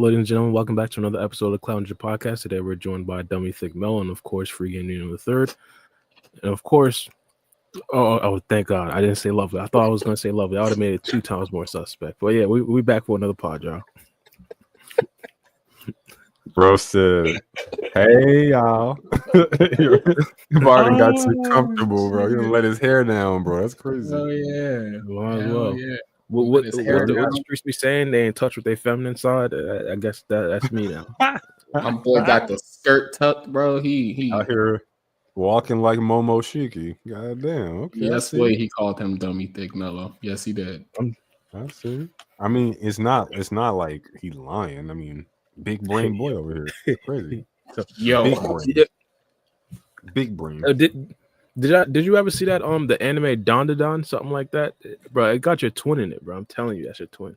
Ladies and gentlemen, welcome back to another episode of the Challenger Podcast. Today we're joined by Dummy Thick Mellow and, of course, Free Game Nino the Third. And, of course, thank God. I didn't say lovely. I thought I was going to say lovely. I would have made it 2 times more suspect. But, yeah, we back for another pod, y'all. Bro said, hey, y'all. Martin got too comfortable, bro. He done let his hair down, bro. That's crazy. Oh, yeah. Well. Yeah. What the streets be saying? They in touch with their feminine side. I guess that's me now. My boy got the skirt tucked, bro. He out here walking like Momo Shiki. Goddamn. Okay. Yes, way he called him Dummy Thick Mellow. Yes, he did. I see. I mean, it's not like he lying. I mean, big brain boy over here. It's crazy. Yo, big brain. Did you ever see that the anime Don something like that, bro? It got your twin in it, bro. I'm telling you, that's your twin.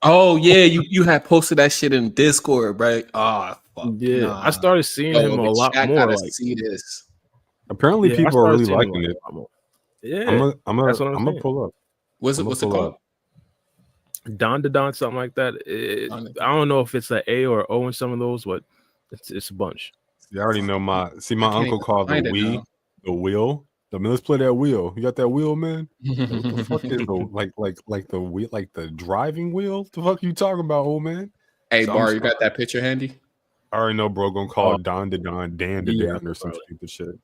Oh yeah, you had posted that shit in Discord, right? Oh fuck. Yeah, nah. I started seeing him a lot more. Like, see this. Apparently, people are really liking it. Yeah, I'm gonna pull up. What's it called? Don something like that. I don't know if it's an A or O in some of those, but it's a bunch. You already know my uncle called the wheel. I mean, let's play that wheel. You got that wheel, man? What the fuck is the wheel, like the driving wheel? The fuck you talking about, old man? Hey, so Bar, you got that picture handy? I already know, bro. Gonna call it Dan or some stupid shit.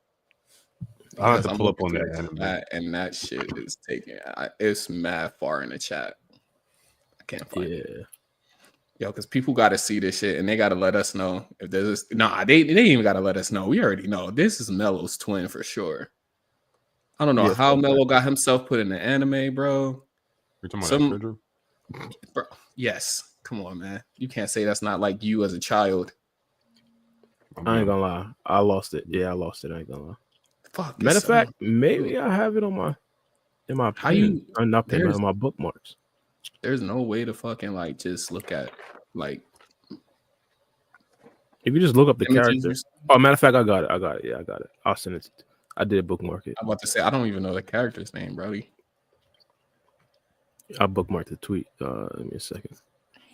I have to pull up on that anime. And that shit is taking. It's mad far in the chat. I can't find it. Yo, because people got to see this shit and they got to let us know if there's they even got to let us know. We already know this is Mello's twin for sure. I don't know how Mello got himself put in the anime, bro. You're talking about that picture? Bro, yes. Come on, man. You can't say that's not like you as a child. I ain't gonna lie. I lost it. Yeah, I lost it. I ain't gonna lie. Fuck. Matter of fact, maybe I have it on my on my bookmarks. There's no way to fucking like just look at like if you just look up the characters. Oh, matter of fact, I got it. Yeah, I got it. I'll send it. I did bookmark it. I'm about to say I don't even know the character's name, Brody. I bookmarked the tweet. Give me a second.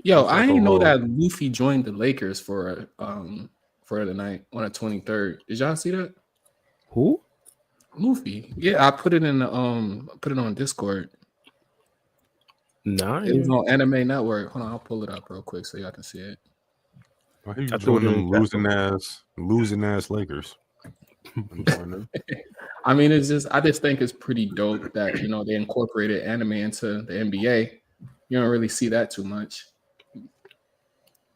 Yo, I didn't know that Luffy joined the Lakers for the night on the 23rd. Did y'all see that? Who? Luffy. Yeah, I put it in the put it on Discord. Nah, it was on Anime Network. Hold on, I'll pull it up real quick so y'all can see it. I think joining them losing ass Lakers. I mean, I just think it's pretty dope that they incorporated anime into the NBA. You don't really see that too much.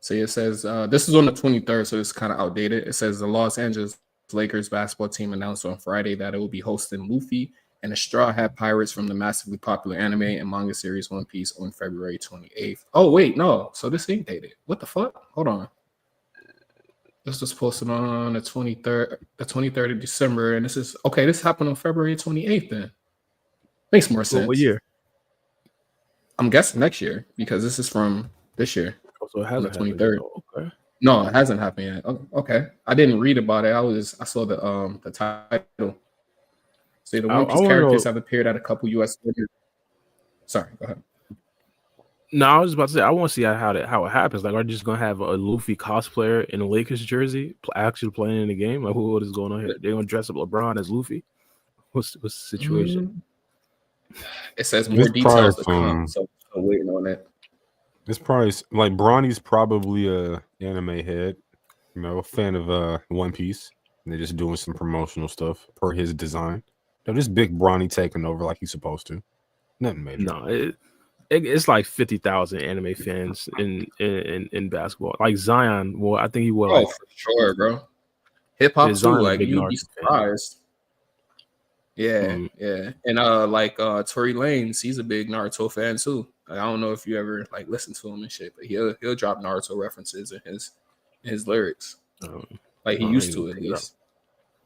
So it says this is on the 23rd, so it's kind of outdated. It says the Los Angeles Lakers basketball team announced on Friday that it will be hosting Luffy and the Straw Hat Pirates from the massively popular anime and manga series One Piece on February 28th. Oh wait, no. So this ain't dated. What the fuck? Hold on. This was posted on the 23rd of December, and this happened on February 28th. Then makes more sense. What year? I'm guessing next year because this is from this year. So it hasn't happened. 23rd. Okay. No, it hasn't happened yet. Okay, I didn't read about it. I saw the title. See, the One Piece characters have appeared at a couple U.S. Sorry, go ahead. No, I was about to say I want to see how it happens. Like, are you just gonna have a Luffy cosplayer in a Lakers jersey actually playing in the game? Like, what is going on here? They're gonna dress up LeBron as Luffy. What's the situation? It says more details to come, so I'm waiting on it. It's probably like Bronny's probably a anime head, a fan of One Piece. And they're just doing some promotional stuff per his design. No, this big Bronny taking over like he's supposed to. Nothing major. No, it's like 50,000 anime fans in basketball. Like Zion, well, I think he will. For sure, bro. Hip hop too, like you'd be surprised. Yeah, yeah, and Tory Lanez, he's a big Naruto fan too. Like, I don't know if you ever like listen to him and shit, but he'll drop Naruto references in his lyrics, like he used to at least.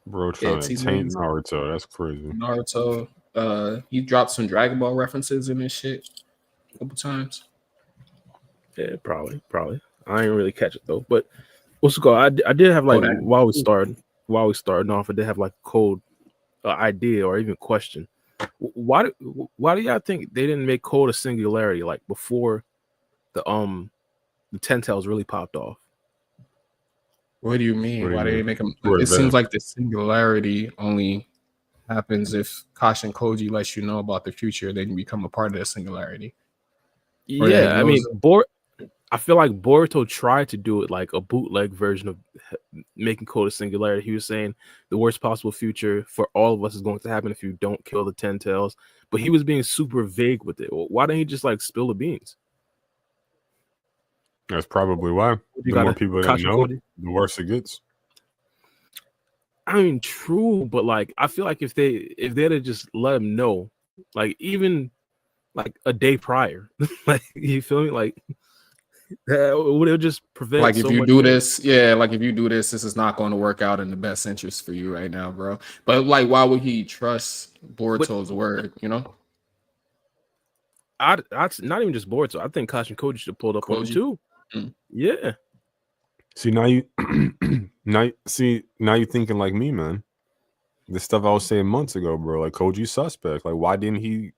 Bro, trying to taint Naruto, that's crazy. Naruto, he dropped some Dragon Ball references in his shit a couple times. Yeah, probably. I ain't really catch it though, but what's it called? I did have like while we started off, I did have like a cold idea or even question. Why do y'all think they didn't make code a singularity like before the the 10 tails really popped off. What do you mean? What do you Why did mean? they make them? Who are It seems they? like the singularity only happens if Kashin Koji lets you know about the future, then you become a part of the singularity. Or that Yeah, he I mean, knows- I feel like Boruto tried to do it like a bootleg version of making code a singularity. He was saying the worst possible future for all of us is going to happen if you don't kill the 10 tails. But he was being super vague with it. Why didn't he just like spill the beans? That's probably why. You The got more a people that Kashin know, Koji? the worse it gets. I mean, true, but like I feel like if they'd have just let him know, like even like a day prior, like you feel me, like that would have just prevent like if so you much do shit. this, yeah, like if you do this, this is not going to work out in the best interest for you right now, bro. But like, why would he trust Boruto's word? You know, I'd not even just Boruto. I think Kashin Koji should have pulled up on him Koji? too. Mm. Yeah, See now you now you're thinking like me, man. The stuff I was saying months ago, bro. Like Koji's suspect. Like, why didn't he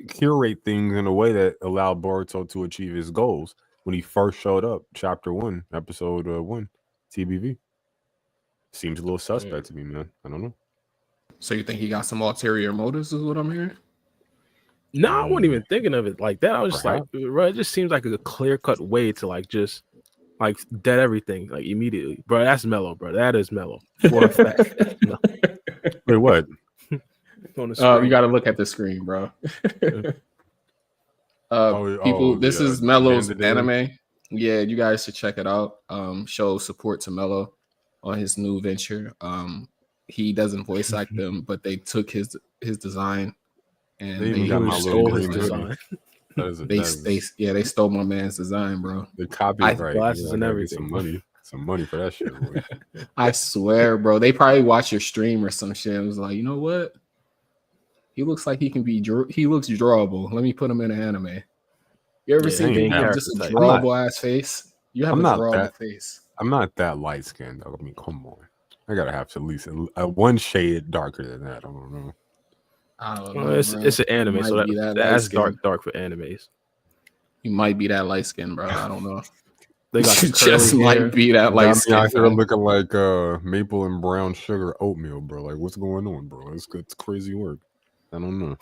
curate things in a way that allowed Boruto to achieve his goals when he first showed up? Chapter 1, episode 1, TBV. Seems a little suspect to me, man. I don't know. So you think he got some ulterior motives? Is what I'm hearing. no, I wasn't even thinking of it like that. I was just like, Perhaps. bro, it just seems like a clear cut way to like just like dead everything like immediately, bro. That's mellow, bro. That is mellow for a fact. No. Wait, what? On the You screen. got to look at the screen, bro. People, this is Mello's anime. Yeah, you guys should check it out. Show support to Mello on his new venture. He doesn't voice act them, but they took his design and They they, even got my stole little his green design. they stole my man's design, bro. the copyright. Glasses and gotta get everything. Some money for that shit. Boy. I swear, bro. They probably watched your stream or some shit. It was like, you know what? He looks like he can be. He looks drawable. Let me put him in an anime. You ever Yeah, seen he ain't people with just a character type. drawable ass face? You have I'm a not drawable that- face. I'm not that light skinned though. I mean, come on. I gotta have to at least one shade darker than that. I don't know. I don't know. Well, it's bro. an anime, You so might be that that's light-skinned. dark for animes. You might be that light skin, bro. I don't know. They got You the curly just hair. might be that light Got me out here skin. looking like maple and brown sugar oatmeal, bro. Like, what's going on, bro? It's crazy work. I don't know.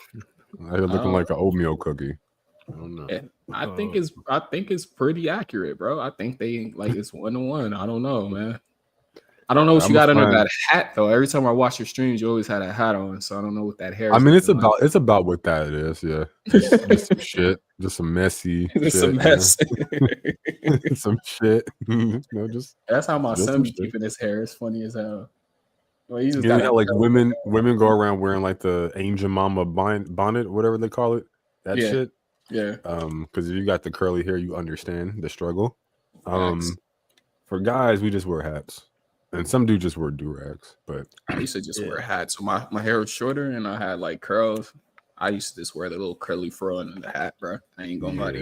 I looking like an oatmeal cookie. I don't know. Yeah, I think it's pretty accurate, bro. I think they like it's 1-to-1. I don't know, man. I don't know what you got under that hat though. Every time I watch your streams, you always had a hat on, so I don't know what that hair. I mean, it's about what that is. Yeah, just some shit, just some messy, it's shit, a mess. some shit. No, just That's how my just son some be shit. keeping his hair. It's funny as hell. Well, he just You know got how like women go around wearing like the Angel Mama bonnet, whatever they call it. That shit. Yeah. Because if you got the curly hair, you understand the struggle. Facts. For guys, we just wear hats. And some do just wear do-rags, but I used to just wear hats. So my hair was shorter and I had like curls. I used to just wear the little curly fro and the hat, bro. I ain't gonna lie to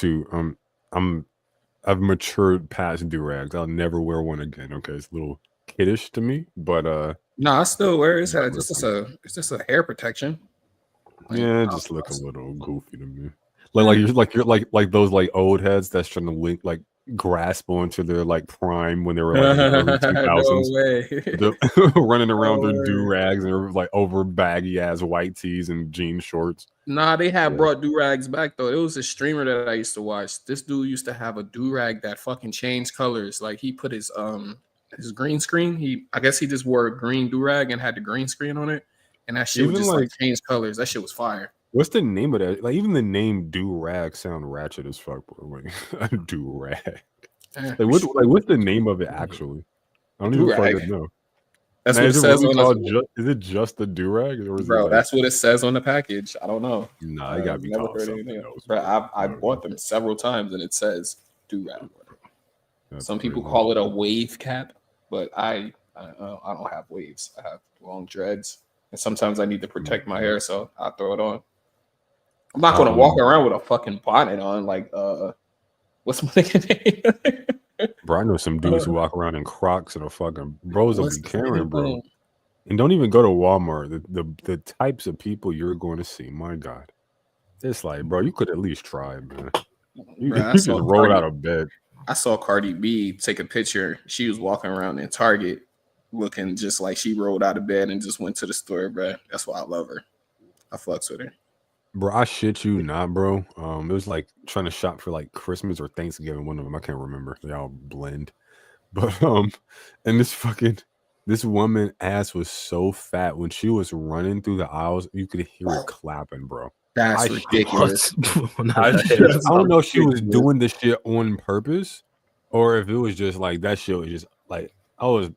you. I've matured past do-rags. I'll never wear one again. Okay, it's a little kiddish to me, but no, I still wear it. It's just a hair protection. Like, yeah, it just look a little goofy to me. Like those like old heads that's trying to link like grasp onto their like prime when they were like in the early 2000s. No way. Running around their do-rags and like over baggy ass white tees and jean shorts. Nah, they have brought do-rags back though. It was a streamer that I used to watch. This dude used to have a do-rag that fucking changed colors. Like he put his green screen. I guess he just wore a green do-rag and had the green screen on it. And that shit would just like change colors. That shit was fire. What's the name of that? Like even the name do-rag sound ratchet as fuck, bro. Like a do-rag. Like what's the name of it actually? I don't even fucking know. That's what it says on is it just a do-rag? Or is bro, it like, that's what it says on the package. I don't know. Nah, it gotta be called something else. Bro, I bought them several times and it says do-rag. Some people call it a wave cap, but I don't have waves. I have long dreads. And sometimes I need to protect my hair, so I throw it on. I'm not gonna walk around with a fucking bonnet on, like what's my name? Bro, I know some dudes who walk around in Crocs and a fucking bros will be carrying, bro. And don't even go to Walmart. The types of people you're going to see, my God. It's like, bro, you could at least try, man. You Bruh, just rolled out of bed. I saw Cardi B take a picture. She was walking around in Target looking just like she rolled out of bed and just went to the store, bro. That's why I love her. I fucks with her. Bro, I shit you not, bro. It was like trying to shop for like Christmas or Thanksgiving, one of them. I can't remember. They all blend. But and this woman ass was so fat when she was running through the aisles, you could hear it clapping, bro. That's ridiculous. I don't know if she was doing the shit on purpose or if it was just like that shit was just like I was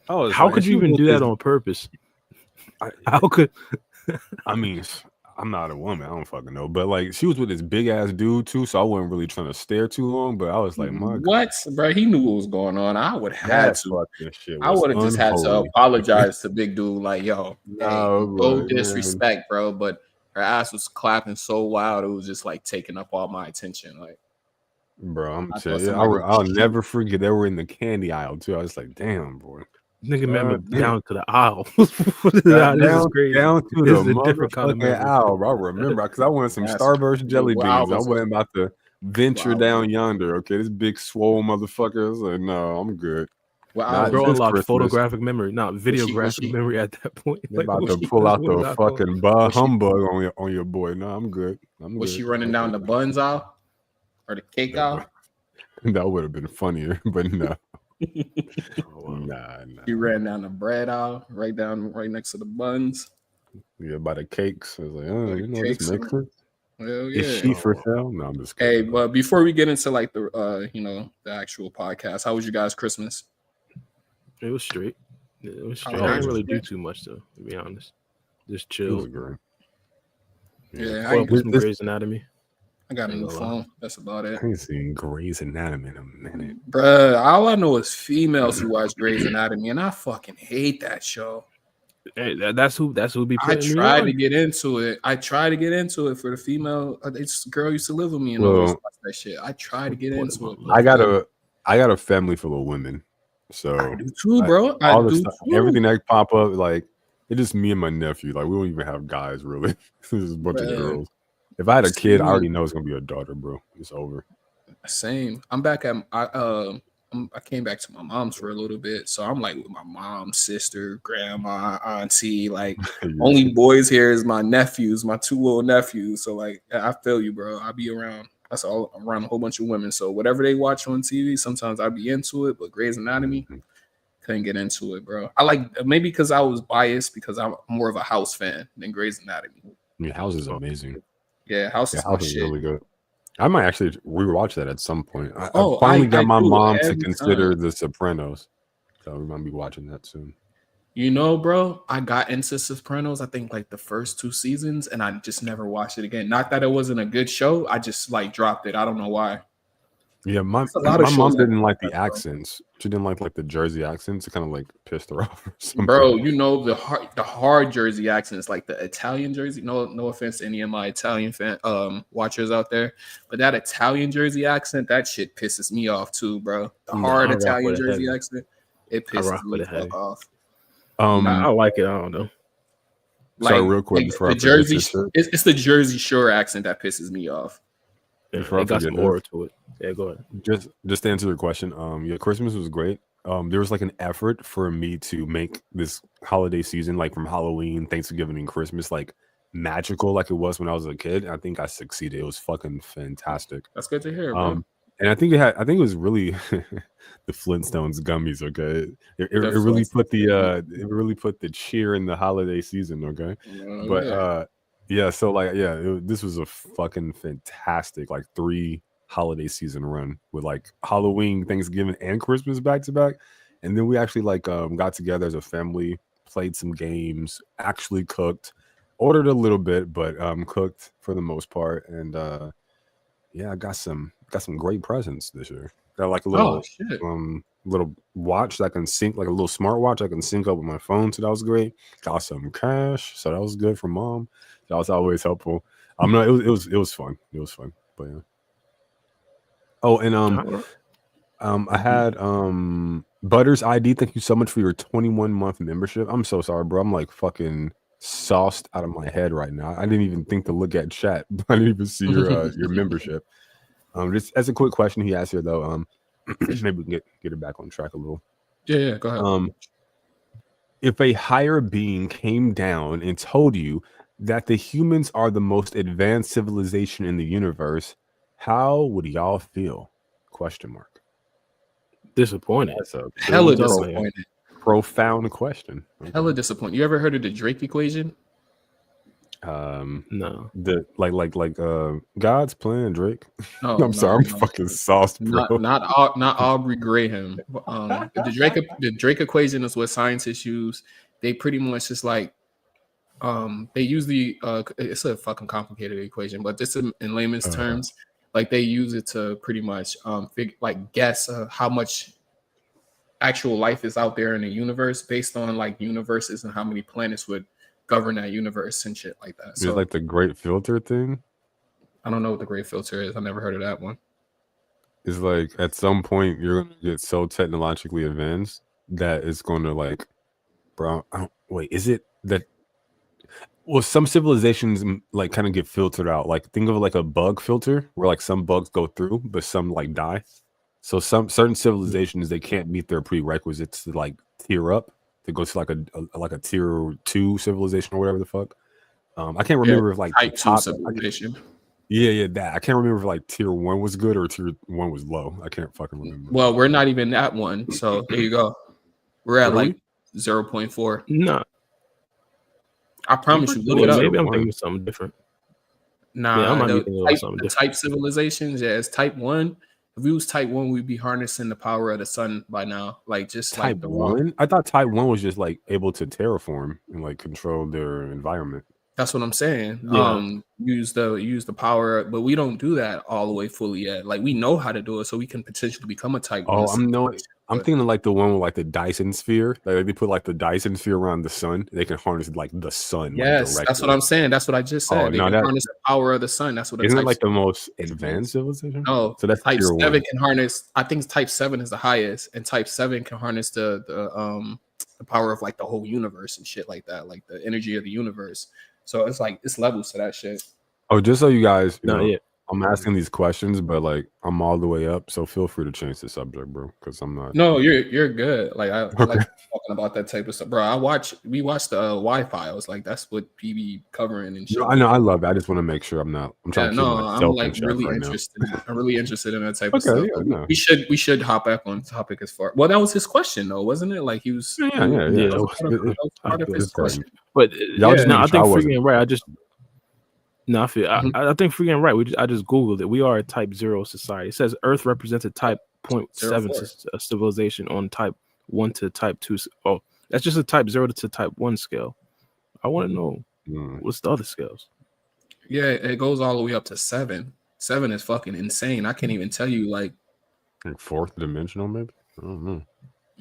how like, could you even do that on purpose? How could I mean, I'm not a woman. I don't fucking know. But like, she was with this big ass dude too, so I wasn't really trying to stare too long. But I was like, my what, bro? He knew what was going on. I would have to. I would have just had to unholy. apologize to big dude, like, yo, No, no man. disrespect, bro. But her ass was clapping so loud, it was just like taking up all my attention. Like, Bro, I'm I telling thought you, somebody I'll was never forget. They were in the candy aisle too. I was like, damn, boy. nigga man God damn. down to the aisle? Down, crazy. down to This the is a different kind of motherfucking memory. aisle, bro. I remember because I wanted some That's Starburst jelly Well, I beans. I was- wasn't about to venture Wow. down yonder. Okay, this big swole motherfucker. I was like, no, I'm good. Well, Not Bro this unlocked Christmas. photographic memory, not Was videographic she- memory at that point. They're Like, about what to she- pull out what the is that called? fucking Was she- humbug on your boy. No, I'm good. was she running down the buns aisle or the cake aisle? That would have been funnier, but no. Oh, wow. Nah. She ran down the bread aisle, right next to the buns. Yeah, by the cakes. I was like, oh, By the you know, cakes this makes and- sense. Hell yeah. Is she for sale? No, I'm just Hey, kidding. but before we get into like the the actual podcast, how was you guys' Christmas? It was straight. It was straight. Oh, I it didn't was really do straight? too much though, to be honest. Just It was chill. great. Yeah, Caught up with some This- Grey's Anatomy. I got a Ain't new gonna lie. phone. That's about it. I ain't seen Grey's Anatomy in a minute. Bruh, all I know is females who watch Grey's Anatomy, and I fucking hate that show. Hey, that's who be I putting me tried on. to get into it. For the female. This girl used to live with me and always Well, watch that shit. I tried to get into it. I got a family full of women, so I do too, bro. I all the do stuff, too. everything that pop up, like it's just me and my nephew. Like we don't even have guys really. This is a bunch of Bruh. girls. If I had a kid, I Same. already know it's gonna be a daughter, bro. It's over. Same. I'm back at I came back to my mom's for a little bit, so I'm like with my mom, sister, grandma, auntie. Like only boys here is my nephews, my two little nephews. So like I feel you, bro. I be around. That's all around a whole bunch of women. So whatever they watch on TV, sometimes I be into it. But Grey's Anatomy, couldn't get into it, bro. I like maybe because I was biased because I'm more of a House fan than Grey's Anatomy. I mean, House is amazing. Yeah, House is my House is shit. really good. I might actually rewatch that at some point. I Oh, finally I got my do mom to every consider time. The Sopranos, so we might be watching that soon. You know, bro, I got into Sopranos, I think like the first 2 seasons, and I just never watched it again. Not that it wasn't a good show, I just like dropped it. I don't know why. Yeah, my a lot of mom shows didn't like like that, the bro. accents. She didn't like the Jersey accents. It kind of like pissed her off or something. Bro, you know the hard Jersey accents, like the Italian Jersey. No offense to any of my Italian watchers out there, but that Italian Jersey accent, that shit pisses me off too, bro. The Nah, hard I rock Italian with it Jersey heavy. accent, it I pisses rock with me it heavy. fuck off. I like it. I don't know. Sorry, real quick before I the forget Jersey, this shit. it's the Jersey Shore accent that pisses me off. Yeah, Before I it got forget some this. aura to it. Yeah, go ahead. Just to answer your question, yeah, Christmas was great. There was like an effort for me to make this holiday season, like from Halloween, Thanksgiving, and Christmas, like magical, like it was when I was a kid. I think I succeeded. It was fucking fantastic. That's good to hear, bro. And I think it was really the Flintstones gummies. Okay, it really put the cheer in the holiday season. Okay, but yeah, so like this was a fucking fantastic like 3 holiday season run with like Halloween, Thanksgiving, and Christmas back to back, and then we actually like got together as a family, played some games, actually cooked, ordered a little bit, but cooked for the most part, and yeah, I got some great presents this year. Got like a little little watch that can sync, like a little smartwatch I can sync up with my phone, so that was great. Got some cash, so that was good for mom. That was always helpful. It was fun. It was fun, but yeah. Oh, and I had Butters ID. Thank you so much for your 21-month membership. I'm so sorry, bro. I'm like fucking sauced out of my head right now. I didn't even think to look at chat. I didn't even see your membership. Just as a quick question he asked here though, maybe we can get it back on track a little. Yeah, go ahead. If a higher being came down and told you that the humans are the most advanced civilization in the universe, how would y'all feel? Question mark. Disappointed. That's a Hella That's all I disappointed. profound question. Okay. Hella disappointed. You ever heard of the Drake equation? No. The like God's plan, Drake. No, I'm sorry, I'm fucking sauced, bro. not Aubrey Graham. The Drake equation is what scientists use. They pretty much just like they use the it's a fucking complicated equation, but just in layman's terms, like they use it to pretty much guess how much actual life is out there in the universe based on like universes and how many planets would govern that universe and shit like that. So it's like the great filter thing. I don't know what the great filter is. I never heard of that one. It's like at some point you're gonna get so technologically advanced that it's gonna like, bro. Wait, is it that? Well, some civilizations like kind of get filtered out. Like think of it like a bug filter, where like some bugs go through, but some like die. So some certain civilizations they can't meet their prerequisites to like tier up. To go to like a tier 2 civilization or whatever the fuck. I can't remember if like type the top 2 civilization. Yeah, that. I can't remember if like tier 1 was good or tier 1 was low. I can't fucking remember. Well, we're not even at 1, so there you go. We're at Really? like 0.4. No. I promise you, look it up. Maybe I'm thinking of something different. Nah, Yeah, I might be thinking of something the different. type civilizations, yeah, it's type 1. If we was type 1, we'd be harnessing the power of the sun by now. Like just Type like the 1? I thought type 1 was just like able to terraform and like control their environment. That's what I'm saying. Yeah. Use the power, but we don't do that all the way fully yet. Like we know how to do it, so we can potentially become a type 1. I'm thinking like the one with like the Dyson sphere. Like they put like the Dyson sphere around the sun. They can harness like the sun. Yes, like, that's what I'm saying. That's what I just said. They can harness the power of the sun. That's what. Isn't it like the most advanced civilization? No, so that's type 7 1. can harness. I think type 7 is the highest, and type 7 can harness the power of like the whole universe and shit like that, like the energy of the universe. So it's like it's levels to that shit. Oh, just so you guys, Yeah. I'm asking these questions, but like I'm all the way up, so feel free to change the subject, bro, because I'm not. No, you're good. Like I like talking about that type of stuff, bro. We watched the Y-Files. Like that's what PB covering and shit. No, I know, I love it. I just want to make sure I'm trying to keep myself I'm like in check really right interested. now. I'm really interested in that type of Okay, stuff. yeah, no. We should hop back on topic as far. Well, that was his question though, wasn't it? Like he was. Yeah. That was part of his question. But Y'all just I think freaking right. I Mhm. think freaking right. I just googled it. We are a type 0 society. It says Earth represents a type 0.7 civilization on type 1 to type 2. Oh, that's just a type 0 to type 1 scale. I want to know what's the other scales. Yeah, it goes all the way up to 7. 7 is fucking insane. I can't even tell you like fourth dimensional, maybe. I don't know.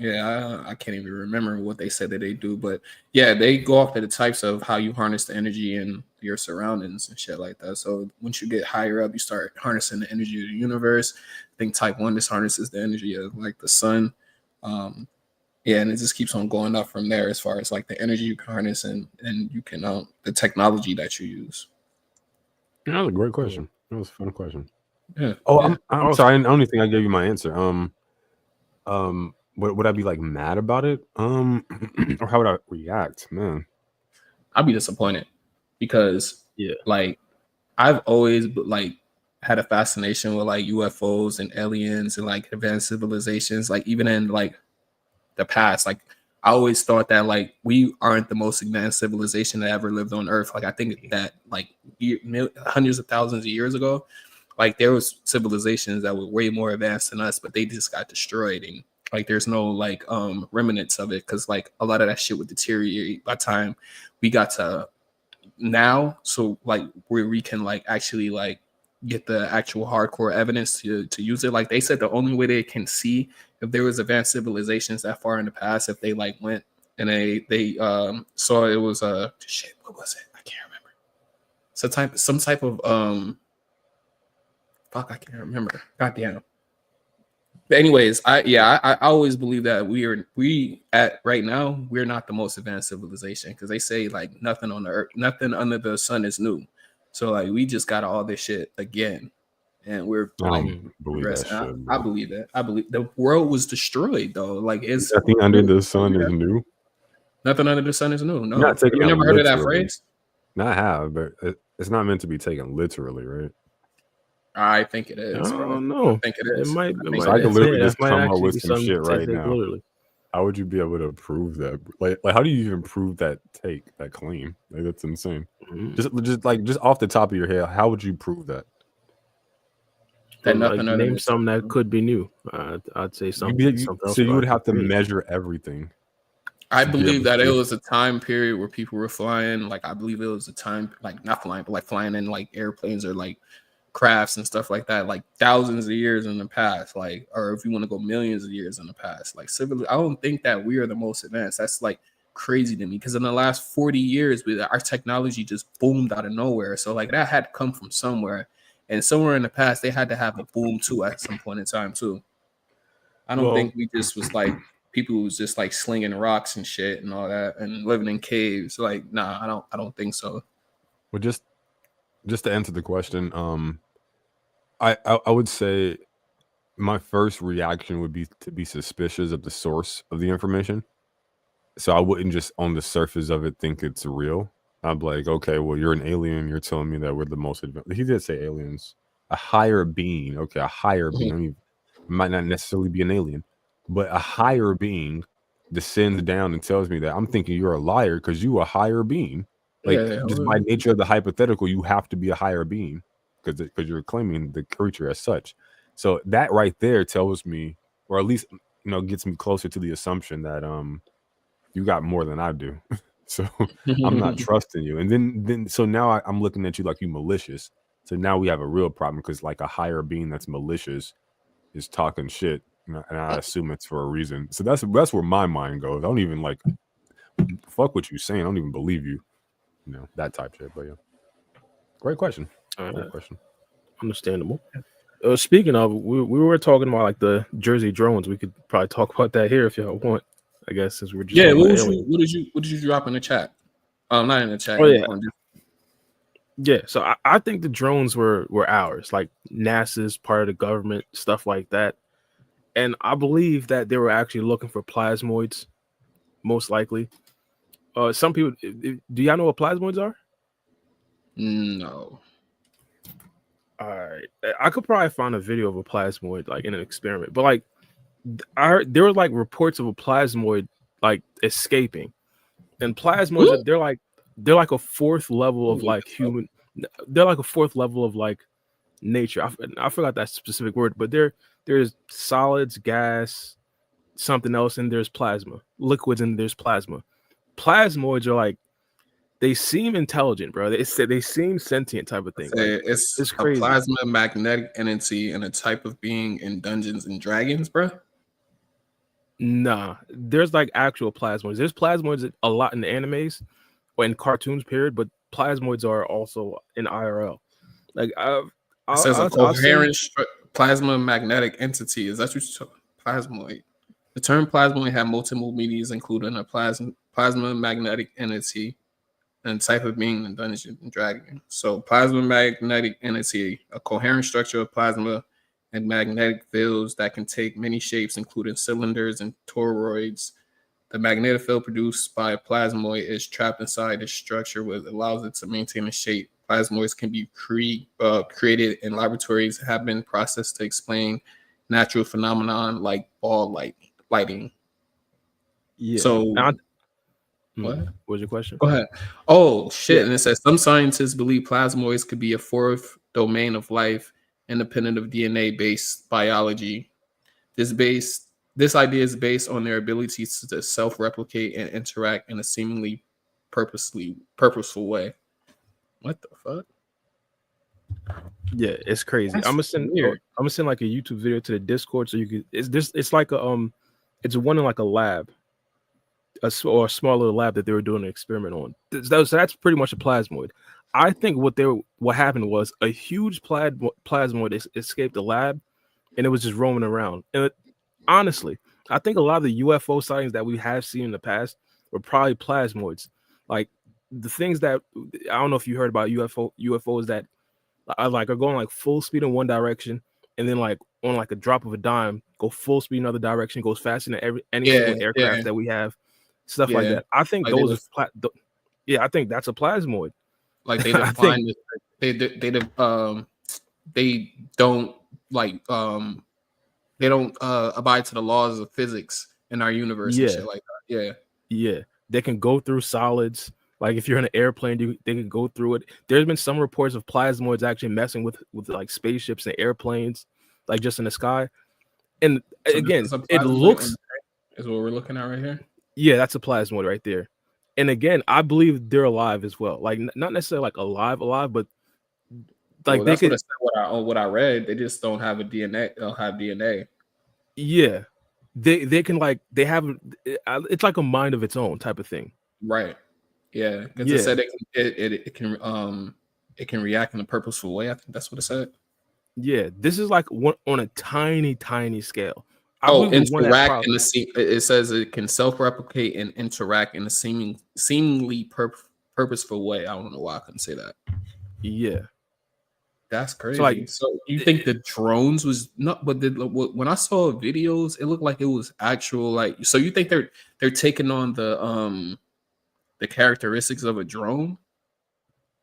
Yeah, I can't even remember what they said that they do, but yeah, they go off to the types of how you harness the energy in your surroundings and shit like that. So once you get higher up, you start harnessing the energy of the universe. I think type 1 just harnesses the energy of like the sun. Yeah, and it just keeps on going up from there as far as like the energy you can harness and you can the technology that you use. Yeah, that was a great question. That was a fun question. Yeah. Oh, yeah. I'm sorry. I don't think I gave you my answer. Would I be like mad about it? Or how would I react, man? I'd be disappointed because like I've always like had a fascination with like UFOs and aliens and like advanced civilizations. Like even in like the past, like I always thought that like we aren't the most advanced civilization that ever lived on Earth. Like I think that like hundreds of thousands of years ago, like there was civilizations that were way more advanced than us, but they just got destroyed and like there's no like remnants of it because like a lot of that shit would deteriorate by the time we got to now. So like where we can like actually like get the actual hardcore evidence to use it. Like they said the only way they can see if there was advanced civilizations that far in the past, if they like went and they saw it was shit, what was it? I can't remember. Some type of fuck, I can't remember. Goddamn. But anyways, I always believe that we at right now we're not the most advanced civilization because they say like nothing on the earth, nothing under the sun is new. So like we just got all this shit again, and we're I like don't believe that progressing. shit. I believe that. I believe the world was destroyed though. Like it's Nothing under the sun is new. nothing under the sun is new. No, You're not taking you that never heard of that literally. phrase? Not have, but it's not meant to be taken literally, right? I think it I is, bro. don't know. I think it It is. might. I It think might. So I could is. literally Yeah, just that might come up actually with be some shit right take now. literally. How would you be able to prove that? Like how do you even prove that claim? Like that's insane. Mm. Just off the top of your head, how would you prove that? That Like, nothing under name the something that sun. could be new. I'd say something else. So you would probably have to could be. measure everything. I to be believe able that to- it was a time period where people were flying. Like I believe it was a time, like not flying, but like flying in like airplanes or like crafts and stuff like that, like thousands of years in the past, like, or if you want to go millions of years in the past, like I don't think that we are the most advanced. That's like crazy to me because in the last 40 years, our technology just boomed out of nowhere. So like that had to come from somewhere, and somewhere in the past they had to have a boom too at some point in time too. I don't think we just was like people who was just like slinging rocks and shit and all that and living in caves. Like, nah, I don't think so. Well, just to answer the question, I would say my first reaction would be to be suspicious of the source of the information. So I wouldn't just on the surface of it think it's real. I'd be like, okay, well, you're an alien. You're telling me that we're the most advanced. He did say aliens, a higher being. Okay, a higher being. I mean, might not necessarily be an alien, but a higher being descends down and tells me that. I'm thinking you're a liar because you a higher being. Like just by nature of the hypothetical, you have to be a higher being because you're claiming the creature as such. So that right there tells me, or at least gets me closer to the assumption that you got more than I do. So I'm not trusting you. And then so now I'm looking at you like you malicious. So now we have a real problem because like a higher being that's malicious is talking shit, and I assume it's for a reason. So that's where my mind goes. I don't even like fuck what you saying. I don't even believe you. That type shit. But yeah, great question. Great question. Understandable. Speaking of, we were talking about like the Jersey drones. We could probably talk about that here if y'all want. I guess since we're just what did you drop in the chat? Not in the chat. Oh yeah. Yeah, so I think the drones were ours, like NASA's part of the government, stuff like that. And I believe that they were actually looking for plasmoids, most likely. Some people, do y'all know what plasmoids are? No. All right, I could probably find a video of a plasmoid like in an experiment, but like I heard there were like reports of a plasmoid like escaping, and plasmoids they're like a fourth level of like human. They're like a fourth level of like nature. I forgot that specific word, but there's solids, gas, something else, and there's plasma, liquids, and there's plasma. Plasmoids are like they seem intelligent, bro. They seem sentient type of thing. Like, it's a crazy. plasma magnetic entity and a type of being in Dungeons and Dragons, bro. Nah, there's like actual plasmoids. There's plasmoids a lot in the animes or in cartoons, period. But plasmoids are also in IRL. Like It says a coherent plasma magnetic entity. Is that what you're talking? Plasmoid. The term plasmoid had multiple meanings, including a plasma magnetic entity and type of being in Dungeons and Dragons. So, plasma magnetic entity, a coherent structure of plasma and magnetic fields that can take many shapes, including cylinders and toroids. The magnetic field produced by a plasmoid is trapped inside this structure, which allows it to maintain a shape. Plasmoids can be created in laboratories, have been processed to explain natural phenomenon like ball lighting. Yeah. So, what was your question? Go ahead. Oh shit! Yeah. And it says some scientists believe plasmoids could be a fourth domain of life, independent of DNA-based biology. This idea is based on their ability to self-replicate and interact in a seemingly purposeful way. What the fuck? Yeah, it's crazy. I'm gonna send like a YouTube video to the Discord so you could. It's like a it's one in like a lab, a small little lab that they were doing an experiment on. So that's pretty much a plasmoid. I think what happened was a huge plasmoid escaped the lab, and it was just roaming around. And honestly, I think a lot of the UFO sightings that we have seen in the past were probably plasmoids. Like the things that I don't know if you heard about UFOs that are going like full speed in one direction, and then like on like a drop of a dime, go full speed in another direction, goes faster than any single aircraft that we have, stuff like that. I think like those are I think that's a plasmoid. Like they define they don't like they don't abide to the laws of physics in our universe and shit like that. Yeah, they can go through solids. Like if you're in an airplane, they can go through it. There's been some reports of plasmoids actually messing with like spaceships and airplanes, like just in the sky. And so again, it looks is what we're looking at right here. Yeah, that's a plasmoid right there. And again, I believe they're alive as well. Like not necessarily like alive, but like they could. What I read, they just don't have a DNA. They'll have DNA. Yeah, they can like they have. It's like a mind of its own type of thing. Right. Yeah, because it said it can react in a purposeful way. I think that's what it said. Yeah, this is like on a tiny scale. Interact in the it says it can self-replicate and interact in a seemingly purposeful way. I don't know why I couldn't say that. Yeah, that's crazy. So you think the drones was not? But when I saw videos, it looked like it was actual. Like, so you think they're taking on the characteristics of a drone?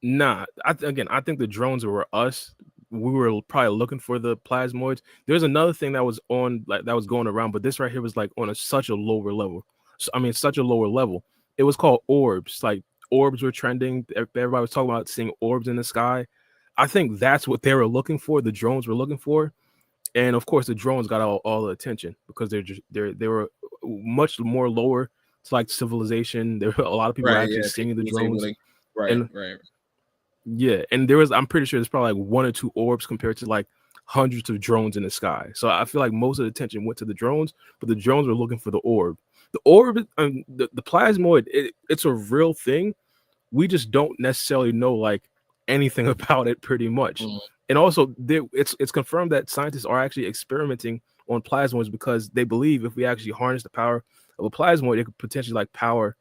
Nah, I think the drones were us. We were probably looking for the plasmoids. There's another thing that was going around, but this right here was like on such a lower level. So, I mean, such a lower level. It was called orbs. Like orbs were trending. Everybody was talking about seeing orbs in the sky. I think that's what they were looking for. The drones were looking for, and of course, the drones got all the attention because they were much more lower to like civilization. There were a lot of people actually seeing the drones. Right. Yeah, and I'm pretty sure there's probably like 1 or 2 orbs compared to like hundreds of drones in the sky. So I feel like most of the attention went to the drones, but the drones were looking for the orb. The orb, the plasmoid, it's a real thing. We just don't necessarily know like anything about it pretty much. And also it's confirmed that scientists are actually experimenting on plasmoids because they believe if we actually harness the power of a plasmoid, it could potentially like power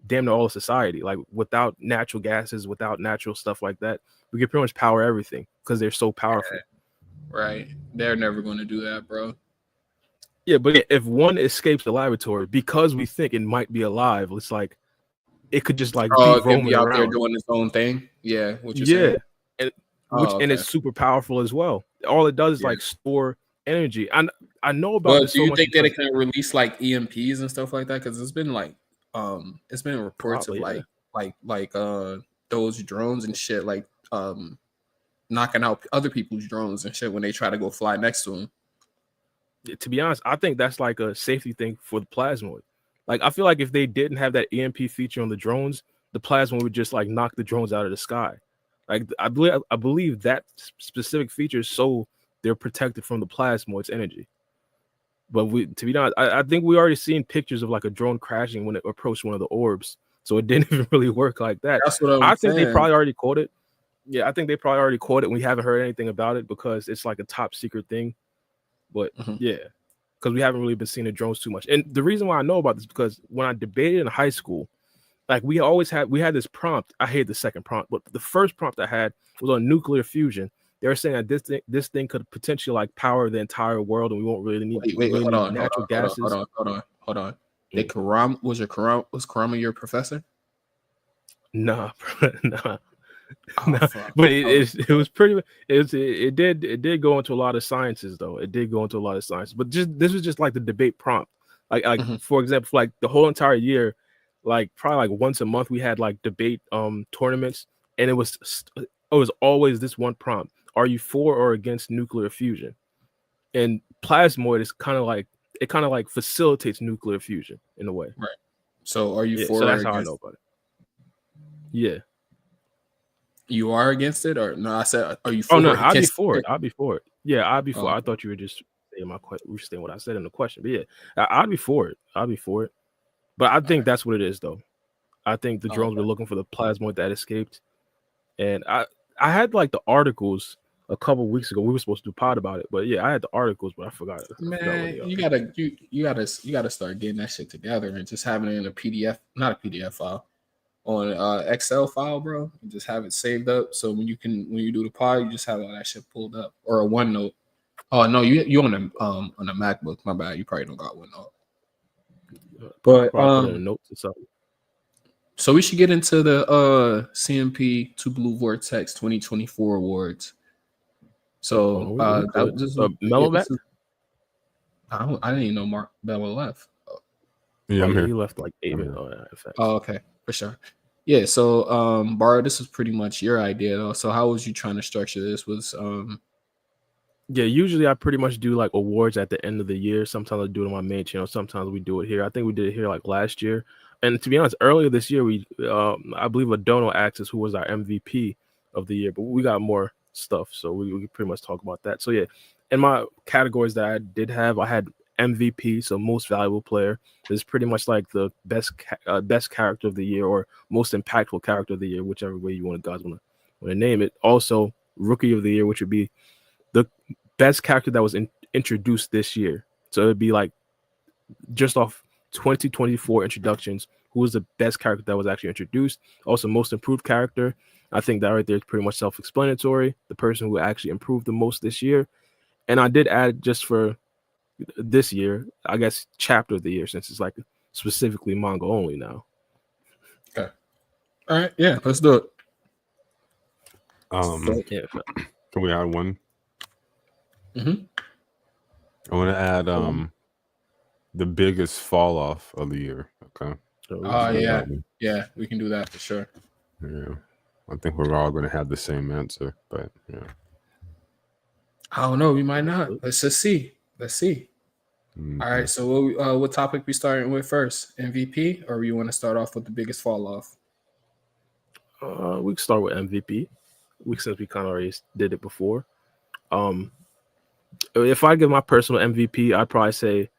damn near all of society. Like without natural gases, without natural stuff like that, we can pretty much power everything because they're so powerful. Right. They're never going to do that, bro. Yeah, but if one escapes the laboratory because we think it might be alive, it's like it could just like be roaming out around there doing its own thing. Yeah, what you're saying. And and it's super powerful as well. All it does is like store energy. I know about. But do you think that it can release like EMPs and stuff like that? Because it's been like it's been reports of like those drones and shit like knocking out other people's drones and shit when they try to go fly next to them. To be honest, I think that's like a safety thing for the plasmoid. Like I feel like if they didn't have that EMP feature on the drones, the plasmoid would just like knock the drones out of the sky. Like I believe that specific feature is so they're protected from the plasmoid's energy. But to be honest, I think we already seen pictures of like a drone crashing when it approached one of the orbs. So it didn't even really work like that. That's what I think they probably already caught it. Yeah, I think they probably already caught it. We haven't heard anything about it because it's like a top secret thing. But yeah, because we haven't really been seeing the drones too much. And the reason why I know about this is because when I debated in high school, like we had this prompt. I hate the second prompt, but the first prompt I had was on nuclear fusion. They were saying that this thing could potentially like power the entire world, and we won't really need natural gases. Hold on. Was Karama your professor? Nah, nah. But it was pretty. It did go into a lot of sciences though. It did go into a lot of science. But this was just like the debate prompt. Like for example, like the whole entire year, like probably like once a month we had like debate tournaments, and it was always this one prompt: are you for or against nuclear fusion? And plasmoid is kind of like facilitates nuclear fusion in a way. Right. So are you for? So that's how I know about it. Yeah. You are against it, or no? I said, are you for? Oh no, I'd be for it. I'd be for it. Yeah, I'd be for it. I thought you were just saying what I said in the question. But yeah, I'd be for it. I'd be for it. But I think that's what it is, though. I think the drones were looking for the plasmoid that escaped, and I had like the articles a couple weeks ago. We were supposed to do a pod about it, but yeah, I had the articles, but I forgot. Man, you gotta start getting that shit together and just having it in a PDF, not a PDF file, on Excel file, bro. You just have it saved up. So when you do the pod, you just have all that shit pulled up, or a OneNote. Oh no, you on a MacBook. My bad. You probably don't got OneNote. But Probably put in notes or something. so we should get into the CMP Tybw Vortex 2024 awards. So we could. this is Mello back? I didn't even know Mark Mello left. Yeah, I'm here. He left like 8 minutes. Oh, okay, for sure. Yeah, so Bar, this is pretty much your idea though. So how was you trying to structure this? Yeah, usually I pretty much do like awards at the end of the year. Sometimes I do it on my main channel. Sometimes we do it here. I think we did it here like last year. And to be honest, earlier this year, I believe Adono asked us who was our MVP of the year, but we got more stuff. So we can pretty much talk about that. So yeah, in my categories that I did have, I had MVP, so most valuable player. Is pretty much like the best character of the year or most impactful character of the year, whichever way you guys want to name it. Also, rookie of the year, which would be the best character that was introduced this year. So it'd be like just off 2024 introductions, who was the best character that was actually introduced. Also, most improved character. I think that right there is pretty much self-explanatory. The person who actually improved the most this year. And I did add just for this year, I guess, chapter of the year, since it's like specifically manga only now. Okay. All right. Yeah, let's do it. Can we add one? Mm-hmm. I want to add the biggest fall off of the year. Okay. Yeah, we can do that for sure. Yeah, I think we're all going to have the same answer, but yeah. I don't know. We might not. Let's just see. Let's see. Mm-hmm. All right. So what topic we starting with first? MVP, or you want to start off with the biggest fall off? We can start with MVP. Since we kind of already did it before. If I give my personal MVP, I'd probably say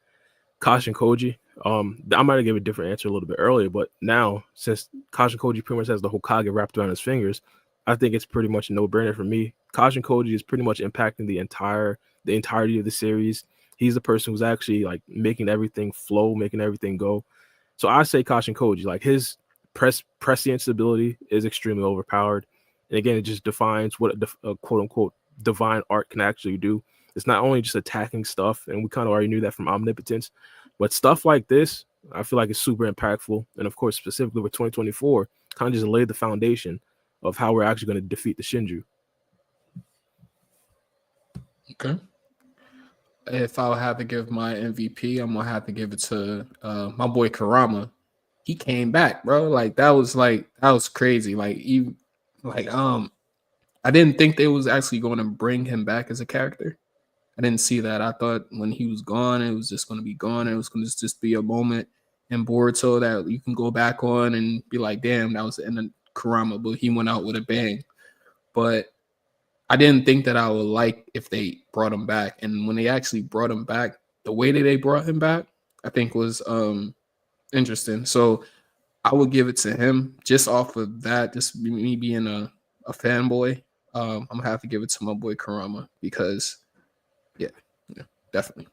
Kashin Koji. I might have given a different answer a little bit earlier, but now since Kashin Koji pretty much has the Hokage wrapped around his fingers, I think it's pretty much a no-brainer for me. Kashin Koji is pretty much impacting the entirety of the series. He's the person who's actually like making everything flow, making everything go. So I say Kashin Koji, like his prescience ability is extremely overpowered. And again, it just defines what a quote-unquote divine art can actually do. It's not only just attacking stuff, and we kind of already knew that from Omnipotence, but stuff like this, I feel like it's super impactful. And of course, specifically with 2024, kind of just laid the foundation of how we're actually going to defeat the Shinju. Okay. If I would have to give my MVP, I'm gonna have to give it to my boy Kurama. He came back, bro. That was crazy. I didn't think they was actually going to bring him back as a character. I didn't see that. I thought when he was gone, it was just going to be gone. It was going to just be a moment in Boruto that you can go back on and be like, damn, that was the end of Kurama, but he went out with a bang. But I didn't think that I would like if they brought him back. And when they actually brought him back, the way that they brought him back, I think was interesting. So I would give it to him just off of that, just me being a fanboy. I'm going to have to give it to my boy Kurama because yeah, definitely.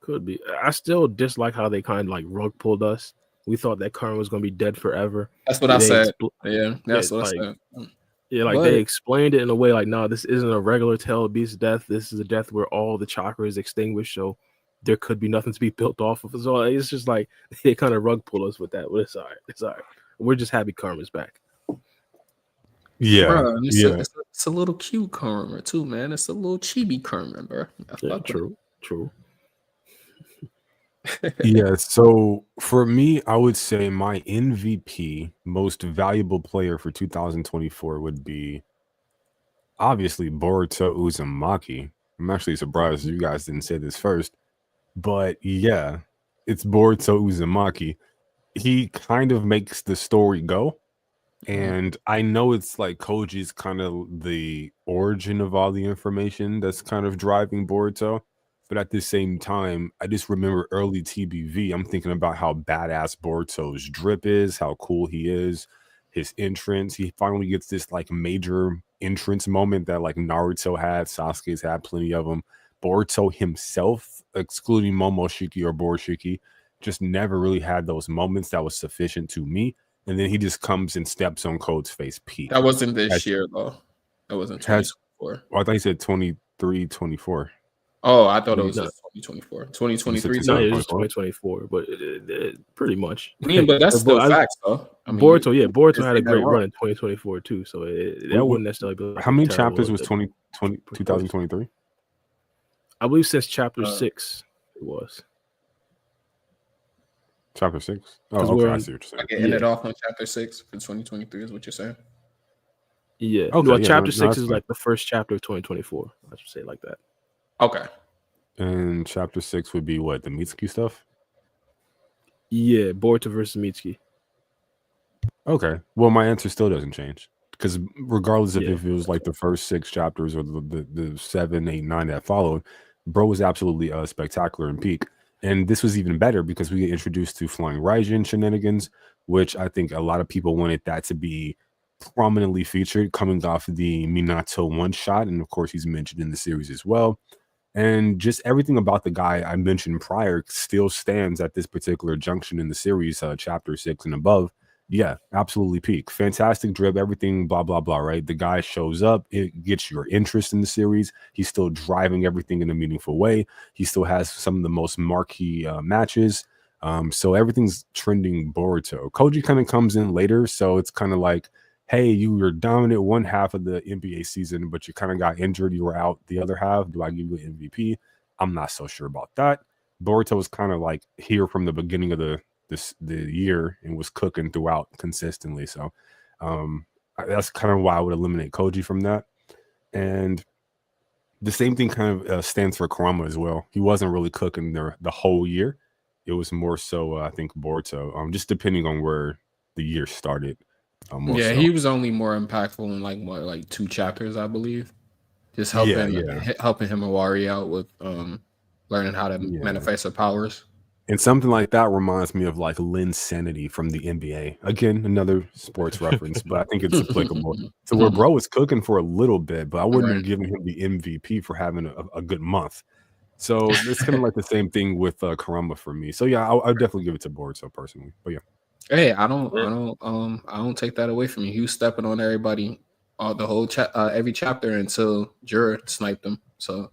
Could be. I still dislike how they kind of like rug pulled us. We thought that Kurama was going to be dead forever. That's what I said. That's what I said. Yeah, like they explained it in a way like, no, this isn't a regular Tail Beast death. This is a death where all the chakra is extinguished, so there could be nothing to be built off of. So it's just like they kind of rug pull us with that. But it's all right. It's all right. We're just happy Karma's back. Yeah, bro, it's a little cute Karma too, man. It's a little chibi Karma, bro. Yeah, true. Yeah, so for me, I would say my MVP, most valuable player for 2024 would be obviously Boruto Uzumaki. I'm actually surprised you guys didn't say this first, but yeah, it's Boruto Uzumaki. He kind of makes the story go. And I know it's like Koji's kind of the origin of all the information that's kind of driving Boruto. But at the same time, I just remember early TBV, I'm thinking about how badass Boruto's drip is, how cool he is, his entrance. He finally gets this like major entrance moment that like Naruto had, Sasuke's had plenty of them. Boruto himself, excluding Momoshiki or Borishiki, just never really had those moments that was sufficient to me. and then he just comes and steps on Code's face peak. That wasn't this year though. That wasn't 2024. Well, I thought he said 23, 24. Oh, I thought it was just 2024. 2023 No, too. it was 2024, but pretty much. I mean, but that's still facts though. I mean, Boruto had a great run in 2024 too, so that wouldn't necessarily be like how many terrible chapters was 2023? I believe since chapter 6 it was. Chapter 6? Oh, 'Cause okay, we're I on- see what you're saying. like it ended off on chapter 6 for 2023 is what you're saying. Yeah. Okay, Well, yeah, chapter no, 6 that's is fine. like the first chapter of 2024. I should say it like that. Okay. And chapter 6 would be what, the Mitsuki stuff? Yeah, Boruto versus Mitsuki. Okay. Well, my answer still doesn't change because regardless of Yeah. if it was like the first 6 chapters or the 7, 8, 9 that followed, bro was absolutely spectacular and peak. And this was even better because we get introduced to Flying Raijin shenanigans, which I think a lot of people wanted that to be prominently featured coming off the Minato one shot. And of course, he's mentioned in the series as well. And just everything about the guy I mentioned prior still stands at this particular junction in the series, chapter 6 and above. Yeah, absolutely peak. Fantastic drip, everything, blah, blah, blah, right? The guy shows up, it gets your interest in the series. He's still driving everything in a meaningful way. He still has some of the most marquee matches. So everything's trending Boruto. Koji kind of comes in later, so it's kind of like, hey, you were dominant one half of the NBA season, but you kind of got injured. You were out the other half. Do I give you an MVP? I'm not so sure about that. Boruto was kind of like here from the beginning of the year and was cooking throughout consistently. So that's kind of why I would eliminate Koji from that. And the same thing kind of stands for Kurama as well. He wasn't really cooking the whole year. It was more so, I think, Boruto, just depending on where the year started. Yeah, he was only more impactful in like 2 chapters, I believe. Just helping helping Himawari out with learning how to manifest her powers. And something like that reminds me of like Lynn Sanity from the NBA. Again, another sports reference, but I think it's applicable. So where bro was cooking for a little bit, but I wouldn't have given him the MVP for having a good month. So it's kind of like the same thing with Kurama for me. So yeah, I'll definitely give it to Boruto personally. But yeah. Hey, I don't take that away from you. He was stepping on everybody, the whole every chapter until Jura sniped him. So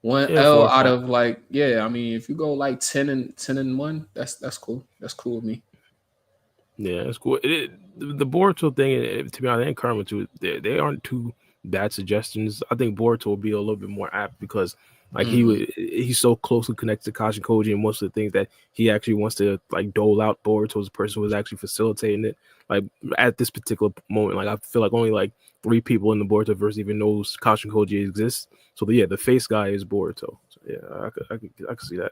one L out of I mean, if you go like 10 and 1, that's cool. That's cool with me. Yeah, that's cool. The Boruto thing, to be honest, and Karma too, they aren't too bad suggestions. I think Boruto will be a little bit more apt because like he's so closely connected to Kashin Koji and most of the things that he actually wants to like dole out. Boruto as a person who is actually facilitating it. Like at this particular moment, like I feel like only like 3 people in the Boruto verse even knows Kashin Koji exists. So the face guy is Boruto. So yeah, I could see that.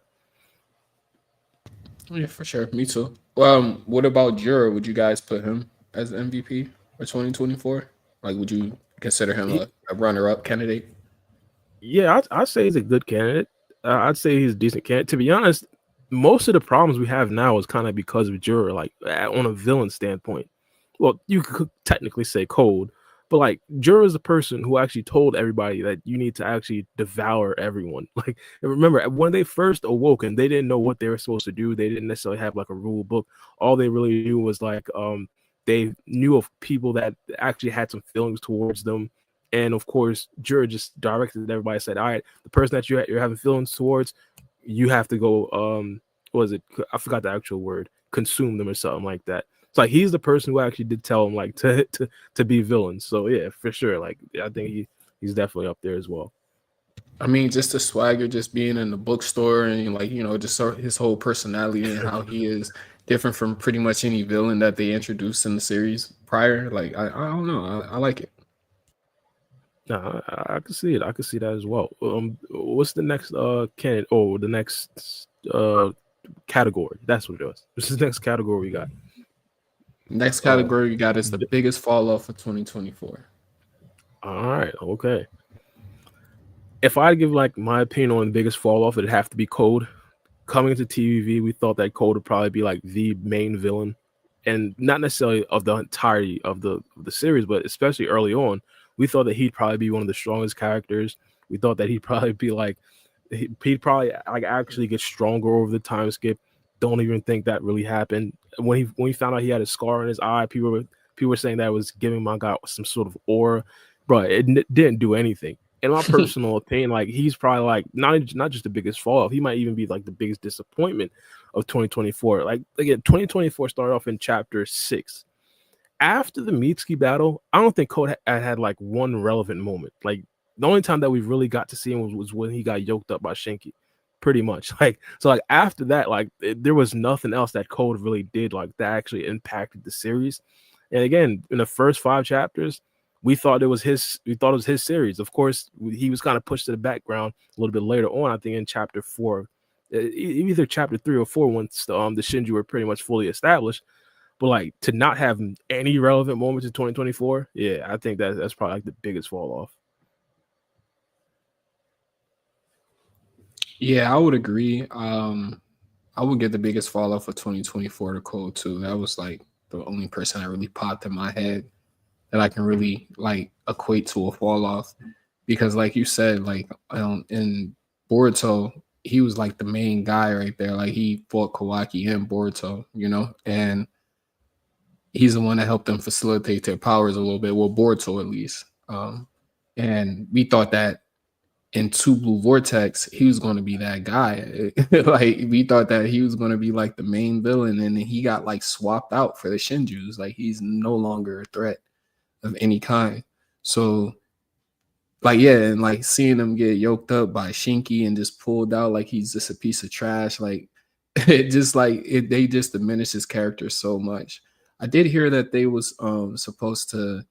Yeah, for sure. Me too. What about Jura? Would you guys put him as MVP for 2024? Like, would you consider him a runner-up candidate? Yeah, I'd say he's a good candidate. I'd say he's a decent candidate. To be honest, most of the problems we have now is kind of because of Jura, like on a villain standpoint. Well, you could technically say Code, but like Jura is the person who actually told everybody that you need to actually devour everyone. Like, remember when they first awoke and they didn't know what they were supposed to do. They didn't necessarily have like a rule book. All they really knew was like they knew of people that actually had some feelings towards them. And of course, Jura just directed everybody, said, all right, the person that you're having feelings towards, you have to go, what was it? I forgot the actual word, consume them or something like that. It's like he's the person who actually did tell him like to be villains. So yeah, for sure. Like I think he's definitely up there as well. I mean, just the swagger, just being in the bookstore and like, just his whole personality and how he is different from pretty much any villain that they introduced in the series prior. Like, I don't know. I like it. No, I can see it. I can see that as well. What's the next candidate? Oh, the next category. That's what it was. What's the next category we got? Next category we got is the biggest fall off for 2024. All right. Okay. If I give like my opinion on the biggest fall off, it'd have to be Code. Coming to TVV, we thought that Code would probably be like the main villain, and not necessarily of the entirety of the series, but especially early on. We thought that he'd probably be one of the strongest characters. We thought that he'd probably be like, he'd probably like actually get stronger over the time skip. don't even think that really happened. When he found out he had a scar on his eye, people were saying that was giving my guy some sort of aura, bro. It didn't do anything. In my personal opinion, like he's probably like not just the biggest fall off. He might even be like the biggest disappointment of 2024. Like again, 2024 started off in chapter 6. After the Mitsuki battle, I don't think Code had like one relevant moment. Like the only time that we really got to see him was when he got yoked up by Shinki, pretty much. Like so, like after that, like there was nothing else that Code really did like that actually impacted the series. And again, in the first 5 chapters, we thought it was his series. Of course, he was kind of pushed to the background a little bit later on. I think in chapter 4, either chapter 3 or 4, once the Shinju were pretty much fully established. But like to not have any relevant moments in 2024, yeah, I think that's probably like the biggest fall off. Yeah, I would agree. I would get the biggest fall off of 2024 to Code too. That was like the only person that really popped in my head that I can really like equate to a fall off, because like you said, like in Boruto, he was like the main guy right there. Like he fought Kawaki and Boruto, you know, and he's the one that helped them facilitate their powers a little bit. Well, Boruto at least. And we thought that in Tybw Vortex, he was going to be that guy. Like we thought that he was going to be like the main villain, and then he got like swapped out for the Shinjus. Like he's no longer a threat of any kind. So like yeah, and like seeing him get yoked up by Shinki and just pulled out like he's just a piece of trash, like it just like they just diminished his character so much. I did hear that they was supposed to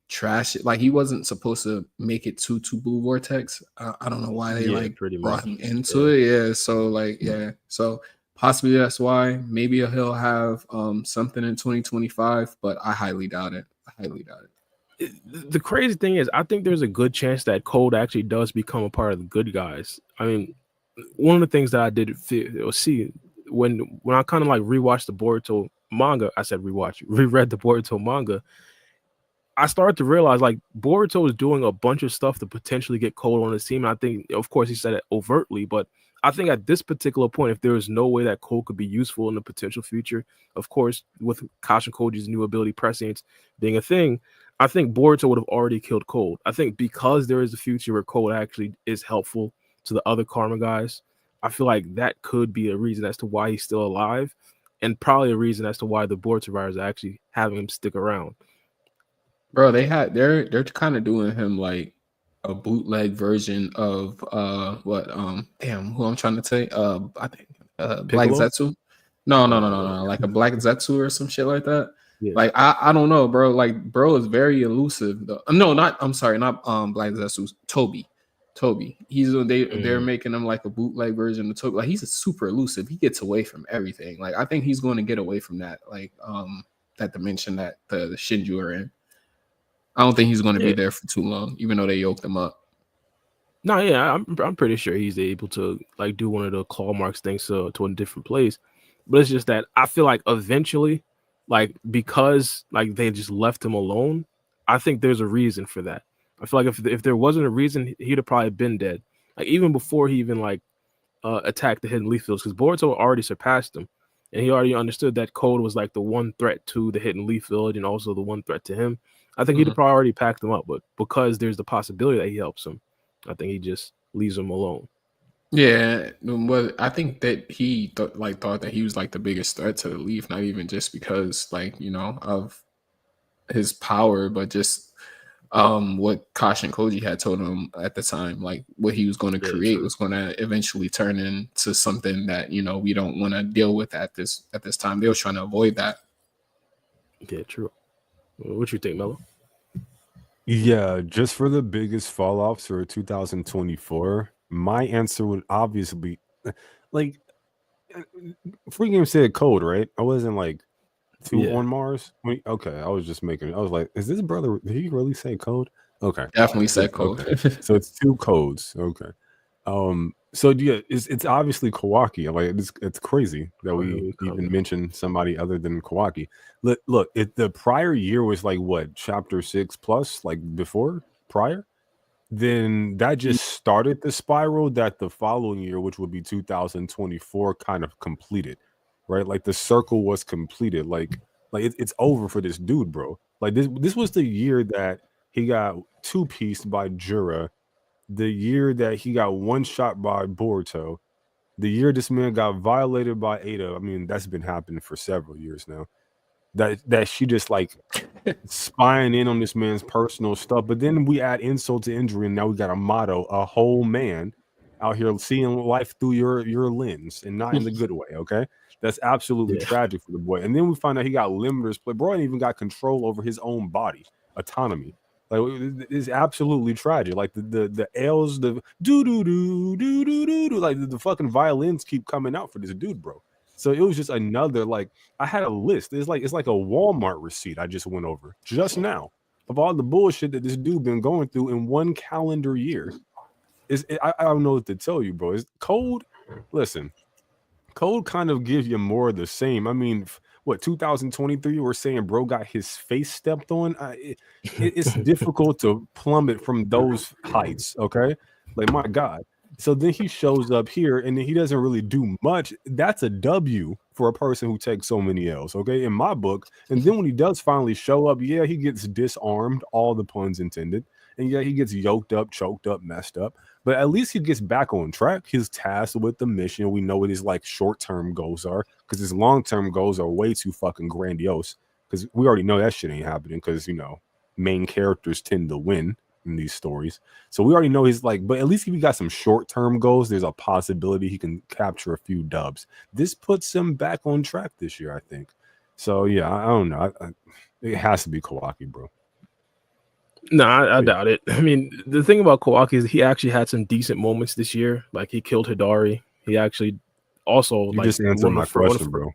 trash it, like he wasn't supposed to make it to Tybw Vortex. I don't know why they like brought him into it. Yeah, so like yeah, so possibly that's why. Maybe he'll have something in 2025, but I highly doubt it. The crazy thing is, I think there's a good chance that Code actually does become a part of the good guys. I mean, one of the things that I did see when I kind of like rewatched the Boruto manga, reread the Boruto manga, I started to realize like Boruto is doing a bunch of stuff to potentially get Code on his team. And I think, of course, he said it overtly, but I think at this particular point, if there is no way that Code could be useful in the potential future, of course, with Kashin Koji's new ability prescience being a thing, I think Boruto would have already killed Code. I think because there is a future where Code actually is helpful to the other Karma guys, I feel like that could be a reason as to why he's still alive, and probably a reason as to why the Boruto writers are actually having him stick around. Bro, they're kind of doing him like a bootleg version of who I'm trying to say, I think Black Zetsu. No, like a Black Zetsu or some shit like that. Yeah. Like I don't know, bro. Like bro is very elusive though. No, not Black Zetsu. Toby. They're making him like a bootleg version of Toby. Like he's a super elusive. He gets away from everything. Like I think he's going to get away from that. Like that dimension that the Shinju are in. I don't think he's going to be there for too long, even though they yoked him up. No, yeah, I'm pretty sure he's able to like do one of the claw marks things to a different place. But it's just that I feel like eventually, like because like they just left him alone, I think there's a reason for that. I feel like if there wasn't a reason, he'd have probably been dead. Like even before he even like attacked the Hidden Leaf Fields, because Boruto already surpassed him, and he already understood that Code was like the one threat to the Hidden Leaf Village and also the one threat to him. I think he'd probably already packed them up, but because there's the possibility that he helps him, I think he just leaves him alone. Yeah, well, I think that he thought that he was like the biggest threat to the Leaf, not even just because like of his power, but just what Kashin Koji had told him at the time, like what he was going to create was going to eventually turn into something that we don't want to deal with at this time. They were trying to avoid that. Yeah, true. What you think, Mello? Yeah, just for the biggest fall offs for 2024, my answer would obviously be like Free Game said Code, right? I wasn't like on Mars. Okay, I was just making it. I was like, is this brother, did he really say Code? Okay. Definitely said Code. Okay. So it's 2 codes. Okay. So yeah, it's obviously Kawaki. Like it's crazy that we even mentioned somebody other than Kawaki. Look, the prior year was like what, chapter 6 plus, like before prior. Then that just started the spiral that the following year, which would be 2024, kind of completed. right? Like the circle was completed. Like it's over for this dude, bro. Like this was the year that he got two-pieced by Jura, the year that he got one shot by Boruto, the year this man got violated by Ada. I mean, that's been happening for several years now. That she just like spying in on this man's personal stuff. But then we add insult to injury, and now we got a motto, a whole man out here seeing life through your lens and not in the good way. Okay, that's absolutely tragic for the boy. And then we find out he got limiters play. Bro ain't even got control over his own body, autonomy. Like it's absolutely tragic. Like the L's, the do, like the fucking violins keep coming out for this dude, bro. So it was just another, like, I had a list. It's like a Walmart receipt I just went over just now of all the bullshit that this dude been going through in one calendar year. I don't know what to tell you, bro. It's Code. Listen, Code kind of gives you more of the same. I mean, what 2023 we're saying bro got his face stepped on. It's difficult to plummet from those heights. Okay, like my God. So then he shows up here and then he doesn't really do much. That's a W for a person who takes so many L's, okay, in my book. And then when he does finally show up, yeah, he gets disarmed, all the puns intended. And yeah, he gets yoked up, choked up, messed up. But at least he gets back on track. He's tasked with the mission. We know what his like short-term goals are because his long-term goals are way too fucking grandiose because we already know that shit ain't happening because, you know, main characters tend to win in these stories. So we already know he's like, but at least if he got some short-term goals, there's a possibility he can capture a few dubs. This puts him back on track this year, I think. So yeah, I don't know. It has to be Kawaki, bro. No, I doubt it. I mean, the thing about Kawaki is he actually had some decent moments this year. Like he killed Hidari. He actually also you just answered my question, bro.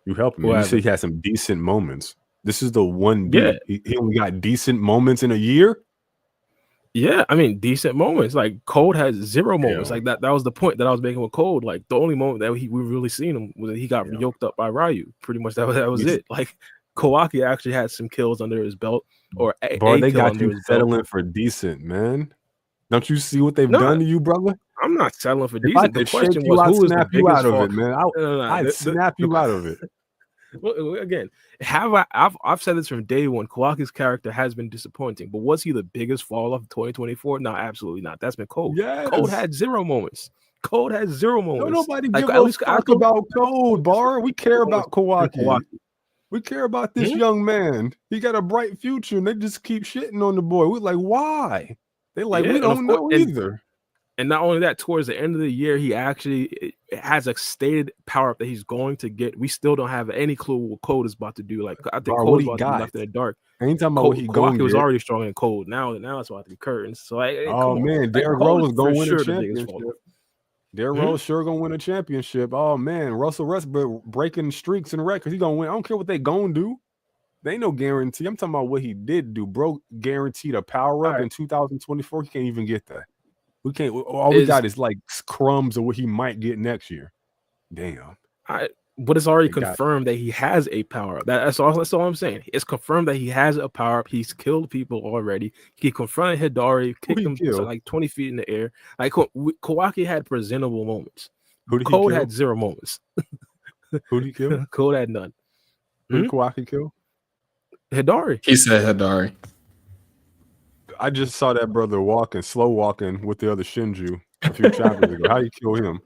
You helped me. You said he had some decent moments. This is the one dude. Yeah. He only got decent moments in a year. Yeah, I mean, decent moments. Like Code has zero moments. Like that was the point that I was making with Code. Like the only moment that we really seen him was that he got yoked up by Ryu. Pretty much that was it. Like Kawaki actually had some kills under his belt, or bro, they got you settling for decent, man. Don't you see what they've done to you, brother? I'm not settling for decent. The question was, who is the biggest out of it, man? I'd snap you out of it. Well, again, I've said this from day one. Kawaki's character has been disappointing, but was he the biggest fall off of 2024? No, absolutely not. That's been Code. Yes. Code had zero moments. Code has zero moments. No, nobody give a fuck about Code, Bar. We care about Kawaki. We care about this young man. He got a bright future, and they just keep shitting on the boy. We're like, why? They're like, we don't know either. And not only that, towards the end of the year, he actually has a stated power up that he's going to get. We still don't have any clue what Code is about to do. Like I think Code is about to be left in the dark. Ain't talking about what he going. Kawaki was already strong in Code. Now it's about to be curtains. So like, oh man, Derrick Rose is gonna win a championship. Derrick Rose sure gonna win a championship. Oh man, Russell Westbrook breaking streaks and records. He gonna win. I don't care what they gonna do. They ain't no guarantee. I'm talking about what he did do. Bro guaranteed a power up in 2024. He can't even get that. We can't. All we got is like crumbs of what he might get next year. Damn. But it's already confirmed that he has a power up. That's all I'm saying. It's confirmed that he has a power up. He's killed people already. He confronted Hidari, kicked him to like 20 feet in the air. Like Kawaki had presentable moments. Code had zero moments. Who did he kill? Code had none. Who did Kawaki kill? Hidari. He said Hidari. I just saw that brother slow walking with the other Shinju a few chapters ago. How you kill him?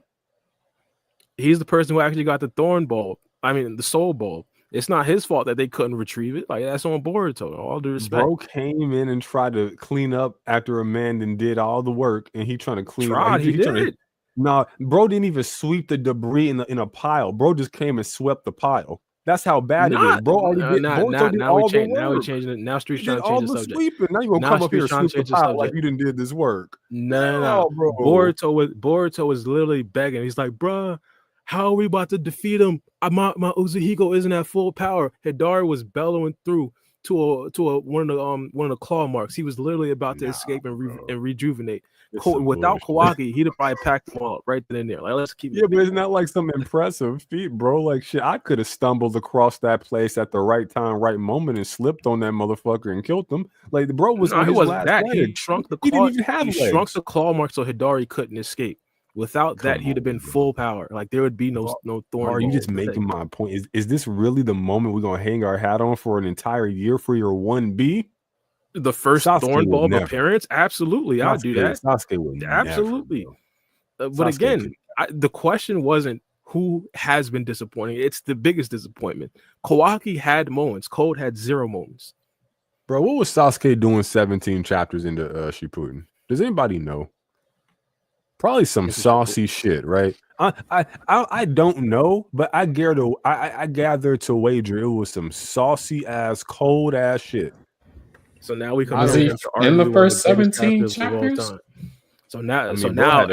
He's the person who actually got the the soul bulb. It's not his fault that they couldn't retrieve it. Like that's on Boruto. All due respect. Bro came in and tried to clean up after a man and did all the work, and he trying to clean up. He did. No, bro didn't even sweep the debris in a pile. Bro just came and swept the pile. That's how bad it is, bro. Now we changing it. Now Street's trying to change the subject. Sweeping. Now you gonna come up here and sweep the pile like you didn't did this work. No, bro. Boruto was literally begging. He's like, bro, how are we about to defeat him? My Uzuhiko isn't at full power. Hidari was bellowing through to one of the claw marks. He was literally about to escape and rejuvenate. Without Kawaki, he'd have probably packed them all up right then and there. Like, let's keep. Yeah, but it's not like some impressive feat, bro. Like shit, I could have stumbled across that place at the right time, right moment, and slipped on that motherfucker and killed him. Like the bro was on his last leg. He shrunk the claw. He shrunk the claw mark so Hidari couldn't escape. Without that, Come he'd have been on, bro. full power. Like there would be no thorn. Are you just balls to making take. my point? Is this really the moment we're gonna hang our hat on for an entire year for your 1B? The first Sasuke thorn would bulb never. appearance? Absolutely, I'll do that. Sasuke would Absolutely. never, But Sasuke again, the question wasn't who has been disappointing. It's the biggest disappointment. Kawaki had moments. Code had 0 moments. Bro, what was Sasuke doing 17 chapters into Shippuden? Does anybody know? Probably some saucy shit, right? I don't know, but I gather to wager it was some saucy ass, cold ass shit. So now we come Was he to in the argue first on the biggest 17 characters of all chapters? time. So now, I mean, now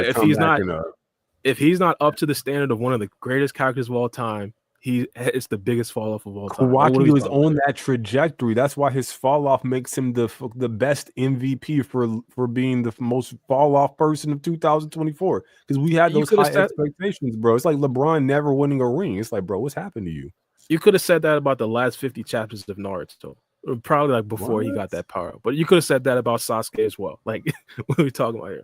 if he's not up to the standard of one of the greatest characters of all time, it's the biggest fall off of all time. Kawaki was on that trajectory. That's why his fall off makes him the best MVP for being the most fall off person of 2024. Because we had those high expectations, bro. It's like LeBron never winning a ring. It's like, bro, what's happened to you? You could have said that about the last 50 chapters of Naruto. Probably like before he got that power. But you could have said that about Sasuke as well. Like, what are we talking about here?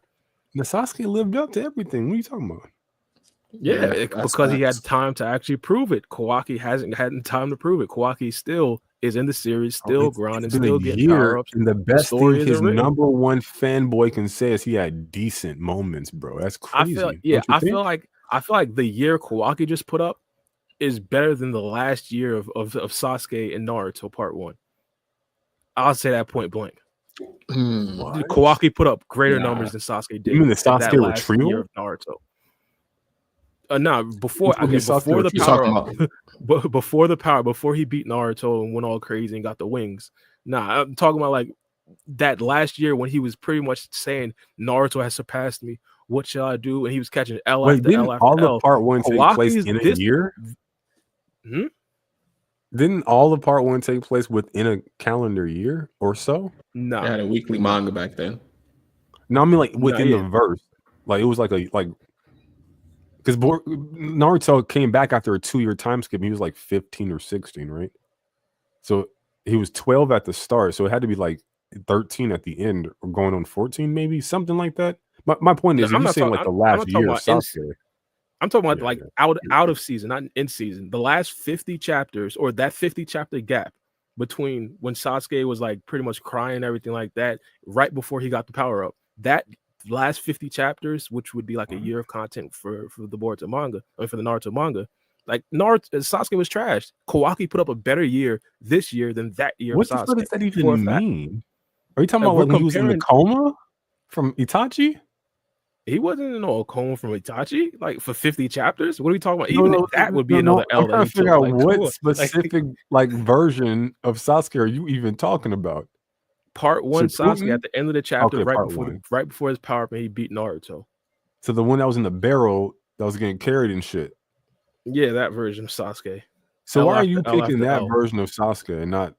The Sasuke lived up to everything. What are you talking about? Yeah, because he had time to actually prove it. Kawaki hasn't had time to prove it. Kawaki still is in the series, still grinding, still getting power ups. And the best thing his number one fanboy can say is he had decent moments, bro. That's crazy. I feel like the year Kawaki just put up is better than the last year of Sasuke and Naruto Part 1. I'll say that point blank. Kawaki put up greater numbers than Sasuke did. You mean the Sasuke retrieval year of Naruto? Before the power, before he beat Naruto and went all crazy and got the wings. I'm talking about like that last year when he was pretty much saying Naruto has surpassed me. What shall I do? And he was catching L after L after all L. Of Part 1 take place in a year? Didn't all of Part 1 take place within a calendar year or so? No, they had a weekly manga back then. No, I mean like within the verse. Like it was like because Naruto came back after a 2-year time skip. He was like 15 or 16, right? So he was 12 at the start. So it had to be like 13 at the end or going on 14, maybe something like that. My point is, you're saying like the last year of Sasuke. I'm talking about out of season, not in season. The last 50 chapters or that 50 chapter gap between when Sasuke was like pretty much crying and everything like that, right before he got the power up. That last 50 chapters, which would be like a year of content for the Boruto manga, or for the Naruto manga, like Sasuke was trashed. Kawaki put up a better year this year than that year. What does that even mean? Are you talking about when he was in the coma from Itachi? He wasn't in no coma from Itachi, like for 50 chapters. What are we talking about? Even that would be another L. I'm trying to figure out what specific version of Sasuke are you even talking about? Part 1 Sasuke at the end of the chapter, right before his power up, and he beat Naruto. So the one that was in the barrel that was getting carried and shit. Yeah, that version of Sasuke. So why are you picking that version of Sasuke and not?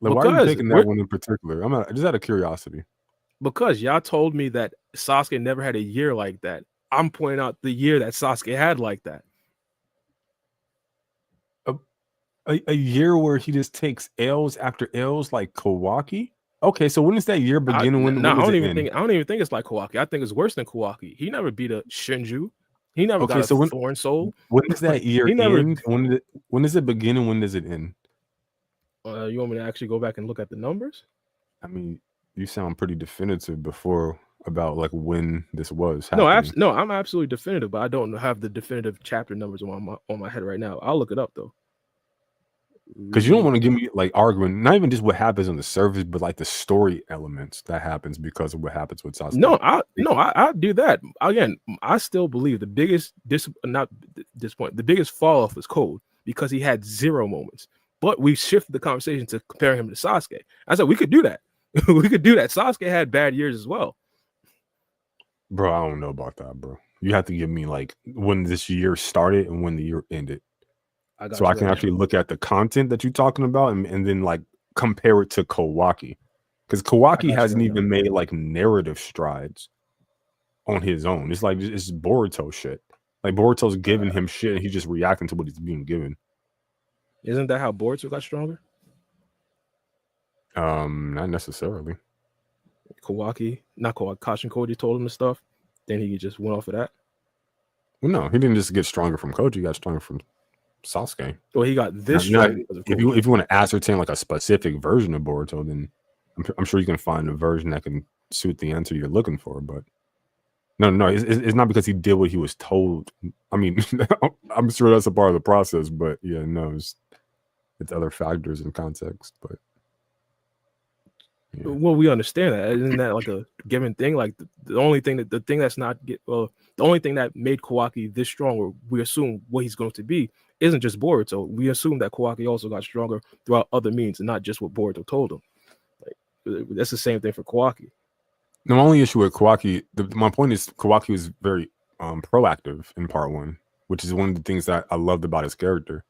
Like, why are you picking that one in particular? I'm just out of curiosity. Because y'all told me that Sasuke never had a year like that. I'm pointing out the year that Sasuke had like that. A year where he just takes L's after L's like Kawaki? Okay, so when is that year beginning? I don't even think it's like Kawaki. I think it's worse than Kawaki. He never beat a Shinju. He never got a Thorn Soul. When does that year end? When does it begin and when does it end? You want me to actually go back and look at the numbers? I mean, you sound pretty definitive before about like when this was happening. No, I'm absolutely definitive, but I don't have the definitive chapter numbers on my head right now. I'll look it up though. Because you don't want to give me like arguing, not even just what happens on the surface, but like the story elements that happens because of what happens with Sasuke. I do that. Again, I still believe the biggest the biggest fall off was Code because he had 0 moments. But we shifted the conversation to compare him to Sasuke. I said we could do that. We could do that. Sasuke had bad years as well. Bro, I don't know about that, bro. You have to give me like when this year started and when the year ended. So I can actually look at the content that you're talking about and then like compare it to Kawaki. Because Kawaki hasn't even made like narrative strides on his own. It's like it's Boruto shit. Like Boruto's giving him shit and he's just reacting to what he's being given. Isn't that how Boruto got stronger? Not necessarily. Kawaki, not Kawaki, Kashin Koji told him the stuff. then he just went off of that. Well, no, he didn't just get stronger from Koji. He got stronger from Sasuke. Well, he got this Now, strong because of if Koji. you want to ascertain like a specific version of Boruto, then I'm sure you can find a version that can suit the answer you're looking for. But no, it's not because he did what he was told. I mean, I'm sure that's a part of the process, but yeah, no, it's other factors in context. But yeah. Well, we understand that. Isn't that like a given thing? Like the only thing that the only thing that made Kawaki this strong, or we assume what he's going to be, isn't just Boruto. We assume that Kawaki also got stronger throughout other means, and not just what Boruto told him. Like that's the same thing for Kawaki. The only issue with Kawaki, my point is Kawaki was very proactive in part 1, which is one of the things that I loved about his character.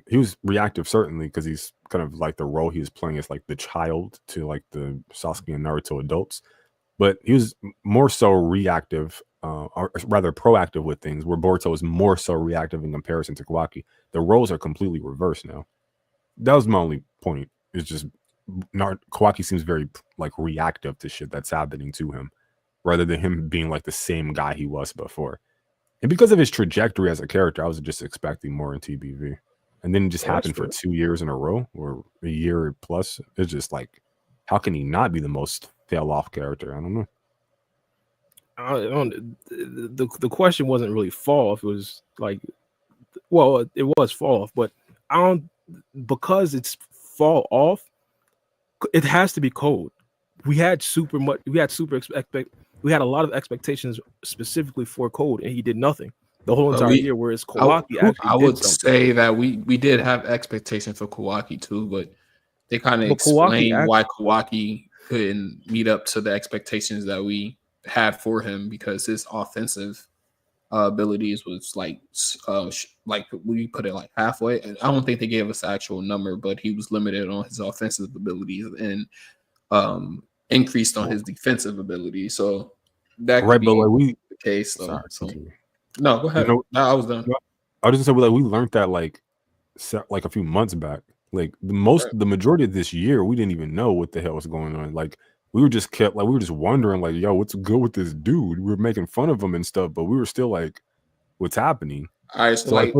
He was reactive certainly because he's kind of like the role he was playing as like the child to like the Sasuke and Naruto adults, but he was more so reactive, or rather proactive with things, where Boruto is more so reactive in comparison to Kawaki. The roles are completely reversed now. That was my only point. It's just Kawaki seems very like reactive to shit that's happening to him, rather than him being like the same guy he was before. And because of his trajectory as a character, I was just expecting more in TBV. And then it just happened for 2 years in a row, or a year plus. It's just like, how can he not be the most fell off character? I don't know. The question wasn't really fall off. It was like, well, it was fall off, but I don't, because it's fall off, it has to be cold. We had a lot of expectations specifically for Code, and he did nothing the whole entire year. Whereas Kawaki I would say that we did have expectations for Kawaki too, but they kind of explained why Kawaki couldn't meet up to the expectations that we had for him, because his offensive abilities was like we put it like halfway. And I don't think they gave us the actual number, but he was limited on his offensive abilities and increased on his defensive ability. So that could be the case. So no, go ahead. No, I was done. I was just gonna say, we learned that like a few months back. Like the majority of this year, we didn't even know what the hell was going on. Like we were just wondering, like, yo, what's good with this dude? We were making fun of him and stuff, but we were still like, what's happening? All right, so like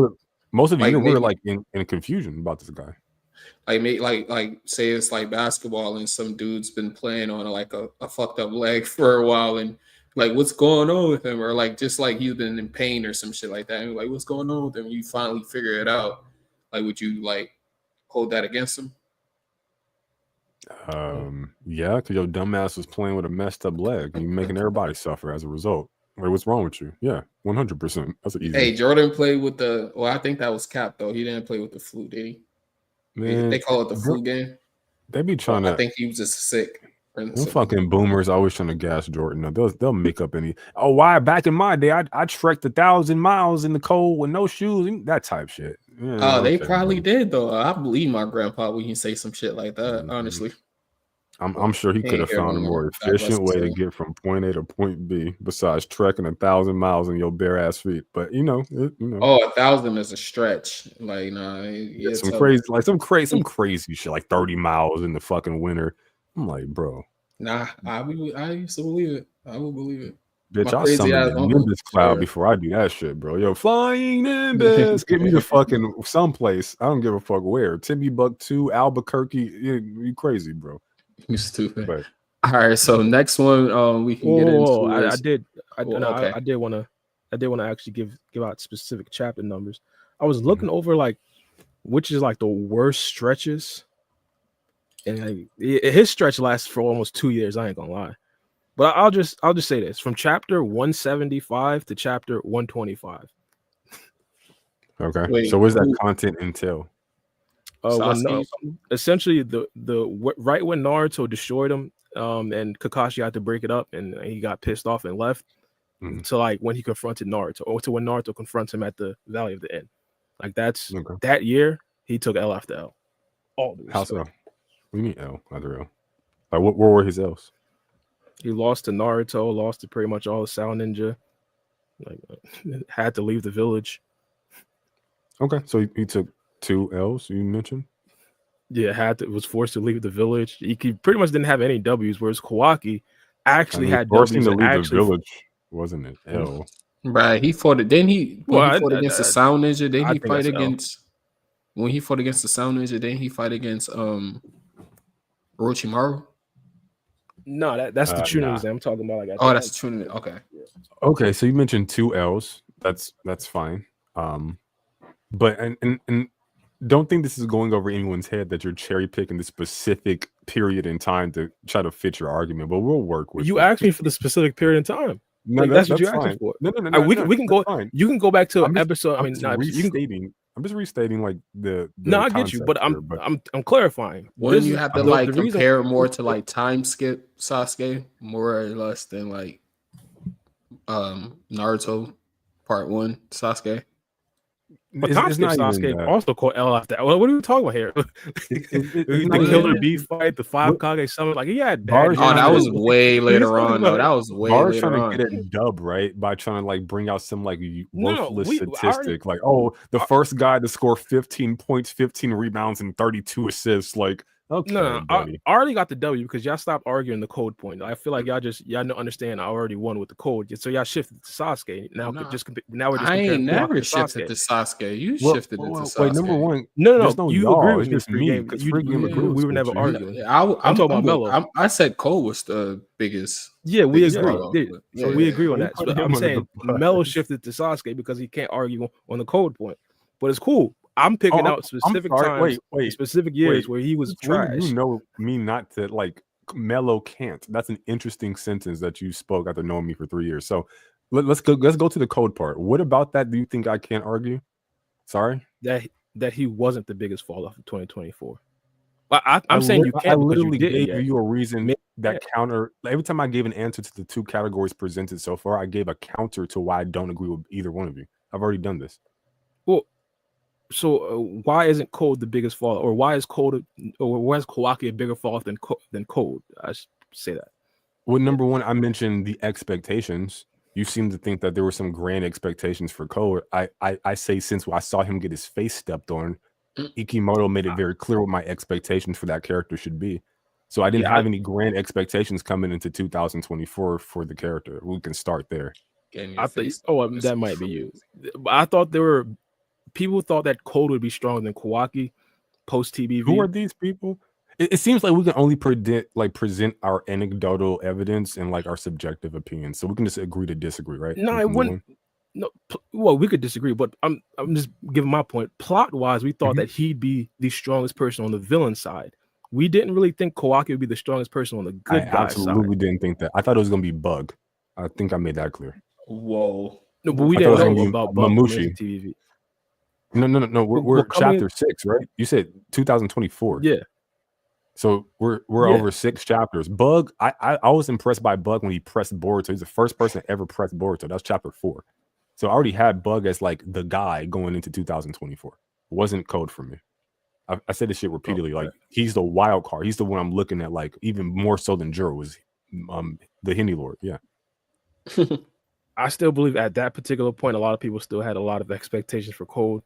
most of the year, we were like in confusion about this guy. Like say it's like basketball and some dude's been playing on like a fucked up leg for a while, and like what's going on with him, or like just like he's been in pain or some shit like that, and like what's going on with him, you finally figure it out. Like would you like hold that against him? Yeah, because your dumbass was playing with a messed up leg and you're making everybody suffer as a result. Wait, what's wrong with you? Yeah, 100%. That's an easy. Hey, Jordan played with I think that was Cap though. He didn't play with the flu, did he? Man, they call it the flu game. They be trying to. I think he was just sick. Them fucking boomers always trying to gas Jordan. They'll make up any. Oh, why? Back in my day, I trekked 1,000 miles in the cold with no shoes. That type shit. Yeah, they probably did though. I believe my grandpa when he say some shit like that. Honestly, I'm sure he could have found a more efficient way to get from point A to point B besides trekking 1,000 miles in your bare ass feet. But Oh, 1,000 is a stretch. Like some crazy shit, like 30 miles in the fucking winter. I'm like, bro. Nah, I used to believe it. I will believe it. Bitch, I'll summon the Nimbus cloud before I do that shit, bro. Yo, flying Nimbus, get me to fucking someplace. I don't give a fuck where. Timbuktu, Albuquerque. You crazy, bro. You stupid. But, all right, so next one we can get into. I did want to actually give out specific chapter numbers. I was looking over like which is like the worst stretches, and his stretch lasts for almost 2 years. I ain't gonna lie. But I'll just say this: from chapter 175 to chapter 125. Okay. Wait, so what does that content entail? Essentially, right when Naruto destroyed him, and Kakashi had to break it up, and he got pissed off and left. To like when he confronted Naruto, or to when Naruto confronts him at the Valley of the End. Like that's that year he took L after L. How so? What do you mean L after L? Like what were his L's? He lost to Naruto, lost to pretty much all the Sound Ninja. Like had to leave the village. Okay, so he took 2 L's. You mentioned. Yeah, was forced to leave the village. He pretty much didn't have any W's, whereas Kawaki actually had W's. To leave the village. wasn't it? L. Right, he fought it. Then he when he fought against the Sound Ninja. Then I he think fight that's L. against when he fought against the Sound Ninja. Then he fight against Orochimaru. No, that's the tuning Nah. exam. I'm talking about like. Oh, that's tuning. Okay. Okay, so you mentioned 2 L's. That's fine. But and don't think this is going over anyone's head that you're cherry picking the specific period in time to try to fit your argument. But we'll work with. You it. asked me for the specific period in time. No, Like, that's what you asked me for. No, we can go. fine. You can go back to I'm just- episode. I I'm mean, just not you can, restating. I'm just restating like the no, I get you, but concept here, I'm clarifying. Wouldn't you have to the like reason- compare more to like time skip Sasuke more or less than like Naruto Part 1 Sasuke? But time skip Sasuke also called L after that. What are we talking about here? The Killer Bee fight, the 5 Kage summon, like he had bad. Oh, that was way later on. No, that was way Bar's later trying on. to get it dub right by trying to like bring out some like worthless I statistic, like the first guy to score 15 points, 15 rebounds, and 32 assists. Like, okay, No, I buddy. already got the W because y'all stopped arguing the code point. I feel like y'all don't understand. I already won with the code, so y'all shifted to Sasuke. Now No, now we're just. I ain't comparing never Kawaki to shifted to Sasuke. You shifted it to Sasuke. Wait, number one, No, there's no you y'all, agree with it's me. just me, because Free Game agrees we were with never you. arguing. I'm talking about Mello. I said Cole was the biggest. Yeah, we biggest agree. follow. So we agree on Don't that. put So him I'm under saying the bus. Mello shifted to Sasuke because he can't argue on the code point. But it's cool. I'm picking out specific times, specific years where he was trash. You know me not to like Mello can't. That's an interesting sentence that you spoke after knowing me for 3 years. So let's go to the code part. What about that do you think I can't argue? Sorry? That he wasn't the biggest fall off of 2024. I'm saying you can't. I literally because you gave you a reason that counter. Every time I gave an answer to the 2 categories presented so far, I gave a counter to why I don't agree with either one of you. I've already done this. Well, so why isn't Code the biggest fall, or why is Kawaki a bigger fall than Code? I should say that. Well, number one, I mentioned the expectations. You seem to think that there were some grand expectations for Code. I say since I saw him get his face stepped on, Ikimoto made it very clear what my expectations for that character should be. So I didn't have any grand expectations coming into 2024 for the character. We can start there. That might be you. I thought people thought that Code would be stronger than Kawaki post TBV. Who are these people? It seems like we can only present our anecdotal evidence and like our subjective opinions. So we can just agree to disagree, right? No, it wouldn't. No, well, we could disagree, but I'm just giving my point. Plot wise, we thought that he'd be the strongest person on the villain side. We didn't really think Kawaki would be the strongest person on the good guy side. I absolutely didn't think that. I thought it was gonna be Bug. I think I made that clear. Whoa. No, but we didn't know about Bug. TV. No. We're chapter 6, right? You said 2024. Yeah. So we're over 6 chapters. Bug, I was impressed by Bug when he pressed Boruto. He's the first person to ever press Boruto. That's chapter 4. So I already had Bug as like the guy going into 2024. It wasn't Code for me. I said this shit repeatedly. Like he's the wild card. He's the one I'm looking at, like even more so than Juro was the Hindi Lord. Yeah. I still believe at that particular point, a lot of people still had a lot of expectations for Code,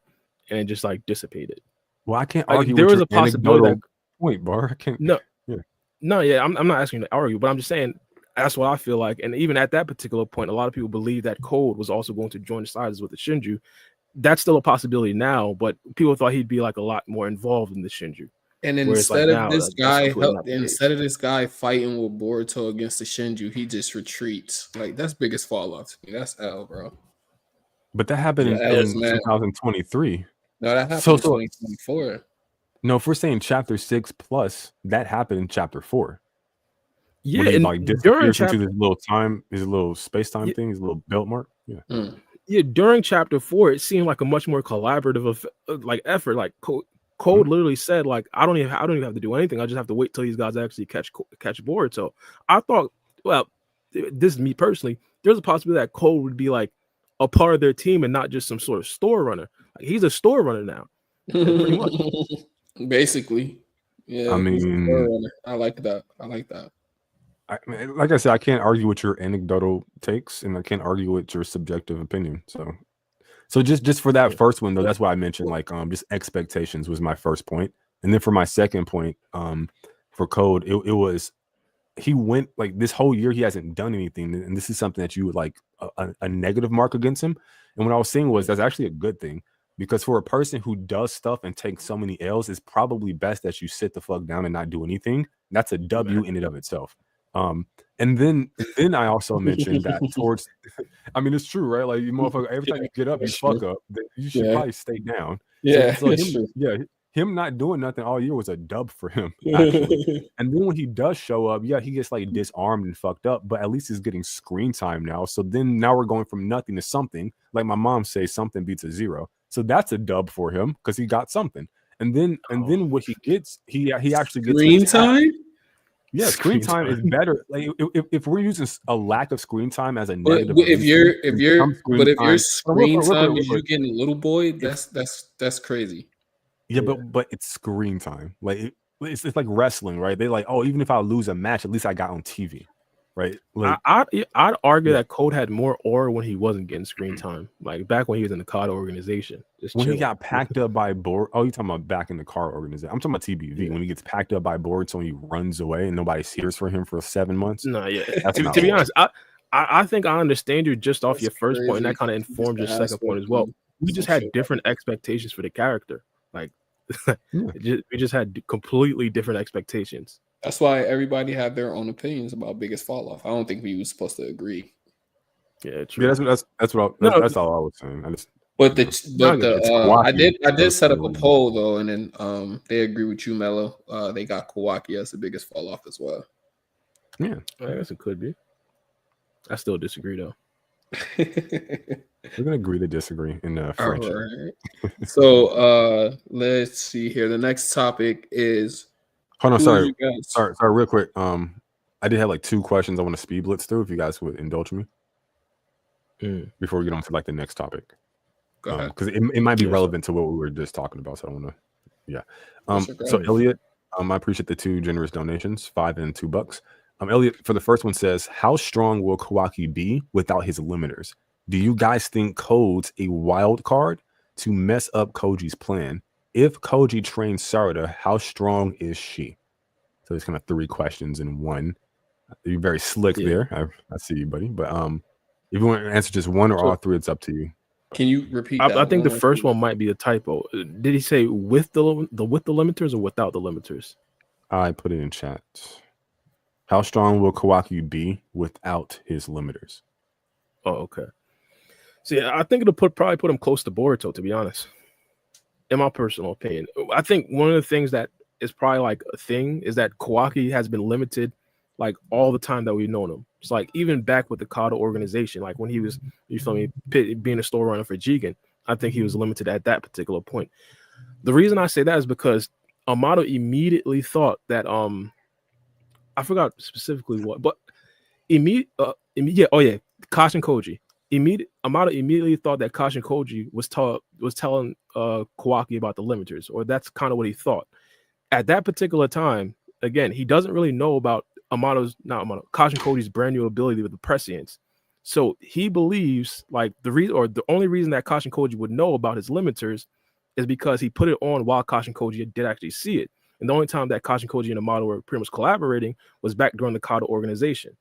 and it just like dissipated. Well, I can't argue. There was a possibility that point, Bar. I can't. I'm not asking you to argue, but I'm just saying that's what I feel like. And even at that particular point, a lot of people believe that Code was also going to join the sides with the Shinju. That's still a possibility now, but people thought he'd be like a lot more involved in the Shinju. And instead of this guy fighting with Boruto against the Shinju, he just retreats. Like that's biggest fall off to me. That's L, bro. But that happened in 2023. No, that happened in 2024. No, if we're saying chapter 6 plus, that happened in chapter 4. Yeah, and like disappears into this little time, his little space-time thing, his little belt mark. Yeah. Yeah, during chapter 4, it seemed like a much more collaborative effort. Like Code literally said, like, I don't even have to do anything. I just have to wait till these guys actually catch Boruto. I thought, well, this is me personally. There's a possibility that Code would be like a part of their team and not just some sort of store runner. Like he's a store runner now, pretty much. Basically, yeah. I mean, I like that. Like I said, I can't argue with your anecdotal takes, and I can't argue with your subjective opinion. So just for that first one though, that's why I mentioned like just expectations was my first point, and then for my second point, for Code, it was he went like this whole year he hasn't done anything, and this is something that you would like a negative mark against him. And what I was saying was that's actually a good thing, because for a person who does stuff and takes so many L's, it's probably best that you sit the fuck down and not do anything. That's a W in and of itself. And then I also mentioned that towards, I mean, it's true, right? Like you motherfucker, every time you get up, you fuck up. You should probably stay down. Yeah, So him not doing nothing all year was a dub for him, actually. And then when he does show up, he gets like disarmed and fucked up, but at least he's getting screen time now. So then now we're going from nothing to something. Like my mom says, something beats a zero. So that's a dub for him because he got something. And then what he gets, he actually gets screen time. Yeah, screen time is better. Like if we're using a lack of screen time as a But negative, if your screen time is you getting a little boy, that's crazy. Yeah, but it's screen time. Like it's like wrestling, right? They like, oh, even if I lose a match, at least I got on TV, right? Like I'd argue that Code had more aura when he wasn't getting screen time, like back when he was in the COD organization. When he got packed up by Boruto. Oh, you're talking about back in the car organization. I'm talking about TBV. When he gets packed up by Boruto and he runs away and nobody hears for him for 7 months. No, to be honest, I think I understand you just off your first point, and that kind of informs your second point as well. We just had different expectations for the character. Like we just had completely different expectations. That's why everybody had their own opinions about biggest fall off. I don't think we were supposed to agree. Yeah, true. Yeah, that's all I was saying. I did set up a poll though, and then they agree with you, Mello. They got Kawaki as the biggest fall off as well. Yeah, I guess it could be. I still disagree though. We're gonna agree to disagree in French. All right. So let's see here. The next topic is. Hold on, sorry, real quick. I did have like 2 questions I want to speed blitz through. If you guys would indulge me before we get on to like the next topic, because it might be relevant to what we were just talking about. So I want to, So Elliot, I appreciate the 2 generous donations, $5 and $2. Elliot, for the first one says, how strong will Kawaki be without his limiters? Do you guys think Code's a wild card to mess up Koji's plan? If Koji trains Sarada, how strong is she? So it's kind of 3 questions in one. You're very slick there. I see you, buddy. But if you want to answer just one or all 3, it's up to you. Can you repeat? I think the first one might be a typo. Did he say with the limiters or without the limiters? I put it in chat. How strong will Kawaki be without his limiters? Oh, okay. See, I think it'll probably put him close to Boruto, to be honest. In my personal opinion, I think one of the things that is probably like a thing is that Kawaki has been limited like all the time that we've known him. It's like even back with the Kado organization, like when he was, you feel me, being a store runner for Jigen, I think he was limited at that particular point. The reason I say that is because Amato immediately thought that I forgot specifically what, but Kashin Koji. Amato immediately thought that Kashin Koji was telling Kawaki about the limiters, or that's kind of what he thought. At that particular time, again, he doesn't really know about Kashin Koji's brand new ability with the prescience. So he believes like the only reason that Kashin Koji would know about his limiters is because he put it on while Kashin Koji did actually see it. And the only time that Kashin Koji and Amato were pretty much collaborating was back during the Kado organization.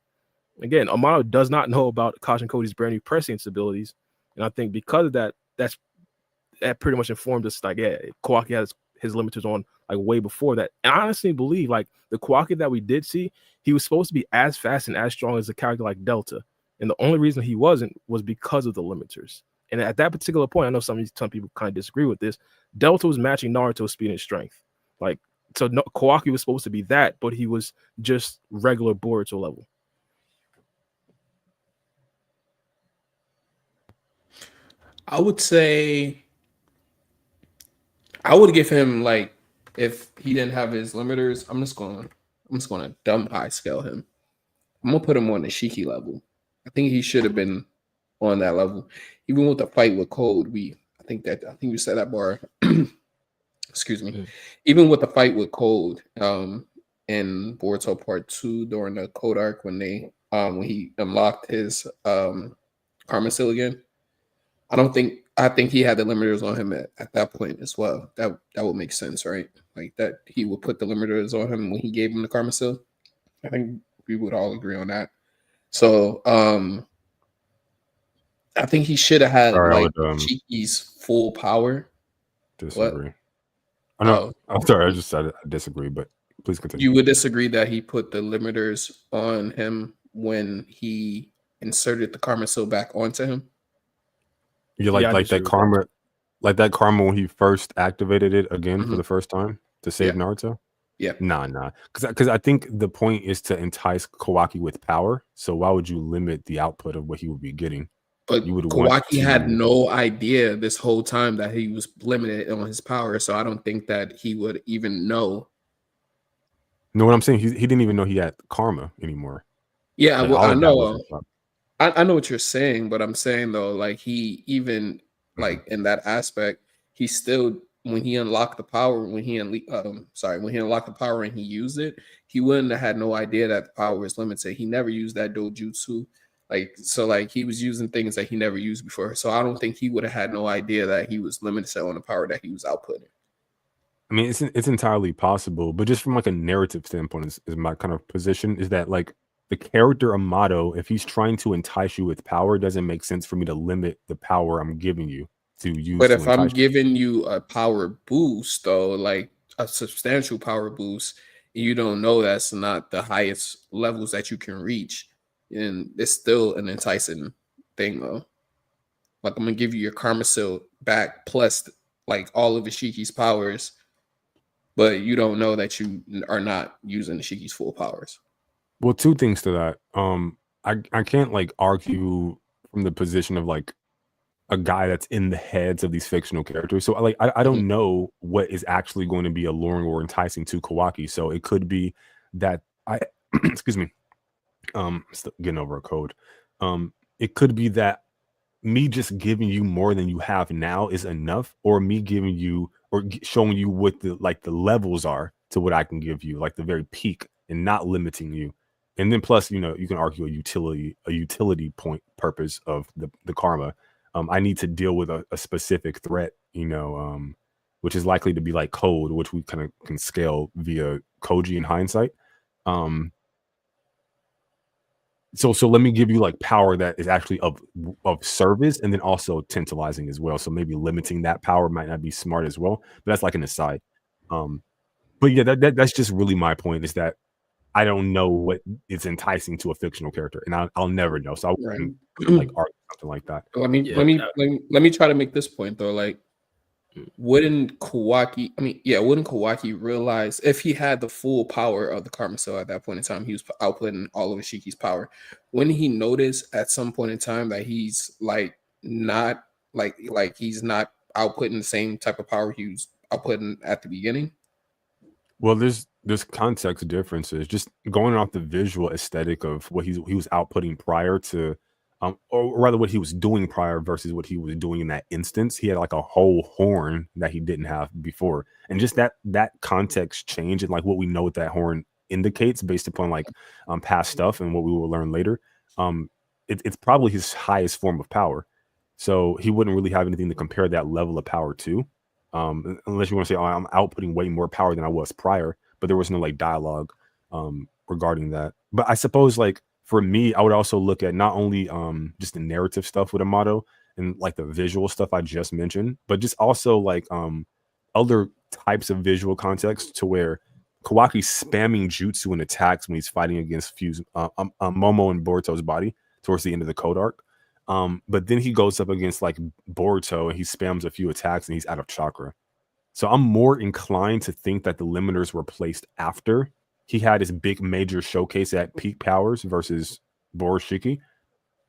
Again, Amato does not know about Kashin Koji's brand new prescience abilities. And I think because of that, that pretty much informed us like, yeah, Kawaki has his limiters on like way before that. And I honestly believe like the Kawaki that we did see, he was supposed to be as fast and as strong as a character like Delta. And the only reason he wasn't was because of the limiters. And at that particular point, I know some people kind of disagree with this. Delta was matching Naruto's speed and strength. Like, so Kawaki was supposed to be that, but he was just regular Boruto level. I would say I would give him like, if he didn't have his limiters, I'm just gonna dumb high scale him. I'm gonna put him on the Shiki level. I think he should have been on that level. Even with the fight with Code, I think you said that bar. Excuse me. Even with the fight with Code, in Boruto Part 2 during the Code arc when he unlocked his Karma again, I think he had the limiters on him at that point as well. That would make sense, right? Like that he would put the limiters on him when he gave him the Karma Seal. I think we would all agree on that. So I think he should have had Sorry, I like would Shiki's full power. disagree. What? I know. Oh, I'm sorry. I just said I disagree, but please continue. you would disagree that he put the limiters on him when he inserted the karma seal back onto him? Yeah, like Yeah, I like that disagree with karma, like that karma when he first activated it again for Mhm. the first time to save Yeah. Naruto. Yeah. Nah, because I think the point is to entice Kawaki with power. So why would you limit the output of what he would be getting? But You would want Kawaki had to. no idea this whole time that he was limited on his power, so I don't think that he would even know. Know what I'm saying? He didn't even know he had karma anymore. Yeah, Like well, all I of that was know. his fault. I know what you're saying, but I'm saying though, like he even like in that aspect, he still when he unlocked the power, when he unlocked the power and he used it, he wouldn't have had no idea that the power was limited. He never used that dojutsu. Like he was using things that he never used before. So I don't think he would have had no idea that he was limited on the power that he was outputting. I mean, it's entirely possible, but just from like a narrative standpoint, is my kind of position is that like the character Amato, if he's trying to entice you with power, it doesn't make sense for me to limit the power I'm giving you to use But to if I'm entice you. giving you a power boost, though, like a substantial power boost, you don't know that's not the highest levels that you can reach, and it's still an enticing thing, though. Like I'm gonna give you your karma seal back plus like all of Ishiki's powers, but you don't know that you are not using Ishiki's full powers. Well, two things to that. I can't like argue from the position of like a guy that's in the heads of these fictional characters. So like I Mhm. don't know what is actually going to be alluring or enticing to Kawaki. So it could be that I excuse me, still getting over a cold. It could be that me just giving you more than you have now is enough, or me giving you or showing you what the levels are to what I can give you, like the very peak, and not limiting you. And then plus, you can argue a utility point purpose of the karma. I need to deal with a specific threat, which is likely to be like code, which we kind of can scale via Koji in hindsight. So let me give you like power that is actually of service and then also tantalizing as well. So maybe limiting that power might not be smart as well, but that's like an aside. But yeah, that's just really my point is that I don't know what is enticing to a fictional character, and I'll never know. So I Right. wouldn't like argue something like that. Let me Yeah, let me try to make this point though. Like, Mm. wouldn't Kawaki realize if he had the full power of the karma cell at that point in time, he was outputting all of Ishiki's power. Wouldn't he notice at some point in time that he's like not like he's not outputting the same type of power he was outputting at the beginning? Well, there's context differences. Just going off the visual aesthetic of what he was outputting prior to, or rather what he was doing prior versus what he was doing in that instance. He had like a whole horn that he didn't have before, and just that context change and like what we know what that horn indicates based upon like past stuff and what we will learn later. It's probably his highest form of power, so he wouldn't really have anything to compare that level of power to. Unless you want to say, oh, I'm outputting way more power than I was prior, but there was no like dialogue regarding that. But I suppose like for me, I would also look at not only just the narrative stuff with Amato and like the visual stuff I just mentioned, but just also like other types of visual context to where Kawaki's spamming jutsu and attacks when he's fighting against Momo and Boruto's body towards the end of the code arc. But then he goes up against like Boruto and he spams a few attacks and he's out of chakra. So I'm more inclined to think that the limiters were placed after he had his big major showcase at peak powers versus Boroshiki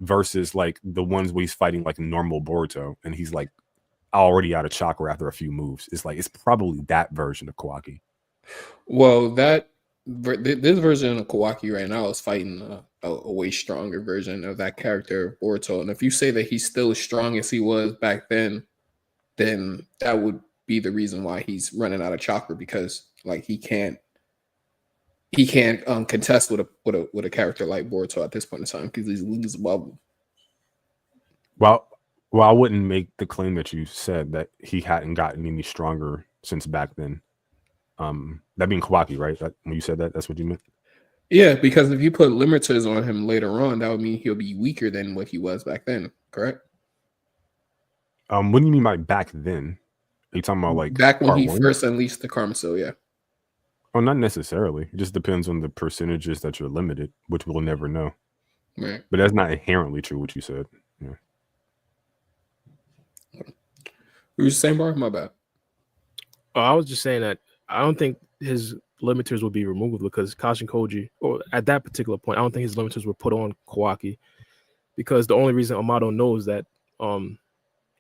versus like the ones where he's fighting like normal Boruto and he's like already out of chakra after a few moves. It's probably that version of Kawaki. Well, this version of Kawaki right now is fighting a way stronger version of that character Boruto. And if you say that he's still as strong as he was back then that would be the reason why he's running out of chakra, because like he can't contest with a character like Boruto at this point in time because he's above him. Well, I wouldn't make the claim that you said that he hadn't gotten any stronger since back then. That being Kawaki, right? When you said that, that's what you meant? Yeah, because if you put limiters on him later on, that would mean he'll be weaker than what he was back then, correct? What do you mean by back then? Are you talking about like Back when part he one? first unleashed the Karmasil, yeah. Oh, not necessarily. It just depends on the percentages that you're limited, which we'll never know. Right. But that's not inherently true, what you said. Yeah. You were saying, bro? My bad. Oh, I was just saying that I don't think his limiters will be removed because Kashin Koji, or at that particular point, I don't think his limiters were put on Kawaki because the only reason Amato knows that, or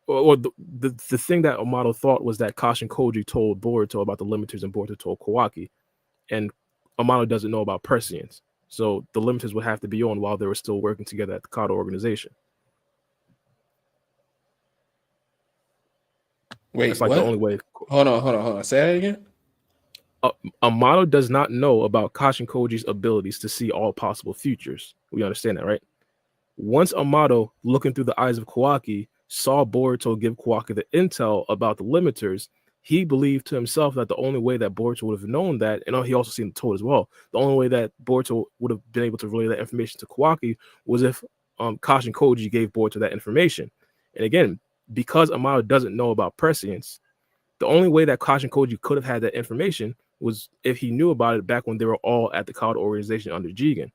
the thing that Amato thought was that Kashin Koji told Boruto about the limiters and Boruto told Kawaki, and Amato doesn't know about prescience. So the limiters would have to be on while they were still working together at the Kado organization. Wait, That's like what? the only way. Hold on. Say that again. Amato does not know about Kashin Koji's abilities to see all possible futures. We understand that, right? Once Amato, looking through the eyes of Kawaki, saw Boruto give Kawaki the intel about the limiters, he believed to himself that the only way that Boruto would have known that, and he also seen the toad as well, the only way that Boruto would have been able to relay that information to Kawaki was if Kashin Koji gave Boruto that information. And again, because Amato doesn't know about prescience, the only way that Kashin Koji could have had that information was if he knew about it back when they were all at the Kado organization under Jigen.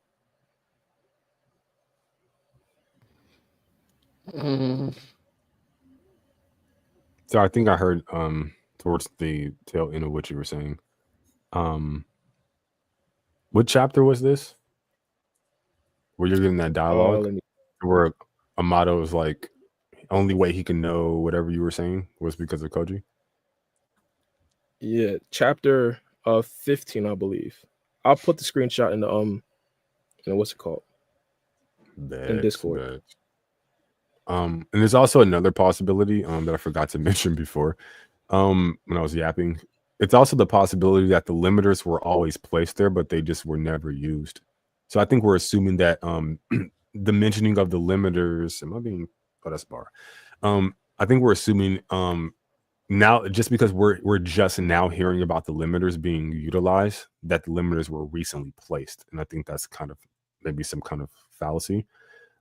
So I think I heard towards the tail end of what you were saying. What chapter was this? Where you're getting that dialogue where Amato was like, only way he can know whatever you were saying was because of Koji? Yeah, chapter 15, I believe. I'll put the screenshot in the what's it called? In Discord. And there's also another possibility that I forgot to mention before when I was yapping. It's also the possibility that the limiters were always placed there, but they just were never used. So I think we're assuming that the mentioning of the limiters, that's bar. I think we're assuming now, just because we're just now hearing about the limiters being utilized, that the limiters were recently placed. And I think that's kind of maybe some kind of fallacy.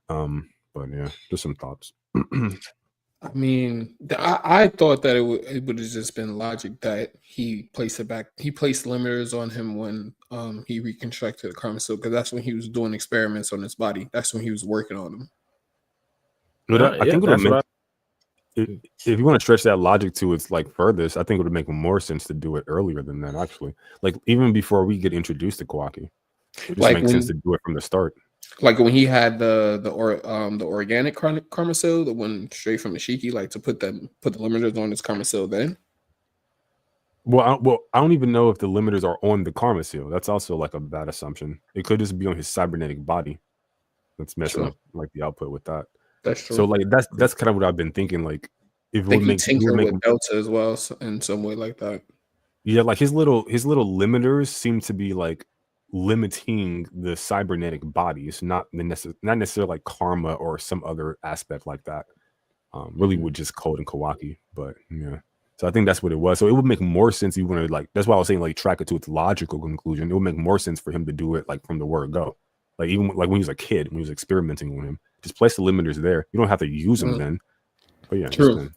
But yeah, just some thoughts. I mean, I thought that it would have just been logic that he placed it back. He placed limiters on him when he reconstructed the Karmasil, because that's when he was doing experiments on his body. That's when he was working on them. I think if you want to stretch that logic to its like furthest, I think it would make more sense to do it earlier than that. Actually, like even before we get introduced to Kawaki, it just makes sense to do it from the start. Like when he had the organic Karmasil, the one straight from Ishiki, like to put the limiters on his Karmasil then. Well, I don't even know if the limiters are on the Karmasil. That's also like a bad assumption. It could just be on his cybernetic body. That's messing up like the output with that. That's true. So like that's kind of what I've been thinking. Like if it would make tinker with Delta as well in some way like that. Yeah, like his little limiters seem to be like limiting the cybernetic bodies, not necessarily like karma or some other aspect like that. Really with just Code and Kawaki, but yeah. So I think that's what it was. So it would make more sense. You want to like, that's why I was saying like track it to its logical conclusion. It would make more sense for him to do it like from the word go. Like even like when he was a kid, when he was experimenting on him, just place the limiters there. You don't have to use them then. But yeah, true.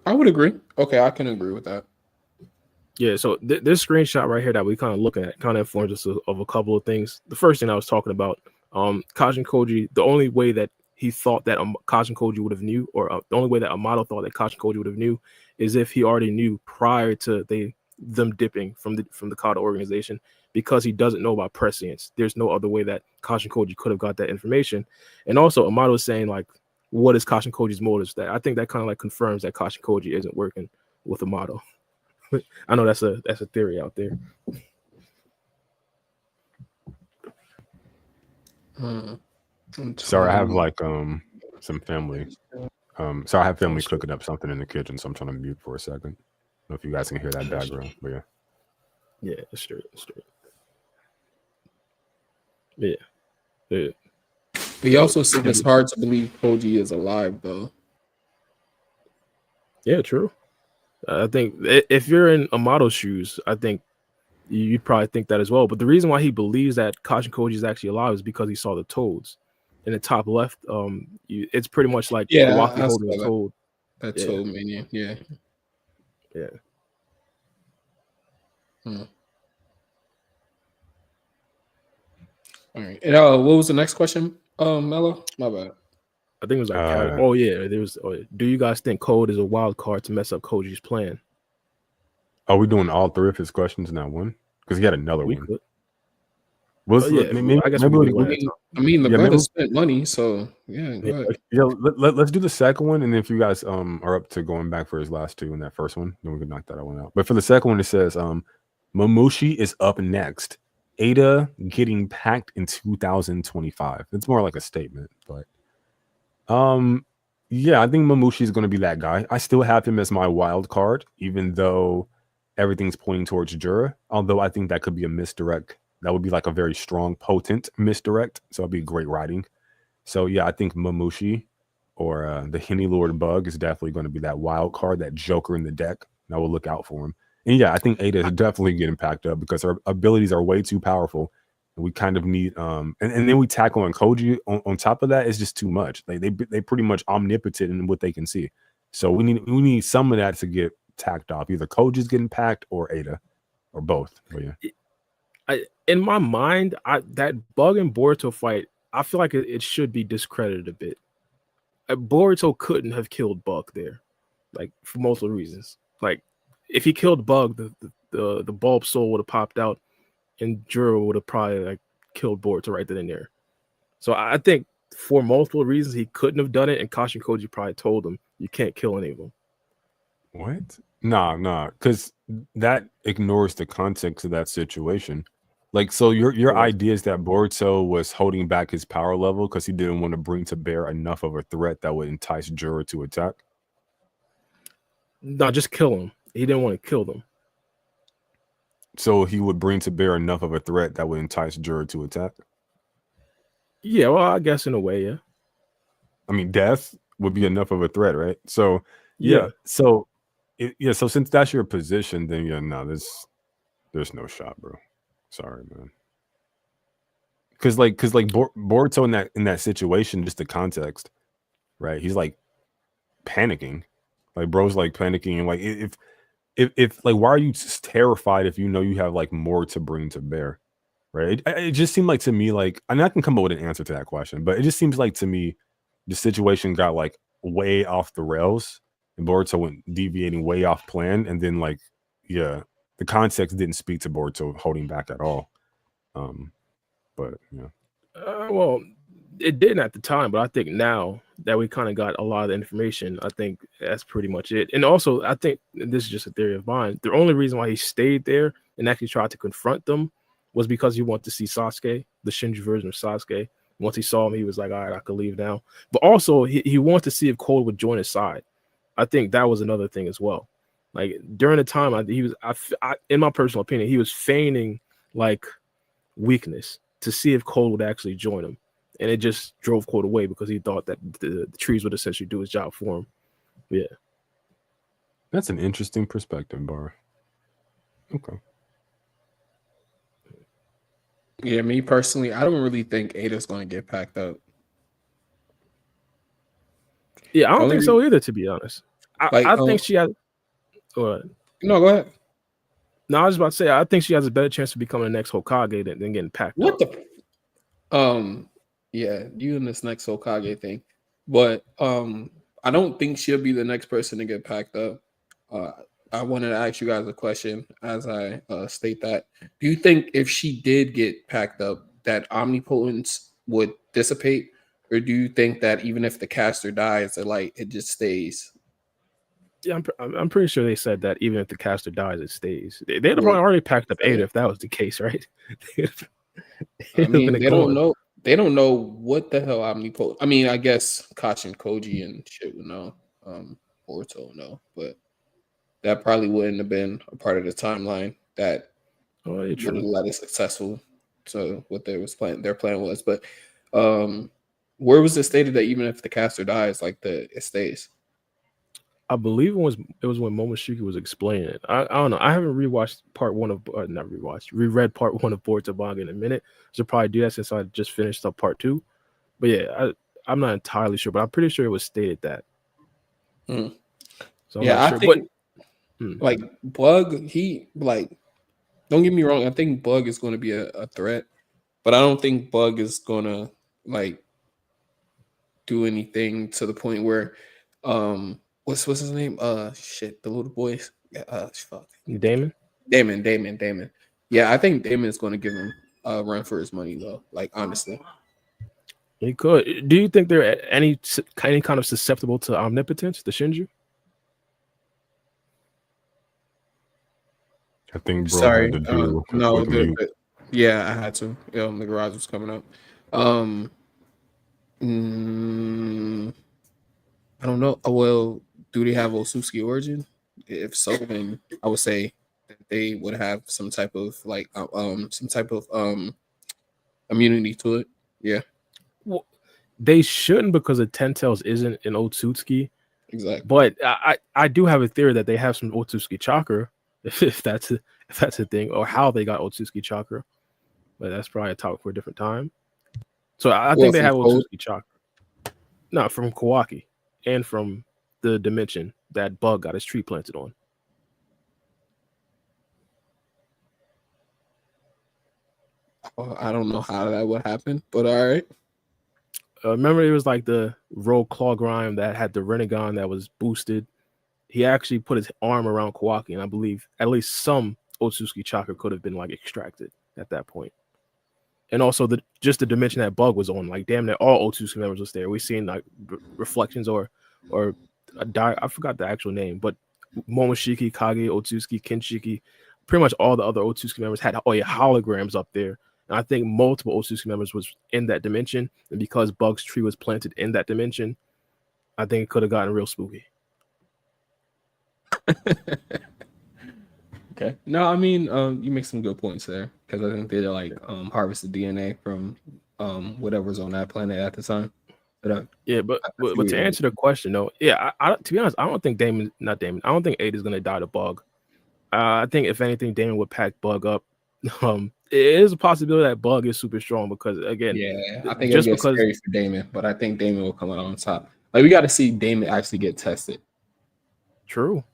I would agree. Okay, I can agree with that. Yeah, so this screenshot right here that we kind of looking at kind of informs us of a couple of things. The first thing I was talking about, Kashin Koji, the only way that he thought that Kashin Koji would have knew, or the only way that Amato thought that Kashin Koji would have knew, is if he already knew prior to them dipping from the Kado organization, because he doesn't know about prescience. There's no other way that Kashin Koji could have got that information. And also Amato is saying like, what is Kashin Koji's motives? That I think that kind of like confirms that Kashin Koji isn't working with Amato. I know that's a theory out there. Sorry, I have like some family. So I have family cooking up something in the kitchen, so I'm trying to mute for a second. I don't know if you guys can hear that background, but yeah. Yeah, it's straight. Yeah. He also said it's hard to believe Koji is alive, though. Yeah, true. I think if you're in Amato's shoes, I think you'd probably think that as well. But the reason why he believes that Kashin Koji is actually alive is because he saw the toads. In the top left, it's pretty much like Kawaki I holding saw a that. toad. That Yeah. toad minion, yeah. All right. And what was the next question, Mello? My bad. I think it was like, there was. Do you guys think Code is a wild card to mess up Koji's plan? Are we doing all three of his questions in that one? Because he had another We one. could. Maybe, I guess we could do one. I mean, the brother spent money, so yeah. Go ahead. Let's do the second one, and then if you guys are up to going back for his last two in that first one, then we can knock that one out. But for the second one, it says Mamushi is up next. Ada getting packed in 2025. It's more like a statement, but yeah, I think Mamushi is going to be that guy. I still have him as my wild card, even though everything's pointing towards Jura. Although I think that could be a misdirect. That would be like a very strong, potent misdirect. So it'd be great writing. So yeah, I think Mamushi or the Henny Lord Bug is definitely going to be that wild card, that joker in the deck. And I will look out for him. And yeah, I think Ada is definitely getting packed up because her abilities are way too powerful. And we kind of need and then we tackle on Koji on top of that. It's just too much. Like they pretty much omnipotent in what they can see. So we need some of that to get tacked off. Either Koji's getting packed or Ada or both. But yeah. In my mind, that Bug and Boruto fight, I feel like it should be discredited a bit. Boruto couldn't have killed Bug there, like for multiple reasons. Like if he killed Bug, the bulb soul would have popped out, and Juro would have probably like killed Boruto right then and there. So I think for multiple reasons he couldn't have done it, and Kashin Koji probably told him you can't kill any of them. What? Nah, because that ignores the context of that situation. Like, so your idea is that Boruto was holding back his power level because he didn't want to bring to bear enough of a threat that would entice Juro to attack? No, just kill him. He didn't want to kill them. So he would bring to bear enough of a threat that would entice Juro to attack? Yeah, well, I guess in a way, yeah. I mean, death would be enough of a threat, right? So, yeah. So since that's your position, then yeah, no, there's no shot, bro. Sorry, man. Because Boruto in that situation, just the context, right? He's like panicking, like bro's like panicking, and like if like, why are you terrified if you know you have like more to bring to bear, right? It just seemed like to me, like, I mean, I can come up with an answer to that question, but it just seems like to me the situation got like way off the rails, and Boruto went deviating way off plan, and then like, yeah. The context didn't speak to Boruto holding back at all. But yeah. Well, it didn't at the time, but I think now that we kind of got a lot of the information, I think that's pretty much it. And also, I think this is just a theory of mine. The only reason why he stayed there and actually tried to confront them was because he wanted to see Sasuke, the Shinju version of Sasuke. Once he saw him, he was like, all right, I could leave now. But also, he wanted to see if Cole would join his side. I think that was another thing as well. Like during the time, in my personal opinion, he was feigning like weakness to see if Cole would actually join him, and it just drove Cole away because he thought that the trees would essentially do his job for him. Yeah, that's an interesting perspective, Bar. Okay. Yeah, me personally, I don't really think Ada's going to get packed up. Yeah, I don't think so either. To be honest, I think she has. No, go ahead. No, I was about to say I think she has a better chance of becoming the next Hokage than getting packed up. Yeah, you and this next Hokage thing, but I don't think she'll be the next person to get packed up. I wanted to ask you guys a question as I state that. Do you think if she did get packed up, that omnipotence would dissipate, or do you think that even if the caster dies, it just stays? Yeah, I'm pretty sure they said that even if the caster dies, it stays. They'd have probably already packed up Ada if that was the case, right? I mean, they don't know. They don't know what the hell omnipotent. I mean, I guess Kashin Koji and shit would know. Boruto would know, but that probably wouldn't have been a part of the timeline that would have led it successful to what their plan was. But where was it stated that even if the caster dies, it stays? I believe it was when Momoshiki was explaining it. I don't know. I haven't rewatched part one of not rewatched, reread part one of Boruto manga in a minute. Should probably do that since I just finished up part two. But yeah, I'm not entirely sure, but I'm pretty sure it was stated that. Mm. So I'm Yeah, not I sure. think But like Bug, he like don't get me wrong, I think Bug is going to be a threat, but I don't think Bug is going to like do anything to the point where what's his name? Shit, the little boy. Fuck. Damon. Damon. Yeah, I think Damon is going to give him a run for his money though. Like honestly. He could. Do you think they're any kind of susceptible to omnipotence, the Shinju? I think bro Sorry, had to do no, with mute. yeah, I had to. The garage was coming up. Mm, I don't know. Well, do they have Osusuki origin? If so, then I would say that they would have some type of immunity to it. Yeah, Well, they shouldn't because the Ten Tails isn't an Otsutsuki. exactly. But I do have a theory that they have some Otsutsuki chakra, if that's a thing, or how they got Otsutsuki chakra. But that's probably a topic for a different time. So I think they have Otsutsuki chakra. No, from Kawaki and from the dimension that Bug got his tree planted on. I don't know how that would happen, but all right. Remember, it was like the Rogue Claw Grime that had the Renegon that was boosted. He actually put his arm around Kawaki, and I believe at least some Otsutsuki chakra could have been like extracted at that point. And also just the dimension that Bug was on, like damn near all Otsutsuki members was there. We seen like reflections or I forgot the actual name, but Momoshiki, Kage, Otsutsuki, Kinshiki, pretty much all the other Otsutsuki members had holograms up there. And I think multiple Otsutsuki members was in that dimension, and because Bug's tree was planted in that dimension, I think it could have gotten real spooky. Okay. No, I mean, you make some good points there because I think they like harvest the DNA from whatever's on that planet at the time. But but to answer the question, though, yeah, I to be honest, I don't think I don't think Ada is gonna die to Bug. I think if anything, Damon would pack Bug up. It is a possibility that Bug is super strong because again, yeah, I think just it gets because scary for Damon, but I think Damon will come out on top. Like we got to see Damon actually get tested. True,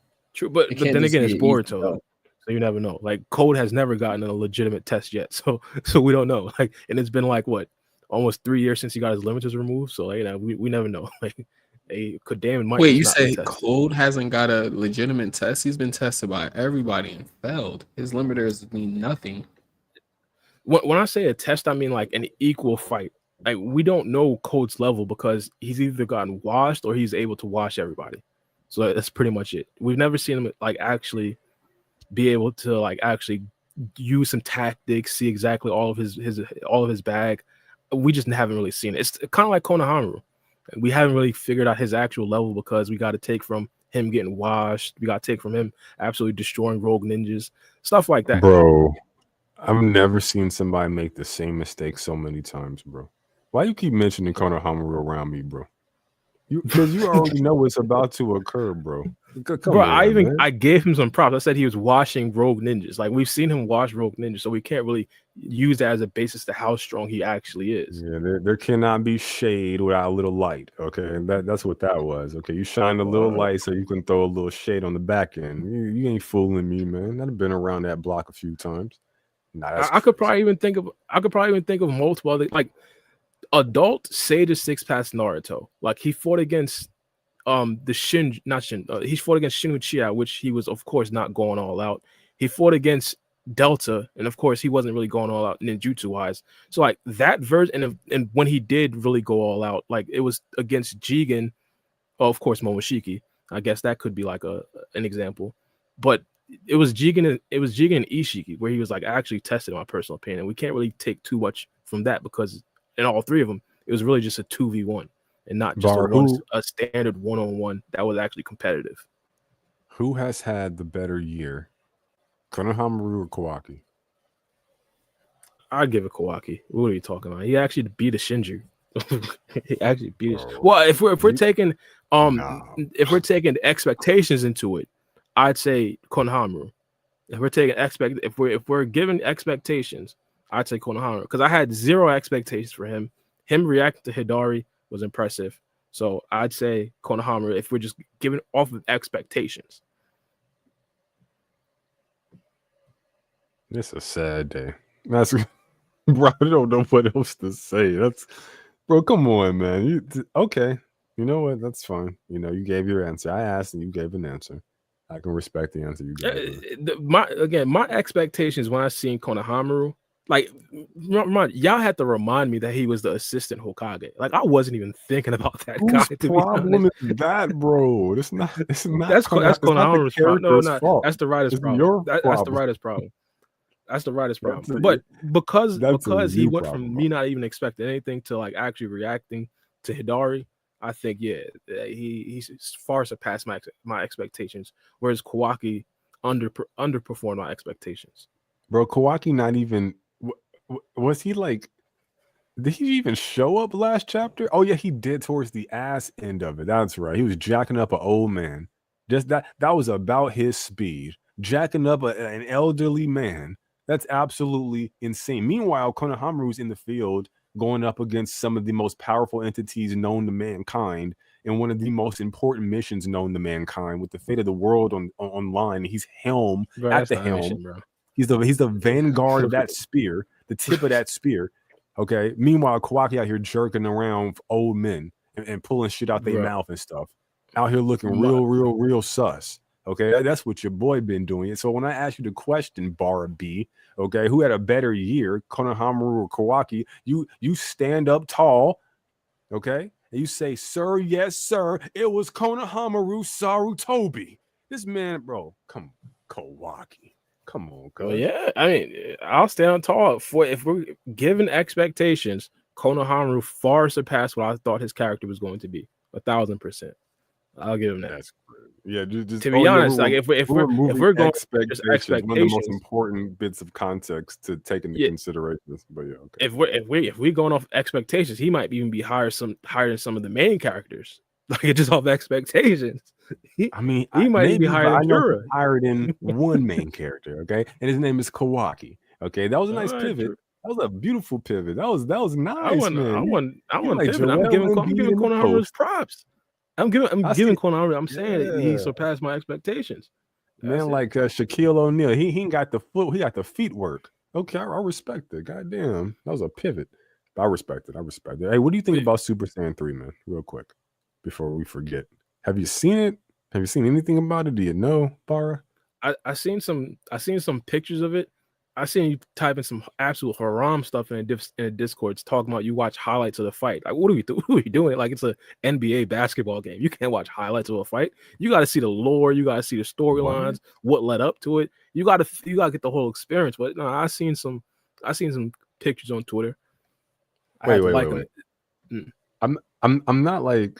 but then again, it's Boruto, though, so you never know. Like Code has never gotten a legitimate test yet, so we don't know. Like, and it's been like what, almost 3 years since he got his limiters removed. So like, we never know. Like, could Damon might. Wait, you say Code hasn't got a legitimate test? He's been tested by everybody and failed. His limiters mean nothing. When I say a test, I mean like an equal fight. Like we don't know Code's level because he's either gotten washed or he's able to wash everybody. So that's pretty much it. We've never seen him like actually be able to like actually use some tactics, see exactly all of his bag. We just haven't really seen it. It's kind of like Konohamaru. We haven't really figured out his actual level because we got to take from him getting washed. We got to take from him absolutely destroying rogue ninjas, stuff like that. Bro, I've never seen somebody make the same mistake so many times, bro. Why you keep mentioning Konohamaru around me, bro? Because you already know what's about to occur, bro. Bro, I gave him some props. I said he was washing rogue ninjas. Like we've seen him wash rogue ninjas, so we can't really use that as a basis to how strong he actually is. Yeah, there cannot be shade without a little light. Okay, that's what that was. Okay, you shine a little light so you can throw a little shade on the back end. You ain't fooling me, man. I've been around that block a few times. Nah, I could probably even think of multiple other like adult Sage of Six past Naruto. Like he fought against he fought against Shin Uchiha, which he was of course not going all out. He fought against Delta, and of course he wasn't really going all out ninjutsu wise. So like that version, and when he did really go all out, like it was against Jigen, of course Momoshiki. I guess that could be like an example, but it was Jigen and Ishiki where he was like actually tested, in my personal opinion. We can't really take too much from that because in all three of them, it was really just a 2v1 and not just a standard one-on-one that was actually competitive. Who has had the better year, Konohamaru or Kawaki? I'd give it Kawaki. What are you talking about? He actually beat a Shinju. He actually beat it. Well, if we're taking If we're taking expectations into it, I'd say Konohamaru. If we're taking if we're giving expectations, I'd say Konohamaru, because I had zero expectations for him. Him reacting to Hidari was impressive. So I'd say Konohamaru if we're just giving off of expectations. It's a sad day. That's bro. I don't know what else to say. That's bro. Come on, man. Okay? You know what? That's fine. You know, you gave your answer. I asked and you gave an answer. I can respect the answer you gave. My expectations when I seen Konohamaru, like y'all had to remind me that he was the assistant Hokage. Like I wasn't even thinking about that guy. Whose problem is that, bro? It's not. That's Konohamaru's problem. No, not fault. that's the writer's problem. That's the writer's problem. That's the writer's problem. But because he went from me not even expecting anything to like actually reacting to Hidari, I think he's far surpassed my expectations. Whereas Kawaki underperformed my expectations. Bro, Kawaki not even was he like? Did he even show up last chapter? Oh yeah, he did towards the ass end of it. That's right. He was jacking up an old man. Just that was about his speed. Jacking up an elderly man. That's absolutely insane. Meanwhile, Konohamaru's in the field going up against some of the most powerful entities known to mankind in one of the most important missions known to mankind with the fate of the world online. He's helm bro, at the helm. Mission, bro. He's the vanguard of that spear, the tip of that spear. Okay. Meanwhile, Kawaki out here jerking around old men and pulling shit out their mouth and stuff. Out here looking real sus. Okay, that's what your boy been doing. So when I ask you the question, Bar B, okay, who had a better year, Konohamaru or Kawaki? You stand up tall, okay, and you say, "Sir, yes, sir, it was Konohamaru Sarutobi." This man, bro, come Kawaki, come on, well, yeah. I mean, I'll stand tall if we're given expectations. Konohamaru far surpassed what I thought his character was going to be. 1,000%. I'll give him that. That's great. Yeah, just to be honest, like if we're going expectations, one of the most important bits of context to take into consideration. But yeah, okay. If we going off expectations, he might even be higher than some of the main characters. Like just off expectations. He might be higher than Jura. Higher than one main character, okay, and his name is Kawaki. Okay, that was a nice pivot. That was a beautiful pivot. That was nice. I want pivot. I'm giving Konohamaru his props. I'm giving Konohamaru. I'm saying he surpassed my expectations. Man, like Shaquille O'Neal, he ain't got the foot. He got the feet work. Okay, I respect it. Goddamn, that was a pivot. But I respect it. Hey, what do you think about Super Saiyan 3, man? Real quick, before we forget. Have you seen it? Have you seen anything about it? Do you know, Bara? I seen some pictures of it. I seen you typing some absolute haram stuff in a Discord talking about you watch highlights of the fight. Like, what are we doing? Like, it's a NBA basketball game. You can't watch highlights of a fight. You got to see the lore. You got to see the storylines. What led up to it. You got to get the whole experience. But no, I seen some pictures on Twitter. Wait. I'm not like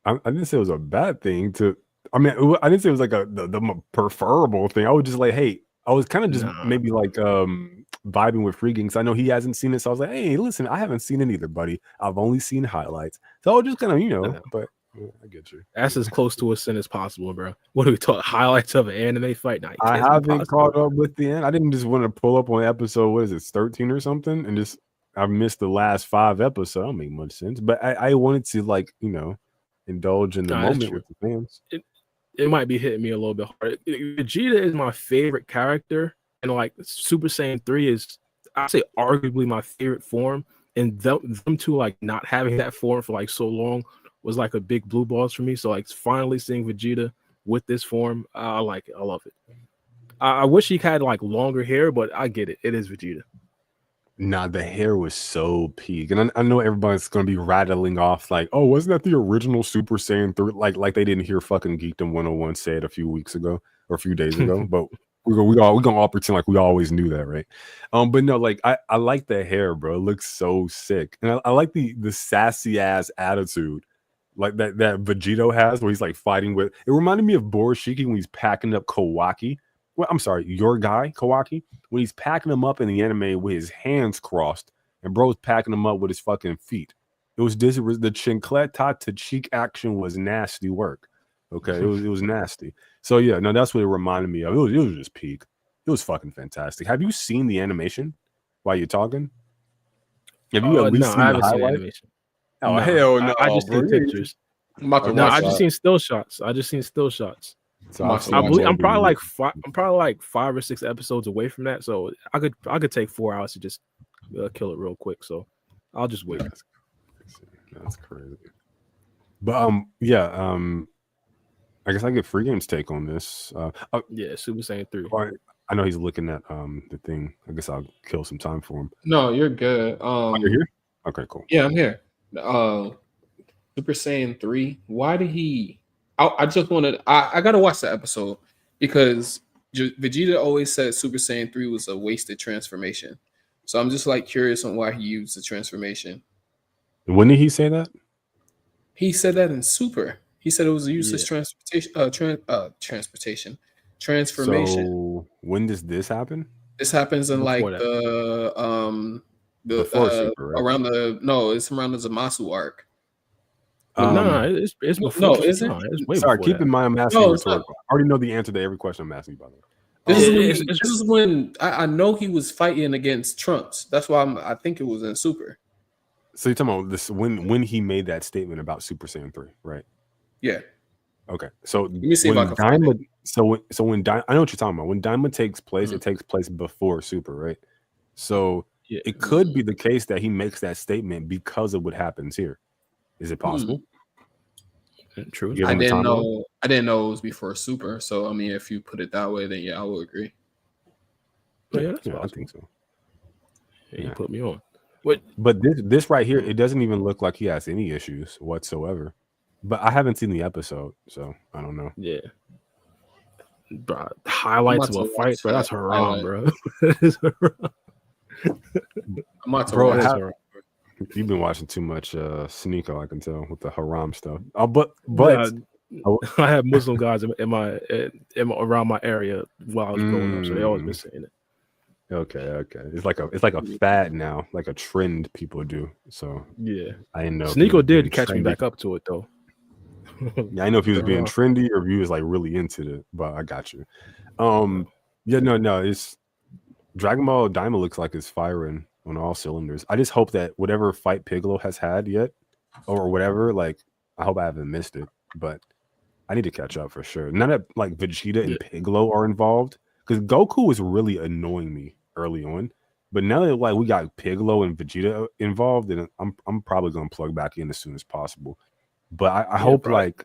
I didn't say it was a bad thing to. I mean, I didn't say it was like the preferable thing. I was just like, hey. I was kind of just maybe like vibing with Freaking because I know he hasn't seen it. So I was like, hey, listen, I haven't seen it either, buddy. I've only seen highlights. So I was just kind of, but I get you. That's as close to a sin as possible, bro. What do we talk? Highlights of an anime fight? Nah, I haven't caught up with the end. I didn't just want to pull up on episode, what is it, 13 or something? And just, I missed the last 5 episodes. That don't make much sense. But I wanted to, like, indulge in the moment with the fans. It might be hitting me a little bit hard. Vegeta is my favorite character, and like Super Saiyan 3 is, I say, arguably my favorite form. And them two like not having that form for like so long was like a big blue balls for me. So like finally seeing Vegeta with this form, I like it. I love it. I wish he had like longer hair, but I get it. It is Vegeta. Nah, the hair was so peak. And I know everybody's going to be rattling off like, oh, wasn't that the original Super Saiyan 3? Like they didn't hear fucking Geekdom 101 say it a few weeks ago or a few days ago. But we're gonna all pretend like we always knew that, right? But no, like I like the hair, bro. It looks so sick. And I like the sassy ass attitude like that Vegito has where he's like fighting with. It reminded me of Borishiki when he's packing up Kawaki. Well, I'm sorry, your guy, Kawaki, when he's packing him up in the anime with his hands crossed, and bro's packing him up with his fucking feet. It was this. The chincleta to cheek action was nasty work. Okay, it was nasty. So yeah, no, that's what it reminded me of. It was just peak. It was fucking fantastic. Have you seen the animation while you're talking? Have you at least No, seen I the haven't seen the highlight? animation. Oh Nah, hell no! I just bro. seen pictures. I'm about to No, watch I just that. seen still shots. I just seen still shots. So I'm I've watching seen I watch believe more I'm probably than like you. I'm probably like 5 or 6 episodes away from that. So I could take 4 hours to just kill it real quick. So I'll just wait. That's crazy. But yeah, I guess I get Free Game's take on this. Yeah, Super Saiyan 3. I know he's looking at the thing. I guess I'll kill some time for him. No, you're good. You're here? Okay, cool. Yeah, I'm here. Super Saiyan 3. Why did he? I just wanted. I gotta watch the episode because Vegeta always said Super Saiyan 3 was a wasted transformation. So I'm just like curious on why he used the transformation. When did he say that? He said that in Super. He said it was a useless transformation. So when does this happen? This happens in Before like that. Before Super, right? It's around the Zamasu arc. No, it's before. No, is it? No, it's way Sorry, before keep that. in mind I'm asking No, it's rhetorical. I already know the answer to every question I'm asking, by the way. This is when I know he was fighting against Trunks. That's why I think it was in Super. So you're talking about this when he made that statement about Super Saiyan 3, right? Yeah. Okay. So Let me see if I can find it. I know what you're talking about. When Daima takes place, it takes place before Super, right? So Yeah. it could be the case that he makes that statement because of what happens here. Is it possible? True. I didn't know it was before Super. So I mean, if you put it that way, then yeah, I will agree. Yeah, I think so. Yeah, you put me on. But this right here, it doesn't even look like he has any issues whatsoever. But I haven't seen the episode, so I don't know. Yeah. Bro, highlights of a fight, bro. That's haram, bro. I'm about to watch Bro, you've been watching too much Sneeko, I can tell, with the haram stuff. But I have Muslim guys in my around my area while I was growing up, so they always been saying it. Okay. It's like a fad now, like a trend people do. So yeah, I didn't know. Sneeko did catch me back up to it though. Yeah, I know if he was being trendy or if he was like really into it, but I got you. Yeah, no, it's Dragon Ball Daima looks like it's firing on all cylinders. I just hope that whatever fight Piccolo has had yet, or whatever, like I hope I haven't missed it, but I need to catch up for sure. Now that like Vegeta and Piccolo are involved, because Goku was really annoying me early on, but now that like we got Piccolo and Vegeta involved, then I'm probably gonna plug back in as soon as possible. But I hope like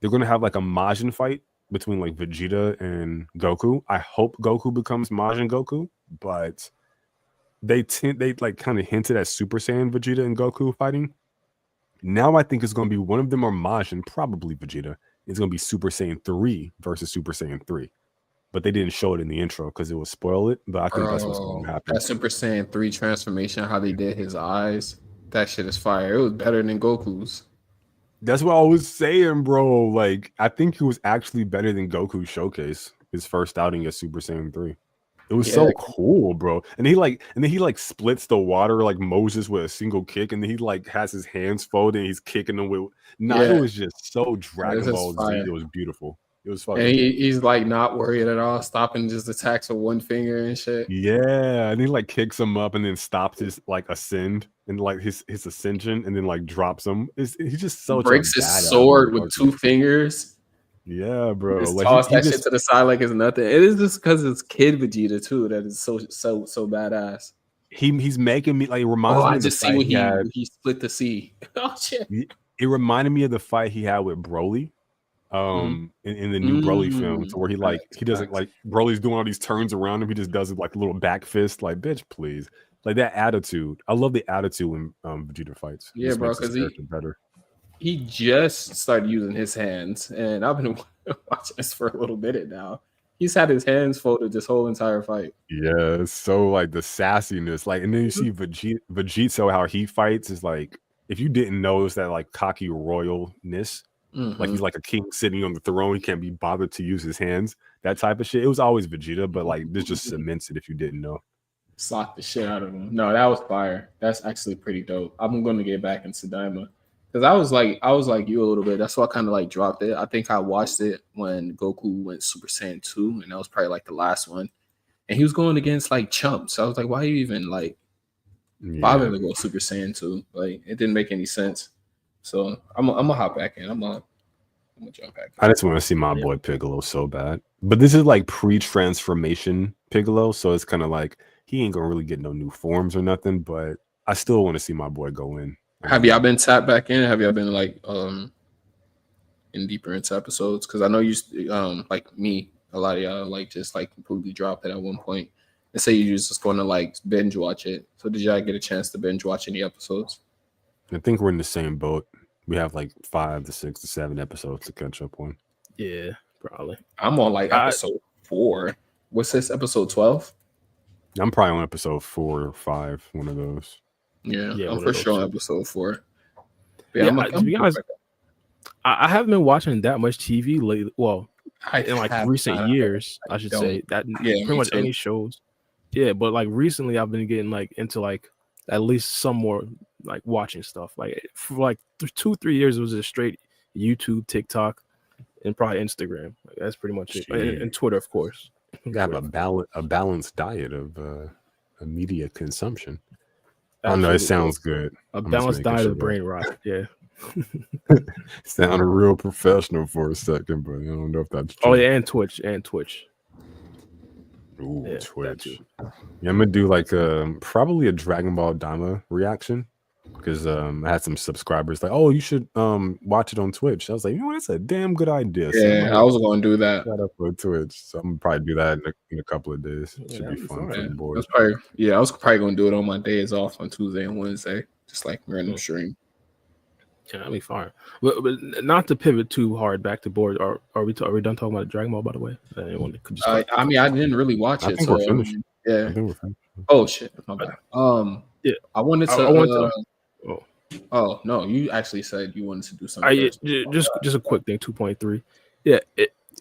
they're gonna have like a Majin fight between like Vegeta and Goku. I hope Goku becomes Majin Goku, but they like kind of hinted at Super Saiyan Vegeta and Goku fighting. Now I think it's gonna be one of them or Majin, probably Vegeta. It's gonna be Super Saiyan 3 versus Super Saiyan 3. But they didn't show it in the intro because it would spoil it. But I think that's what's gonna happen. That Super Saiyan 3 transformation, how they did his eyes, that shit is fire. It was better than Goku's. That's what I was saying, bro. Like, I think he was actually better than Goku's showcase, his first outing as Super Saiyan 3. It was so cool, bro. And then he splits the water like Moses with a single kick, and then he like has his hands folded and he's kicking them with. It was just so Dragon Ball Z. It was beautiful. It was fucking. And he's like not worried at all, stopping just attacks with one finger and shit. Yeah, and he like kicks him up and then stops his like ascend and like his ascension and then like drops him. He's just so breaks his sword with 2 fingers. Yeah, bro. Just like toss that shit to the side like it's nothing. It is just because it's Kid Vegeta too that is so badass. He's making me like reminds me. I just see when he split the sea. Oh shit! It reminded me of the fight he had with Broly. In the new Broly film, where he doesn't like Broly's doing all these turns around him. He just does it like a little back fist, like bitch, please. Like that attitude. I love the attitude when Vegeta fights. Yeah, bro, because he just started using his hands, and I've been watching this for a little bit now. He's had his hands folded this whole entire fight. Yeah, so like the sassiness, like, and then you see Vegeta, how he fights is like, if you didn't know, it's that like cocky royalness. Like he's like a king sitting on the throne. He can't be bothered to use his hands. That type of shit. It was always Vegeta, but like this just cements it if you didn't know. Sock the shit out of him. No, that was fire. That's actually pretty dope. I'm gonna get back into Daima. Because I was like you a little bit. That's why I kind of like dropped it. I think I watched it when Goku went Super Saiyan 2, and that was probably like the last one. And he was going against like chumps. I was like, why you even like bother to go Super Saiyan 2? Like it didn't make any sense. So I'm gonna hop back in. I'm gonna jump back in. I just want to see my boy Piccolo so bad. But this is like pre-transformation Piccolo, so it's kind of like he ain't gonna really get no new forms or nothing, but I still want to see my boy go in. Have y'all been tapped back in? Have y'all been like in deeper into episodes? Because I know you like me, a lot of y'all like just like completely dropped it at one point and say you're just going to like binge watch it. So did y'all get a chance to binge watch any episodes? I think we're in the same boat. We have like 5 to 6 to 7 episodes to catch up on. Yeah, probably. I'm on like episode 4. What's this, episode 12? I'm probably on episode 4 or 5, one of those. Yeah, I'm for sure on episode 4. But yeah, to be honest, I haven't been watching that much TV lately. Well, in like recent years, I should say that pretty much any shows. Yeah, but like recently, I've been getting like into like at least some more like watching stuff. Like for like 2-3 years, it was just straight YouTube, TikTok, and probably Instagram. Like, that's pretty much it, and Twitter, of course. You have a balanced diet of media consumption. I don't know. It sounds good. A balanced diet of brain rot. Yeah. Sounded real professional for a second, but I don't know if that's true. Oh yeah, and Twitch. Ooh, yeah, Twitch. Yeah, I'm gonna do like probably a Dragon Ball Daima reaction because I had some subscribers like, oh, you should watch it on Twitch. I was like, you know, that's a damn good idea. Yeah, I was gonna do that. Set up for Twitch, so I'm gonna probably do that in a couple of days. It should be fun for the boys. I was probably gonna do it on my days off on Tuesday and Wednesday, just like random stream. Yeah, that'd be fine. But not to pivot too hard back to board. Are we done talking about Dragon Ball? By the way, I mean, I didn't really watch it. So, we're finished. Yeah. Oh shit, my bad. Yeah, I wanted to. Oh no, you actually said you wanted to do something. Just a quick thing. 2.3. Yeah,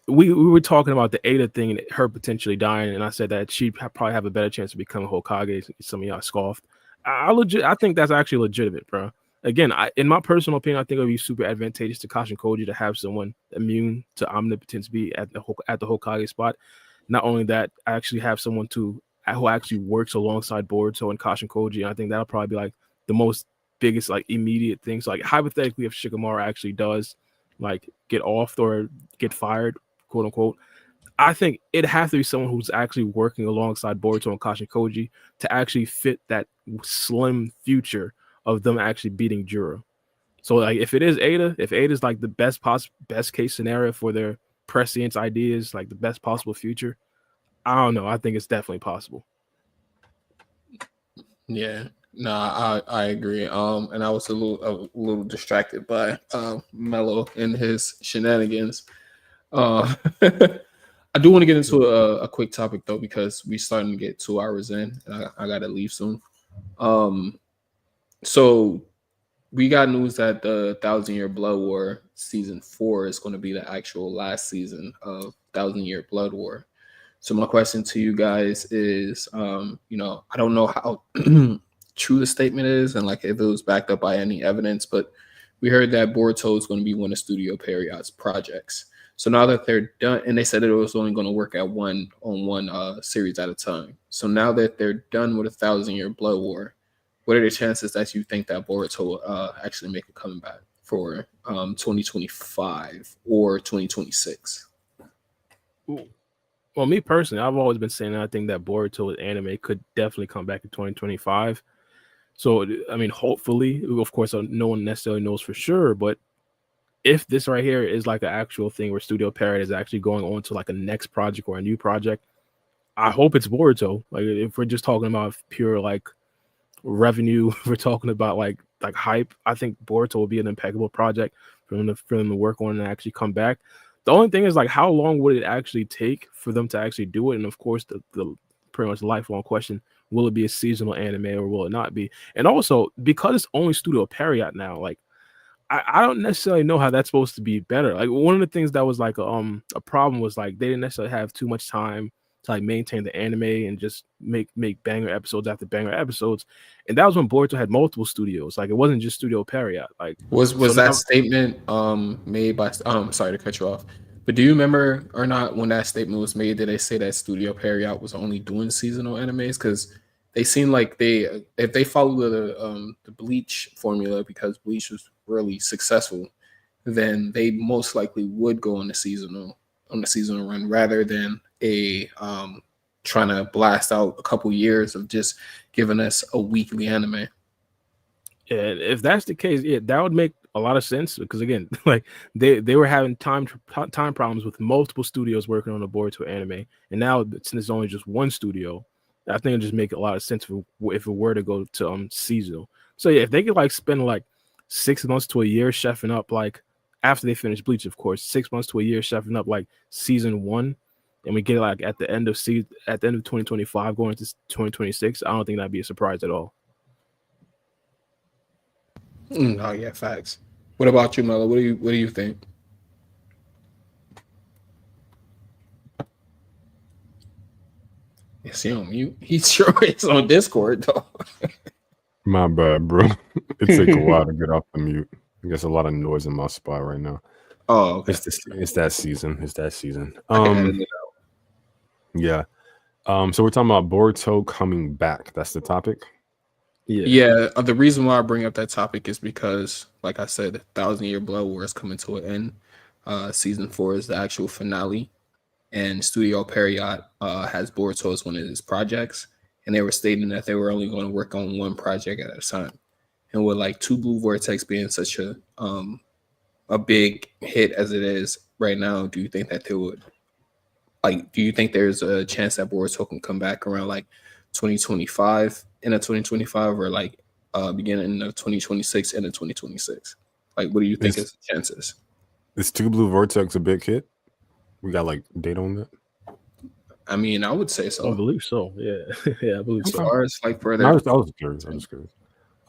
we were talking about the Ada thing and her potentially dying, and I said that she'd probably have a better chance of becoming Hokage. Some of y'all scoffed. I think that's actually legitimate, bro. Again, in my personal opinion, I think it would be super advantageous to Kashin Koji to have someone immune to omnipotence be at the Hokage spot. Not only that, I actually have someone who actually works alongside Boruto and Kashin Koji. And I think that'll probably be like the most biggest like immediate things. So, like hypothetically, if Shikamaru actually does like get off or get fired, quote unquote, I think it'd have to be someone who's actually working alongside Boruto and Kashin Koji to actually fit that slim future of them actually beating Jura. So like if Ada's like the best case scenario for their prescience ideas, like the best possible future, I don't know. I think it's definitely possible. Yeah, no, I agree. And I was a little distracted by Mello and his shenanigans. I do want to get into a quick topic though, because we're starting to get 2 hours in, and I gotta leave soon. So we got news that the 1,000-Year Blood War season 4 is going to be the actual last season of 1,000-Year Blood War. So my question to you guys is, I don't know how true the statement is and like if it was backed up by any evidence, but we heard that Boruto is going to be one of Studio Period's projects. So now that they're done, and they said that it was only going to work at one series at a time. So now that they're done with 1,000-Year Blood War, what are the chances that you think that Boruto will actually make a comeback for 2025 or 2026? Well, me personally, I've always been saying that I think that Boruto with anime could definitely come back in 2025. So, I mean, hopefully, of course, no one necessarily knows for sure, but if this right here is like an actual thing where Studio Parrot is actually going on to like a next project or a new project, I hope it's Boruto. Like, if we're just talking about pure like revenue, we're talking about like hype, I think Boruto will be an impeccable project for them to work on and actually come back. The only thing is like how long would it actually take for them to actually do it? And of course the pretty much lifelong question, will it be a seasonal anime or will it not be? And also because it's only Studio Period now, like I don't necessarily know how that's supposed to be better. Like one of the things that was like a problem was like they didn't necessarily have too much time to like maintain the anime and just make banger episodes after banger episodes. And that was when Boruto had multiple studios. Like it wasn't just Studio Period. Like Was so that now, statement made by sorry to cut you off, but do you remember or not when that statement was made? Did they say that Studio Period was only doing seasonal animes? Because they seem like if they follow the Bleach formula, because Bleach was really successful, then they most likely would go on the seasonal run rather than a trying to blast out a couple years of just giving us a weekly anime. and if that's the case, yeah, that would make a lot of sense because again, like they were having time problems with multiple studios working on a Boruto anime, and now since it's only just one studio, I think it just make a lot of sense if it were to go to seasonal. So yeah, if they could like spend like 6 months to a year chefing up, like after they finish Bleach, of course, 6 months to a year chefing up like season 1, and we get it like at the end of 2025 going into 2026, I don't think that'd be a surprise at all. Oh yeah, facts. What about you, Mello? What do you think? Yes, he on mute. He sure is on Discord though. My bad, bro. It take a while to get off the mute. There's a lot of noise in my spot right now. Oh, okay. It's that season. It's that season. I can edit it out. Yeah. So we're talking about Boruto coming back. That's the topic. Yeah. The reason why I bring up that topic is because, like I said, 1,000-Year Blood War is coming to an end. Season 4 is the actual finale, and Studio Period has Boruto as one of his projects, and they were stating that they were only going to work on one project at a time. And with like Tybw Vortex being such a big hit as it is right now, do you think that they would do you think there's a chance that Boruto can come back around like 2025 into 2025 or like beginning of 2026 into 2026? Like, what do you think is the chances? Is Tybw Vortex a big hit? We got like data on that? I mean, I would say so. I believe so. Yeah. Yeah, I believe As so. far as like further, I was curious.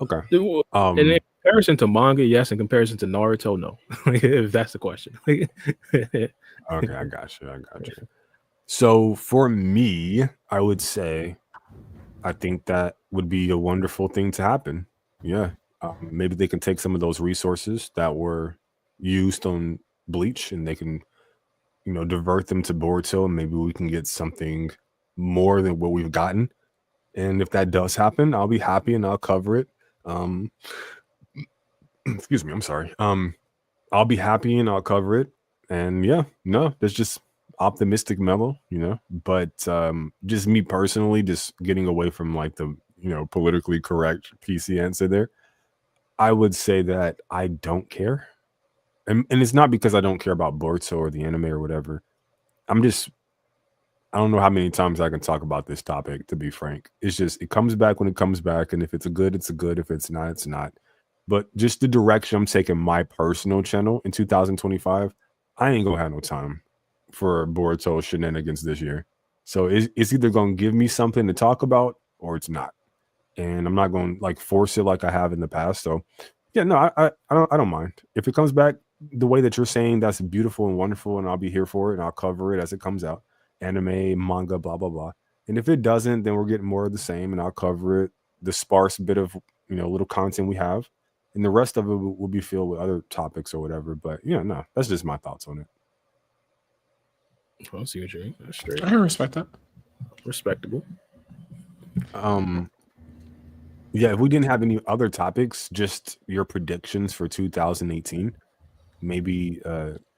Okay. And in comparison to manga, yes. In comparison to Naruto, no. If that's the question. Okay, I got you. So for me, I would say I think that would be a wonderful thing to happen. Yeah. Maybe they can take some of those resources that were used on Bleach and they can, divert them to Boruto, and maybe we can get something more than what we've gotten. And if that does happen, I'll be happy and I'll cover it. Excuse me, I'm sorry. I'll be happy and I'll cover it. And yeah, no, that's just optimistic Mello, but just me personally, just getting away from like the politically correct PC answer there, I would say that I don't care, and it's not because I don't care about Boruto or the anime or whatever. I don't know how many times I can talk about this topic, to be frank. It's just it comes back when it comes back, and if it's a good, it's a good. If it's not, it's not. But just the direction I'm taking my personal channel in 2025, I ain't gonna have no time for Boruto shenanigans this year. So it's either going to give me something to talk about or it's not. And I'm not going to like force it like I have in the past. So yeah, no, I don't mind. If it comes back the way that you're saying, that's beautiful and wonderful, and I'll be here for it and I'll cover it as it comes out. Anime, manga, blah, blah, blah. And if it doesn't, then we're getting more of the same and I'll cover it, the sparse bit of, little content we have. And the rest of it will be filled with other topics or whatever. But yeah, no, that's just my thoughts on it. I see what you're saying. That's straight. I respect that. Respectable. Yeah, if we didn't have any other topics, just your predictions for 2018. Maybe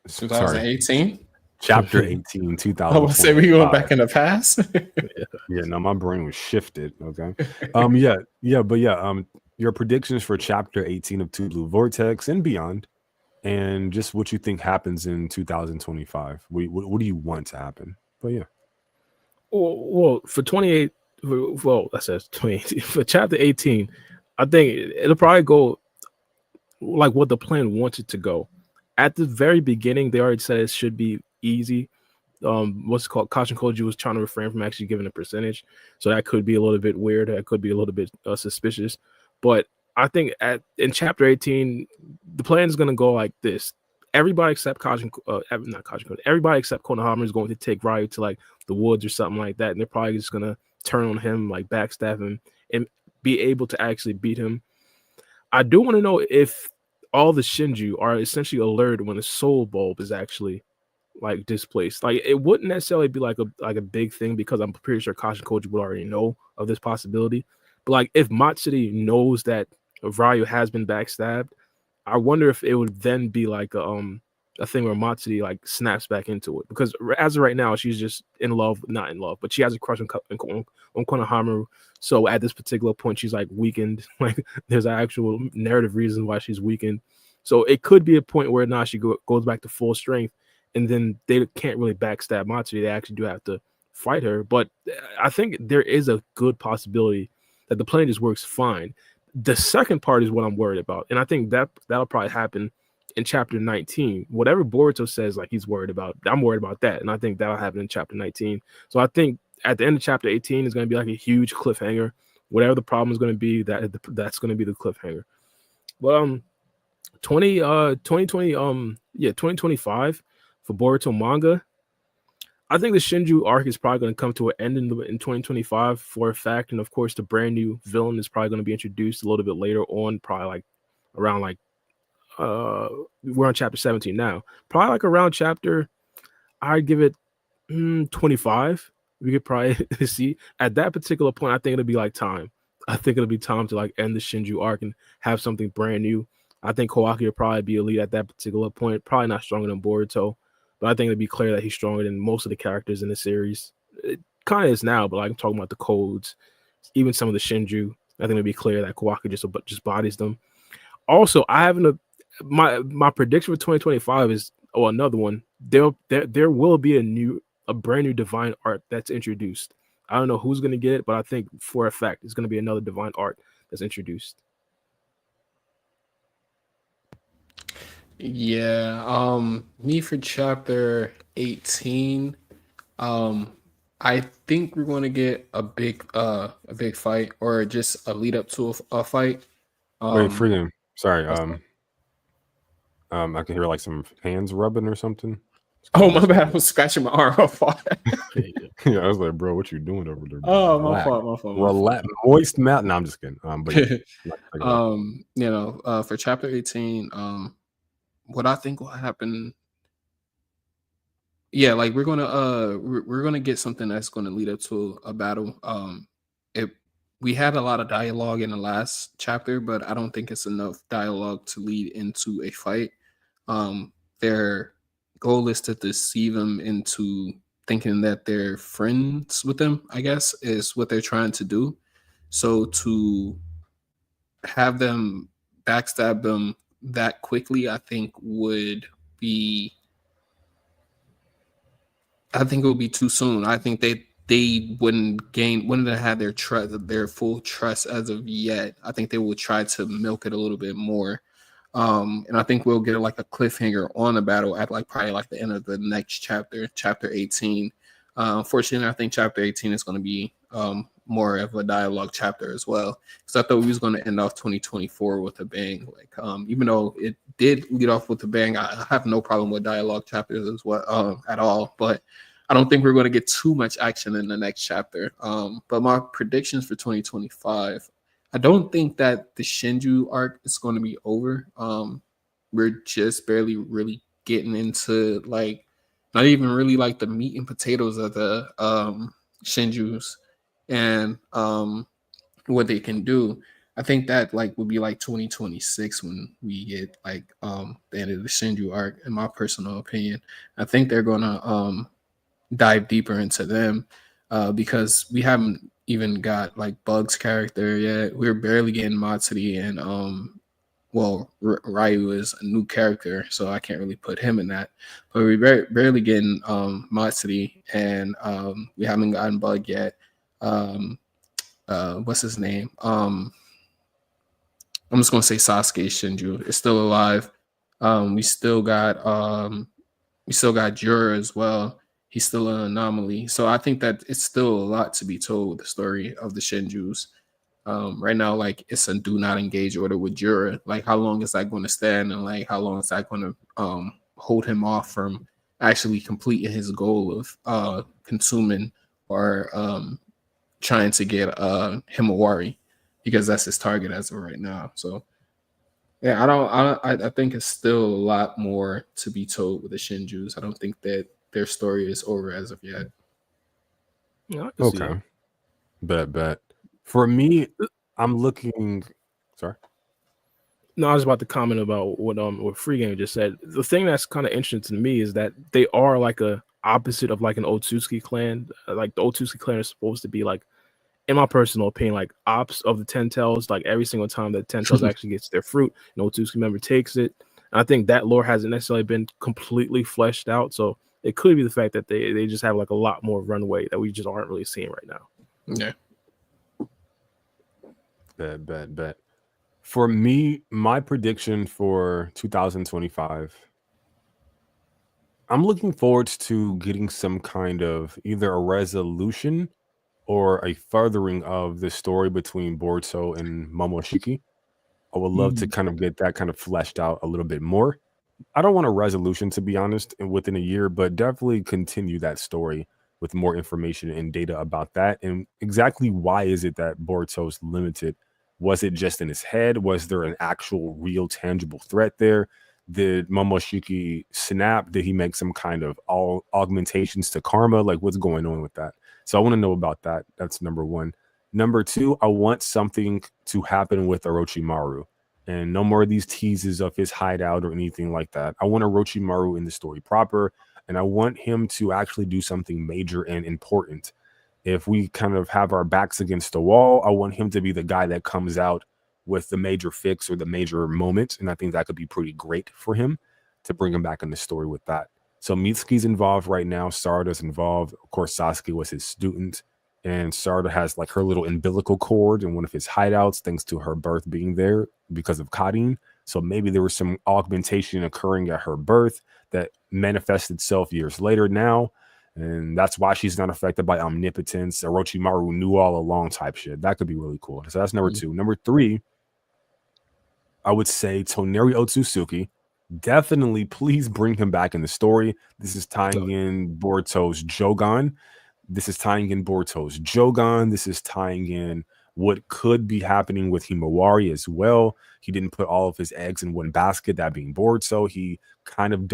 2018? Chapter 18, 2000. I would say we going back in the past. Yeah, no, my brain was shifted. Okay. Your predictions for chapter 18 of Tybw Vortex and beyond. And just what you think happens in 2025. What do you want to happen? But yeah. Well, for 28, that says 28. For chapter 18, I think it'll probably go like what the plan wants it to go. At the very beginning, they already said it should be easy. What's it called? Kashin Koji was trying to refrain from actually giving a percentage. So that could be a little bit weird. That could be a little bit suspicious. But I think in chapter 18, the plan is going to go like this. Everybody except everybody except Konohama is going to take Ryu to like the woods or something like that, and they're probably just gonna turn on him, like backstab him, and be able to actually beat him. I do want to know if all the Shinju are essentially alerted when the soul bulb is actually like displaced. Like it wouldn't necessarily be like a big thing because I'm pretty sure Kashin Koji would already know of this possibility. But like if Matsuri knows that Ryu has been backstabbed, I wonder if it would then be like a thing where Matsuri like snaps back into it. Because as of right now, she's just in love, not in love, but she has a crush on Konohamaru. So at this particular point, she's like weakened. Like there's an actual narrative reason why she's weakened. So it could be a point where now she goes back to full strength, and then they can't really backstab Matsuri. They actually do have to fight her. But I think there is a good possibility that the plan just works fine. The second part is what I'm worried about, and I think that'll probably happen in chapter 19. Whatever Boruto says, like he's worried about, I'm worried about that, and I think that'll happen in chapter 19. So I think at the end of chapter 18 is going to be like a huge cliffhanger. Whatever the problem is going to be, that's going to be the cliffhanger. Well, 2025 for Boruto manga. I think the Shinju arc is probably going to come to an end in 2025 for a fact, and of course the brand new villain is probably going to be introduced a little bit later on, probably like around like we're on chapter 17 now, probably like around chapter, I'd give it 25. We could probably see at that particular point. I think it'll be like time. I think it'll be time to like end the Shinju arc and have something brand new. I think Kawaki will probably be elite at that particular point. Probably not stronger than Boruto, but I think it'll be clear that he's stronger than most of the characters in the series. It kind of is now, but like I'm talking about the codes, even some of the Shinju. I think it'll be clear that Kawaki just bodies them. Also, I haven't my prediction for 2025 is another one. There will be a brand new divine art that's introduced. I don't know who's gonna get it, but I think for a fact it's gonna be another divine art that's introduced. Yeah, me for chapter 18. I think we're going to get a big fight or just a lead up to a fight. Wait, freedom. Sorry. I can hear like some hands rubbing or something. Oh my bad, I was scratching my arm. Yeah, I was like, bro, what you doing over there? Oh, my fault. Relax. Moist mouth. No, I'm just kidding. But yeah. For chapter 18, what I think will happen, yeah, like we're gonna get something that's gonna lead up to a battle. We had a lot of dialogue in the last chapter, but I don't think it's enough dialogue to lead into a fight. Their goal is to deceive them into thinking that they're friends with them, I guess, is what they're trying to do. So to have them backstab them that quickly, I think it would be too soon. I think they wouldn't have had their trust, their full trust as of yet. I think they will try to milk it a little bit more. And I think we'll get like a cliffhanger on the battle at like probably like the end of the next chapter, chapter 18. Unfortunately, I think chapter 18 is going to be more of a dialogue chapter as well. So I thought we was going to end off 2024 with a bang. Like, even though it did lead off with a bang, I have no problem with dialogue chapters as well at all. But I don't think we're going to get too much action in the next chapter. But my predictions for 2025, I don't think that the Shinju arc is going to be over. We're just barely really getting into like not even really like the meat and potatoes of the Shinjus and what they can do. I think that like would be like 2026 when we get like the end of the Shinju arc, in my personal opinion. I think they're gonna dive deeper into them because we haven't even got like Bug's character yet. We're barely getting Matsuri and Ryu is a new character, so I can't really put him in that. But we're barely getting Matsuri, and we haven't gotten Bug yet. What's his name? I'm just gonna say Sasuke Shinju is still alive. We still got Jura as well. He's still an anomaly. So I think that it's still a lot to be told, the story of the Shinjus. Right now, like it's a do not engage order with Jura. Like how long is that going to stand, and like how long is that going to hold him off from actually completing his goal of consuming or trying to get Himawari, because that's his target as of right now. So yeah, I think it's still a lot more to be told with the Shinjus. I don't think that their story is over as of yet. Yeah, I can see Okay. that. Bet. For me, I'm looking. Sorry. No, I was about to comment about what Free Game just said. The thing that's kind of interesting to me is that they are like a opposite of like an Otsutsuki clan. Like the Otsutsuki clan is supposed to be like, in my personal opinion, like ops of the Ten Tails. Like every single time that Ten Tails actually gets their fruit, an Otsutsuki member takes it. And I think that lore hasn't necessarily been completely fleshed out. So it could be the fact that they just have like a lot more runway that we just aren't really seeing right now. Yeah. Bet. For me, my prediction for 2025, I'm looking forward to getting some kind of either a resolution or a furthering of the story between Boruto and Momoshiki. I would love to kind of get that kind of fleshed out a little bit more. I don't want a resolution, to be honest, within a year, but definitely continue that story with more information and data about that. And exactly why is it that Boruto's limited? Was it just in his head? Was there an actual, real, tangible threat there? Did Momoshiki snap? Did he make some kind of augmentations to karma? Like, what's going on with that? So I want to know about that. That's number one. Number two, I want something to happen with Orochimaru. And no more of these teases of his hideout or anything like that. I want Orochimaru in the story proper, and I want him to actually do something major and important. If we kind of have our backs against the wall, I want him to be the guy that comes out with the major fix or the major moment, and I think that could be pretty great for him to bring him back in the story with that. So Mitsuki's involved right now. Sarada's involved. Of course, Sasuke was his student, and Sarada has like her little umbilical cord in one of his hideouts, thanks to her birth being there because of Kadin. So maybe there was some augmentation occurring at her birth that manifested itself years later now. And that's why she's not affected by omnipotence. Orochimaru knew all along type shit. That could be really cool. So that's number two. Number three, I would say Toneri Otsutsuki. Definitely, please bring him back in the story. This is tying in Boruto's Jogan. This is tying in what could be happening with Himawari as well. He didn't put all of his eggs in one basket, that being Boruto. He kind of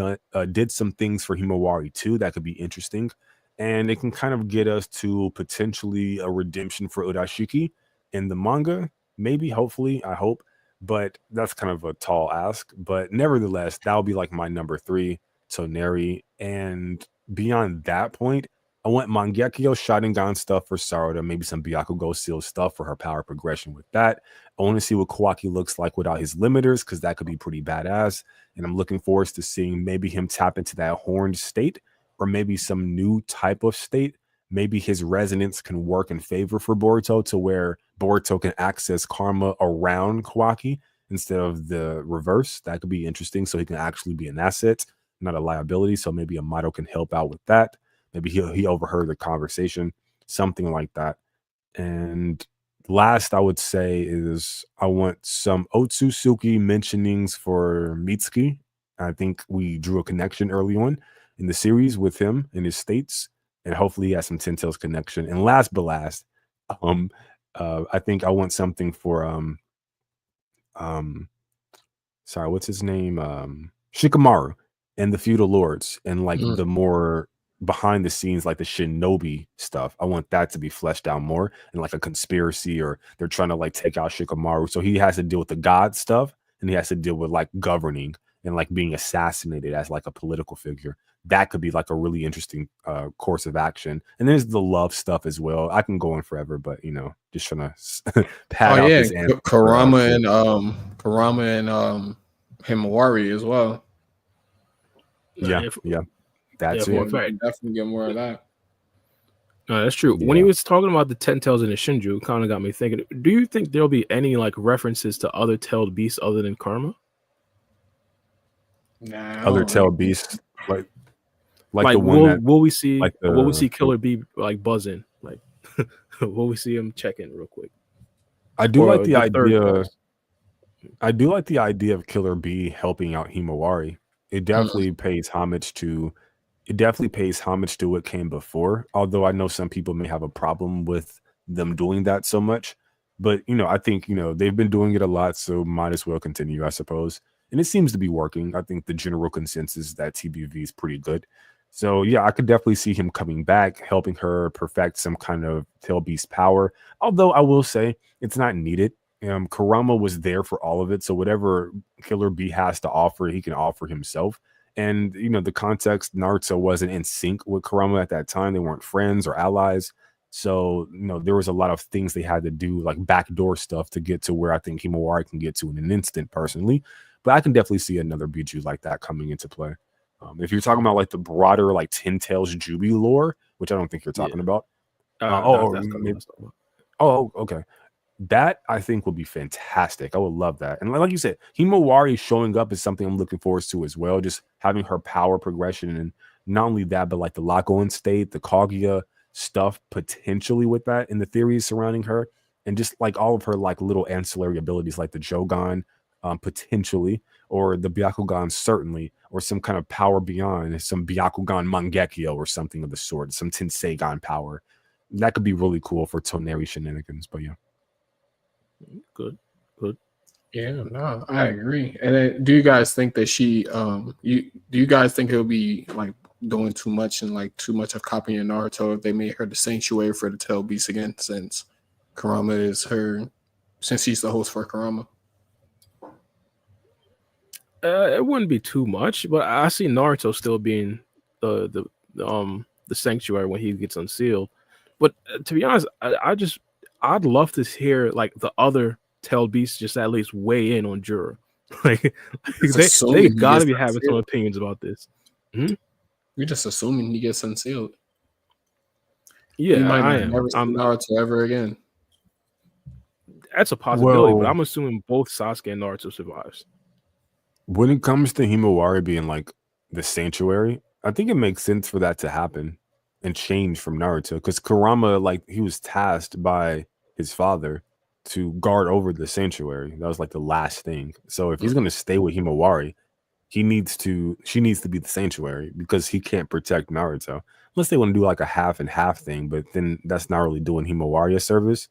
did some things for Himawari too that could be interesting. And it can kind of get us to potentially a redemption for Urashiki in the manga. Maybe, hopefully, I hope. But that's kind of a tall ask. But nevertheless, that'll be like my number three, Toneri. And beyond that point, I want Mangekyo Sharingan stuff for Sarada, maybe some Byakugo Seal stuff for her power progression with that. I want to see what Kawaki looks like without his limiters, because that could be pretty badass. And I'm looking forward to seeing maybe him tap into that horned state, or maybe some new type of state. Maybe his resonance can work in favor for Boruto, to where Boruto can access karma around Kawaki instead of the reverse. That could be interesting. So he can actually be an asset, not a liability. So maybe Amato can help out with that. Maybe he overheard the conversation, something like that. And last, I would say is I want some Otsutsuki mentionings for Mitsuki. I think we drew a connection early on in the series with him in his states, and hopefully he has some Ten Tails connection. And last but last, I think I want something for sorry, what's his name? Shikamaru and the feudal lords, and like the more behind the scenes, like the shinobi stuff. I want that to be fleshed out more, and like a conspiracy, or they're trying to like take out Shikamaru. So he has to deal with the god stuff, and he has to deal with like governing and like being assassinated as like a political figure. That could be like a really interesting course of action. And there's the love stuff as well. I can go on forever, but just trying to pad out this answer. Karama and Himawari as well. Yeah. That's for it. a fact. Definitely get more of that. No, that's true. Yeah. When he was talking about the 10 tails in the Shinju, it kind of got me thinking, do you think there'll be any like references to other tailed beasts other than Karma? Nah, Other tailed beasts, like the one will, that will we see like will we see Killer Bee like buzzing? Like will we see him check in real quick? I do Or like the the third idea. tails? I do like the idea of Killer Bee helping out Himawari. It definitely pays homage to it definitely pays homage to what came before. Although I know some people may have a problem with them doing that so much. But I think they've been doing it a lot, so might as well continue, I suppose. And it seems to be working. I think the general consensus is that TBV is pretty good. So yeah, I could definitely see him coming back, helping her perfect some kind of tail beast power. Although I will say it's not needed. Kurama was there for all of it, so whatever Killer B has to offer, he can offer himself. And the context, Naruto wasn't in sync with Kurama at that time. They weren't friends or allies. So, there was a lot of things they had to do, like backdoor stuff to get to where I think Himawari can get to in an instant personally. But I can definitely see another Biju like that coming into play. If you're talking about like the broader like Ten Tails Jubi lore, which I don't think you're talking about. Okay. That I think would be fantastic. I would love that. And like you said, Himawari showing up is something I'm looking forward to as well. Just having her power progression, and not only that, but like the Lock-on state, the Kaguya stuff potentially with that, and the theories surrounding her, and just like all of her like little ancillary abilities, like the Jogan, potentially, or the Byakugan certainly, or some kind of power beyond, some Byakugan Mangekyo or something of the sort, some Tenseigan power. That could be really cool for Toneri shenanigans. But yeah. Good. Yeah, no, I agree. And then, do you guys think that do you guys think it'll be like doing too much and like too much of copying Naruto if they made her the sanctuary for the Tail Beast again, since she's the host for Kurama? It wouldn't be too much, but I see Naruto still being the sanctuary when he gets unsealed. But to be honest, I'd love to hear like the other Tail Beasts just at least weigh in on Jura. Like they gotta be having some opinions about this. You're just assuming he gets unsealed. Yeah, you might I am. never see Naruto ever again. That's a possibility, but I'm assuming both Sasuke and Naruto survives. When it comes to Himawari being like the sanctuary, I think it makes sense for that to happen and change from Naruto, because Kurama, like, he was tasked by his father to guard over the sanctuary. That was like the last thing. So if he's going to stay with Himawari, she needs to be the sanctuary, because he can't protect Naruto unless they want to do like a half and half thing. But then that's not really doing Himawari a service,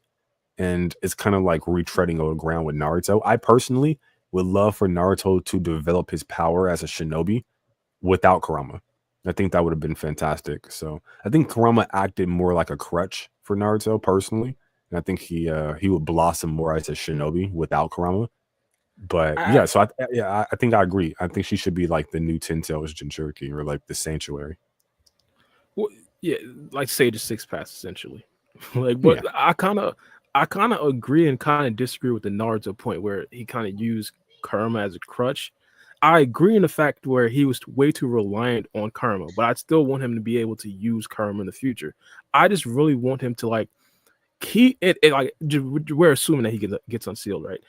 and it's kind of like retreading over ground with Naruto. I personally would love for Naruto to develop his power as a shinobi without Kurama. I think that would have been fantastic. So I think Kurama acted more like a crutch for Naruto personally, and I think he would blossom more as a shinobi without Kurama. But I think I agree. I think she should be like the new Ten Tails Jinchuriki, or like the sanctuary. Well, yeah, like Sage's Six Paths essentially. Like, but yeah. I kind of agree and kind of disagree with the Naruto point where he kind of used Kurama as a crutch. I agree in the fact where he was way too reliant on Kurama, but I still want him to be able to use Kurama in the future. I just really want him to like key it like we're assuming that he gets unsealed, right?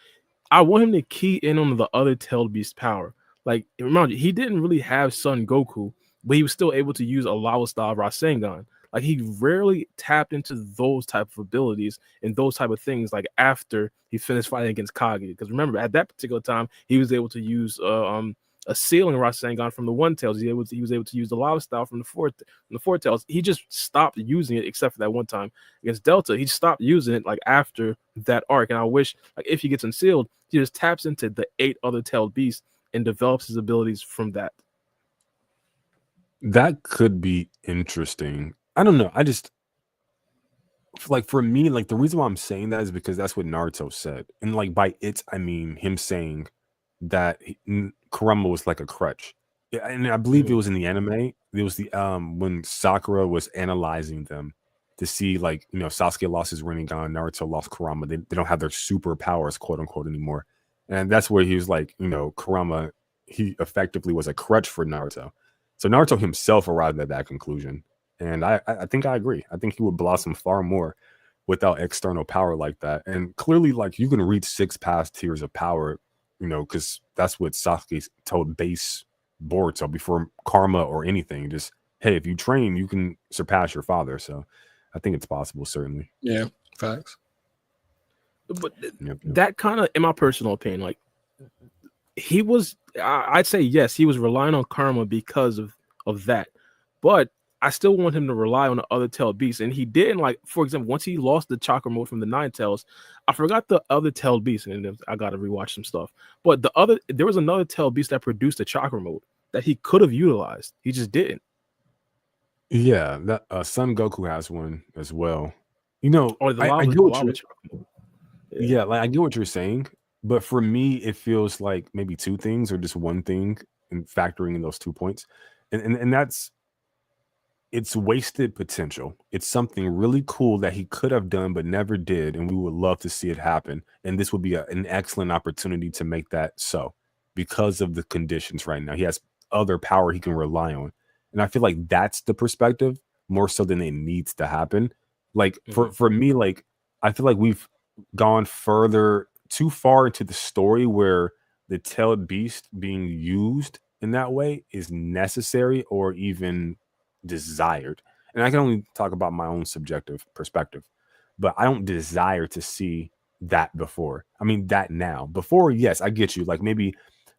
I want him to key in on the other Tailed Beast power. Like, remember, he didn't really have Son Goku, but he was still able to use a lava style Rasengan. Like, he rarely tapped into those type of abilities and those type of things like after he finished fighting against Kage. Because remember, at that particular time, he was able to use a ceiling Rasengan from the One Tails. He was able to use the lava style from the Four Tails. He just stopped using it except for that one time against Delta. He stopped using it like after that arc. And I wish, like, if he gets unsealed, he just taps into the 8 other tailed beasts and develops his abilities from that. That could be interesting. I don't know. I just like, for me, like, the reason why I'm saying that is because that's what Naruto said, and like by it I mean him saying that Kurama was like a crutch. Yeah, and I believe it was in the anime. It was the when Sakura was analyzing them to see, like, Sasuke lost his Rinnegan, Naruto lost Kurama. They don't have their superpowers, quote unquote, anymore, and that's where he was like, Kurama, he effectively was a crutch for Naruto. So Naruto himself arrived at that conclusion. And I think I agree. I think he would blossom far more without external power like that. And clearly, like, you can reach 6 past tiers of power, because that's what Sasuke told base Boruto before karma or anything. Just, hey, if you train, you can surpass your father. So I think it's possible, certainly. Yeah, facts. But that kind of, in my personal opinion, like, he was, I'd say yes, he was relying on karma because of that. but I still want him to rely on the other tailed beasts, and he didn't. Like, for example, once he lost the chakra mode from the 9 tails, I forgot the other tailed beast, and I got to rewatch some stuff. But there was another tailed beast that produced a chakra mode that he could have utilized. He just didn't. Yeah, that Son Goku has one as well. You know, Or the I lava, get the what lava you're, chakra mode. yeah, like I get what you're saying, but for me, it feels like maybe two things or just one thing, and factoring in those 2 points, and that's it's wasted potential. It's something really cool that he could have done but never did, and we would love to see it happen. And this would be an excellent opportunity to make that so, because of the conditions right now. He has other power he can rely on, and I feel like that's the perspective more so than it needs to happen. Like for me, like I feel like we've gone too far into the story where the tailed beast being used in that way is necessary or even desired. And I can only talk about my own subjective perspective, but I don't desire to see that before. I mean, that now. Before, yes, I get you. Like maybe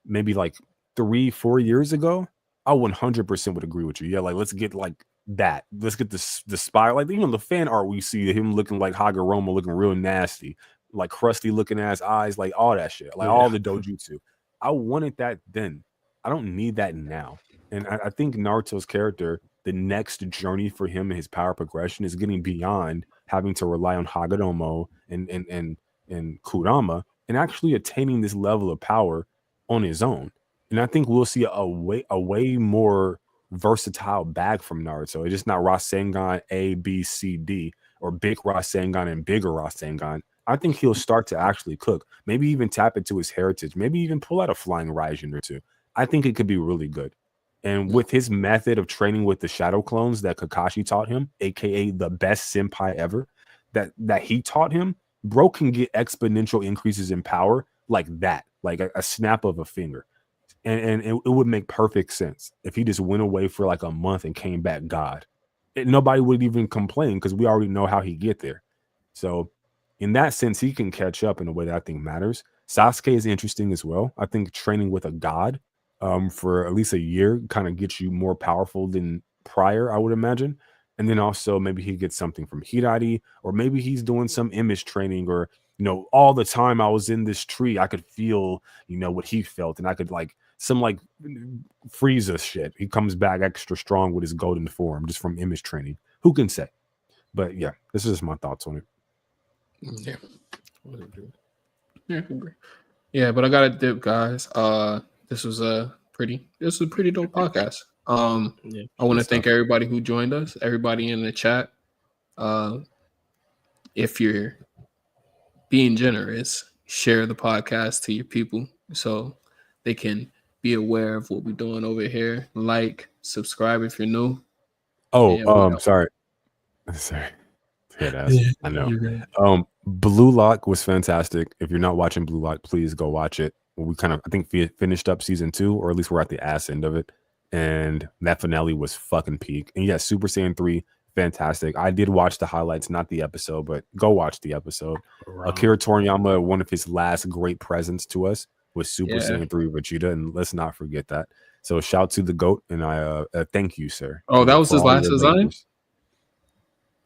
like 3-4 years ago, I 100% would agree with you. Yeah, like let's get like that. Let's get the spire. Like even the fan art, we see him looking like Hagoromo, looking real nasty, like crusty looking ass eyes, like all that shit, like all the dojutsu. I wanted that then. I don't need that now. And I think Naruto's character, the next journey for him and his power progression is getting beyond having to rely on Hagoromo and Kurama and actually attaining this level of power on his own. And I think we'll see a way more versatile bag from Naruto. It's just not Rasengan A, B, C, D, or big Rasengan and bigger Rasengan. I think he'll start to actually cook. Maybe even tap into his heritage. Maybe even pull out a flying Raijin or two. I think it could be really good. And with his method of training with the shadow clones that Kakashi taught him, aka the best senpai ever, that he taught him, bro can get exponential increases in power like that, like a snap of a finger. And it would make perfect sense if he just went away for like a month and came back God. Nobody would even complain because we already know how he get there. So in that sense, he can catch up in a way that I think matters. Sasuke is interesting as well. I think training with a god for at least a year kind of gets you more powerful than prior, I would imagine. And then also maybe he gets something from Hirari, or maybe he's doing some image training, or, you know, all the time I was in this tree, I could feel, you know, what he felt, and I could like some like Frieza shit. He comes back extra strong with his golden form just from image training. Who can say? But yeah, this is my thoughts on it. Yeah. Yeah, but I got to dip, guys. This was a pretty dope podcast. I want to thank everybody who joined us, everybody in the chat. If you're being generous, share the podcast to your people so they can be aware of what we're doing over here. Like, subscribe if you're new. Sorry. I know. Blue Lock was fantastic. If you're not watching Blue Lock, please go watch it. We kind of, I think, finished up season 2, or at least we're at the ass end of it. And that finale was fucking peak. And yeah, Super Saiyan 3, fantastic. I did watch the highlights, not the episode, but go watch the episode. Akira Toriyama, one of his last great presents to us was Super Saiyan 3 Vegeta, and let's not forget that. So shout to the GOAT, and I thank you, sir. Oh, that was his last design?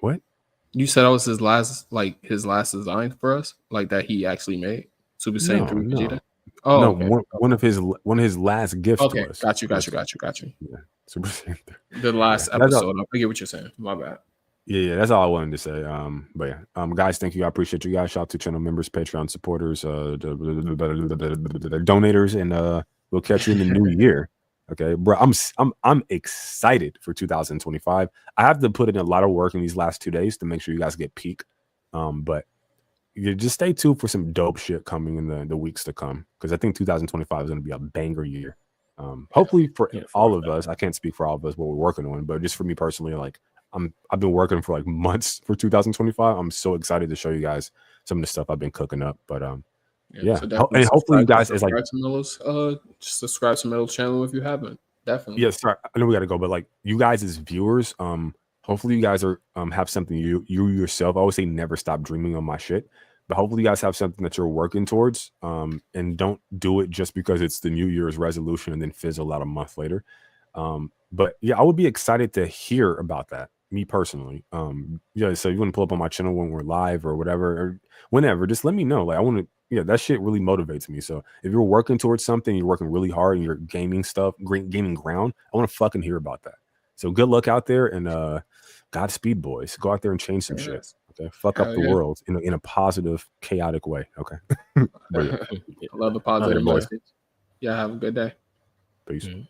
What? You said that was his last design for us, like that he actually made Super Saiyan 3 Vegeta. Oh, no, okay. one of his last gifts to us. Got you. Yeah, Super Saiyan 3. The last episode. I forget what you're saying. My bad. Yeah, that's all I wanted to say. But yeah, guys, thank you. I appreciate you guys. Shout out to channel members, Patreon supporters, the donators, and we'll catch you in the new year. Okay, bro, I'm excited for 2025. I have to put in a lot of work in these last 2 days to make sure you guys get peak. But you just stay tuned for some dope shit coming in the weeks to come, because I think 2025 is going to be a banger year. Hopefully for all of us. I can't speak for all of us what we're working on, but just for me personally, like I've been working for like months for 2025. I'm so excited to show you guys some of the stuff I've been cooking up. But yeah. So and hopefully you guys is like just subscribe to MELLO's channel if you haven't. Definitely. Yes, sorry. I know we got to go, but like you guys as viewers, hopefully you guys are have something you yourself. I always say never stop dreaming on my shit, but hopefully you guys have something that you're working towards. And don't do it just because it's the New Year's resolution and then fizzle out a month later. But yeah, I would be excited to hear about that. Me personally. Yeah. So you want to pull up on my channel when we're live or whatever, or whenever, just let me know. Like I want to. Yeah, that shit really motivates me. So if you're working towards something, you're working really hard, and you're gaming stuff, gaming ground, I want to fucking hear about that. So good luck out there, and Godspeed, boys. Go out there and change some shit. Okay, fuck up the world in a positive, chaotic way. Okay, I love the positive boys. message. Yeah, have a good day. Peace. Mhm.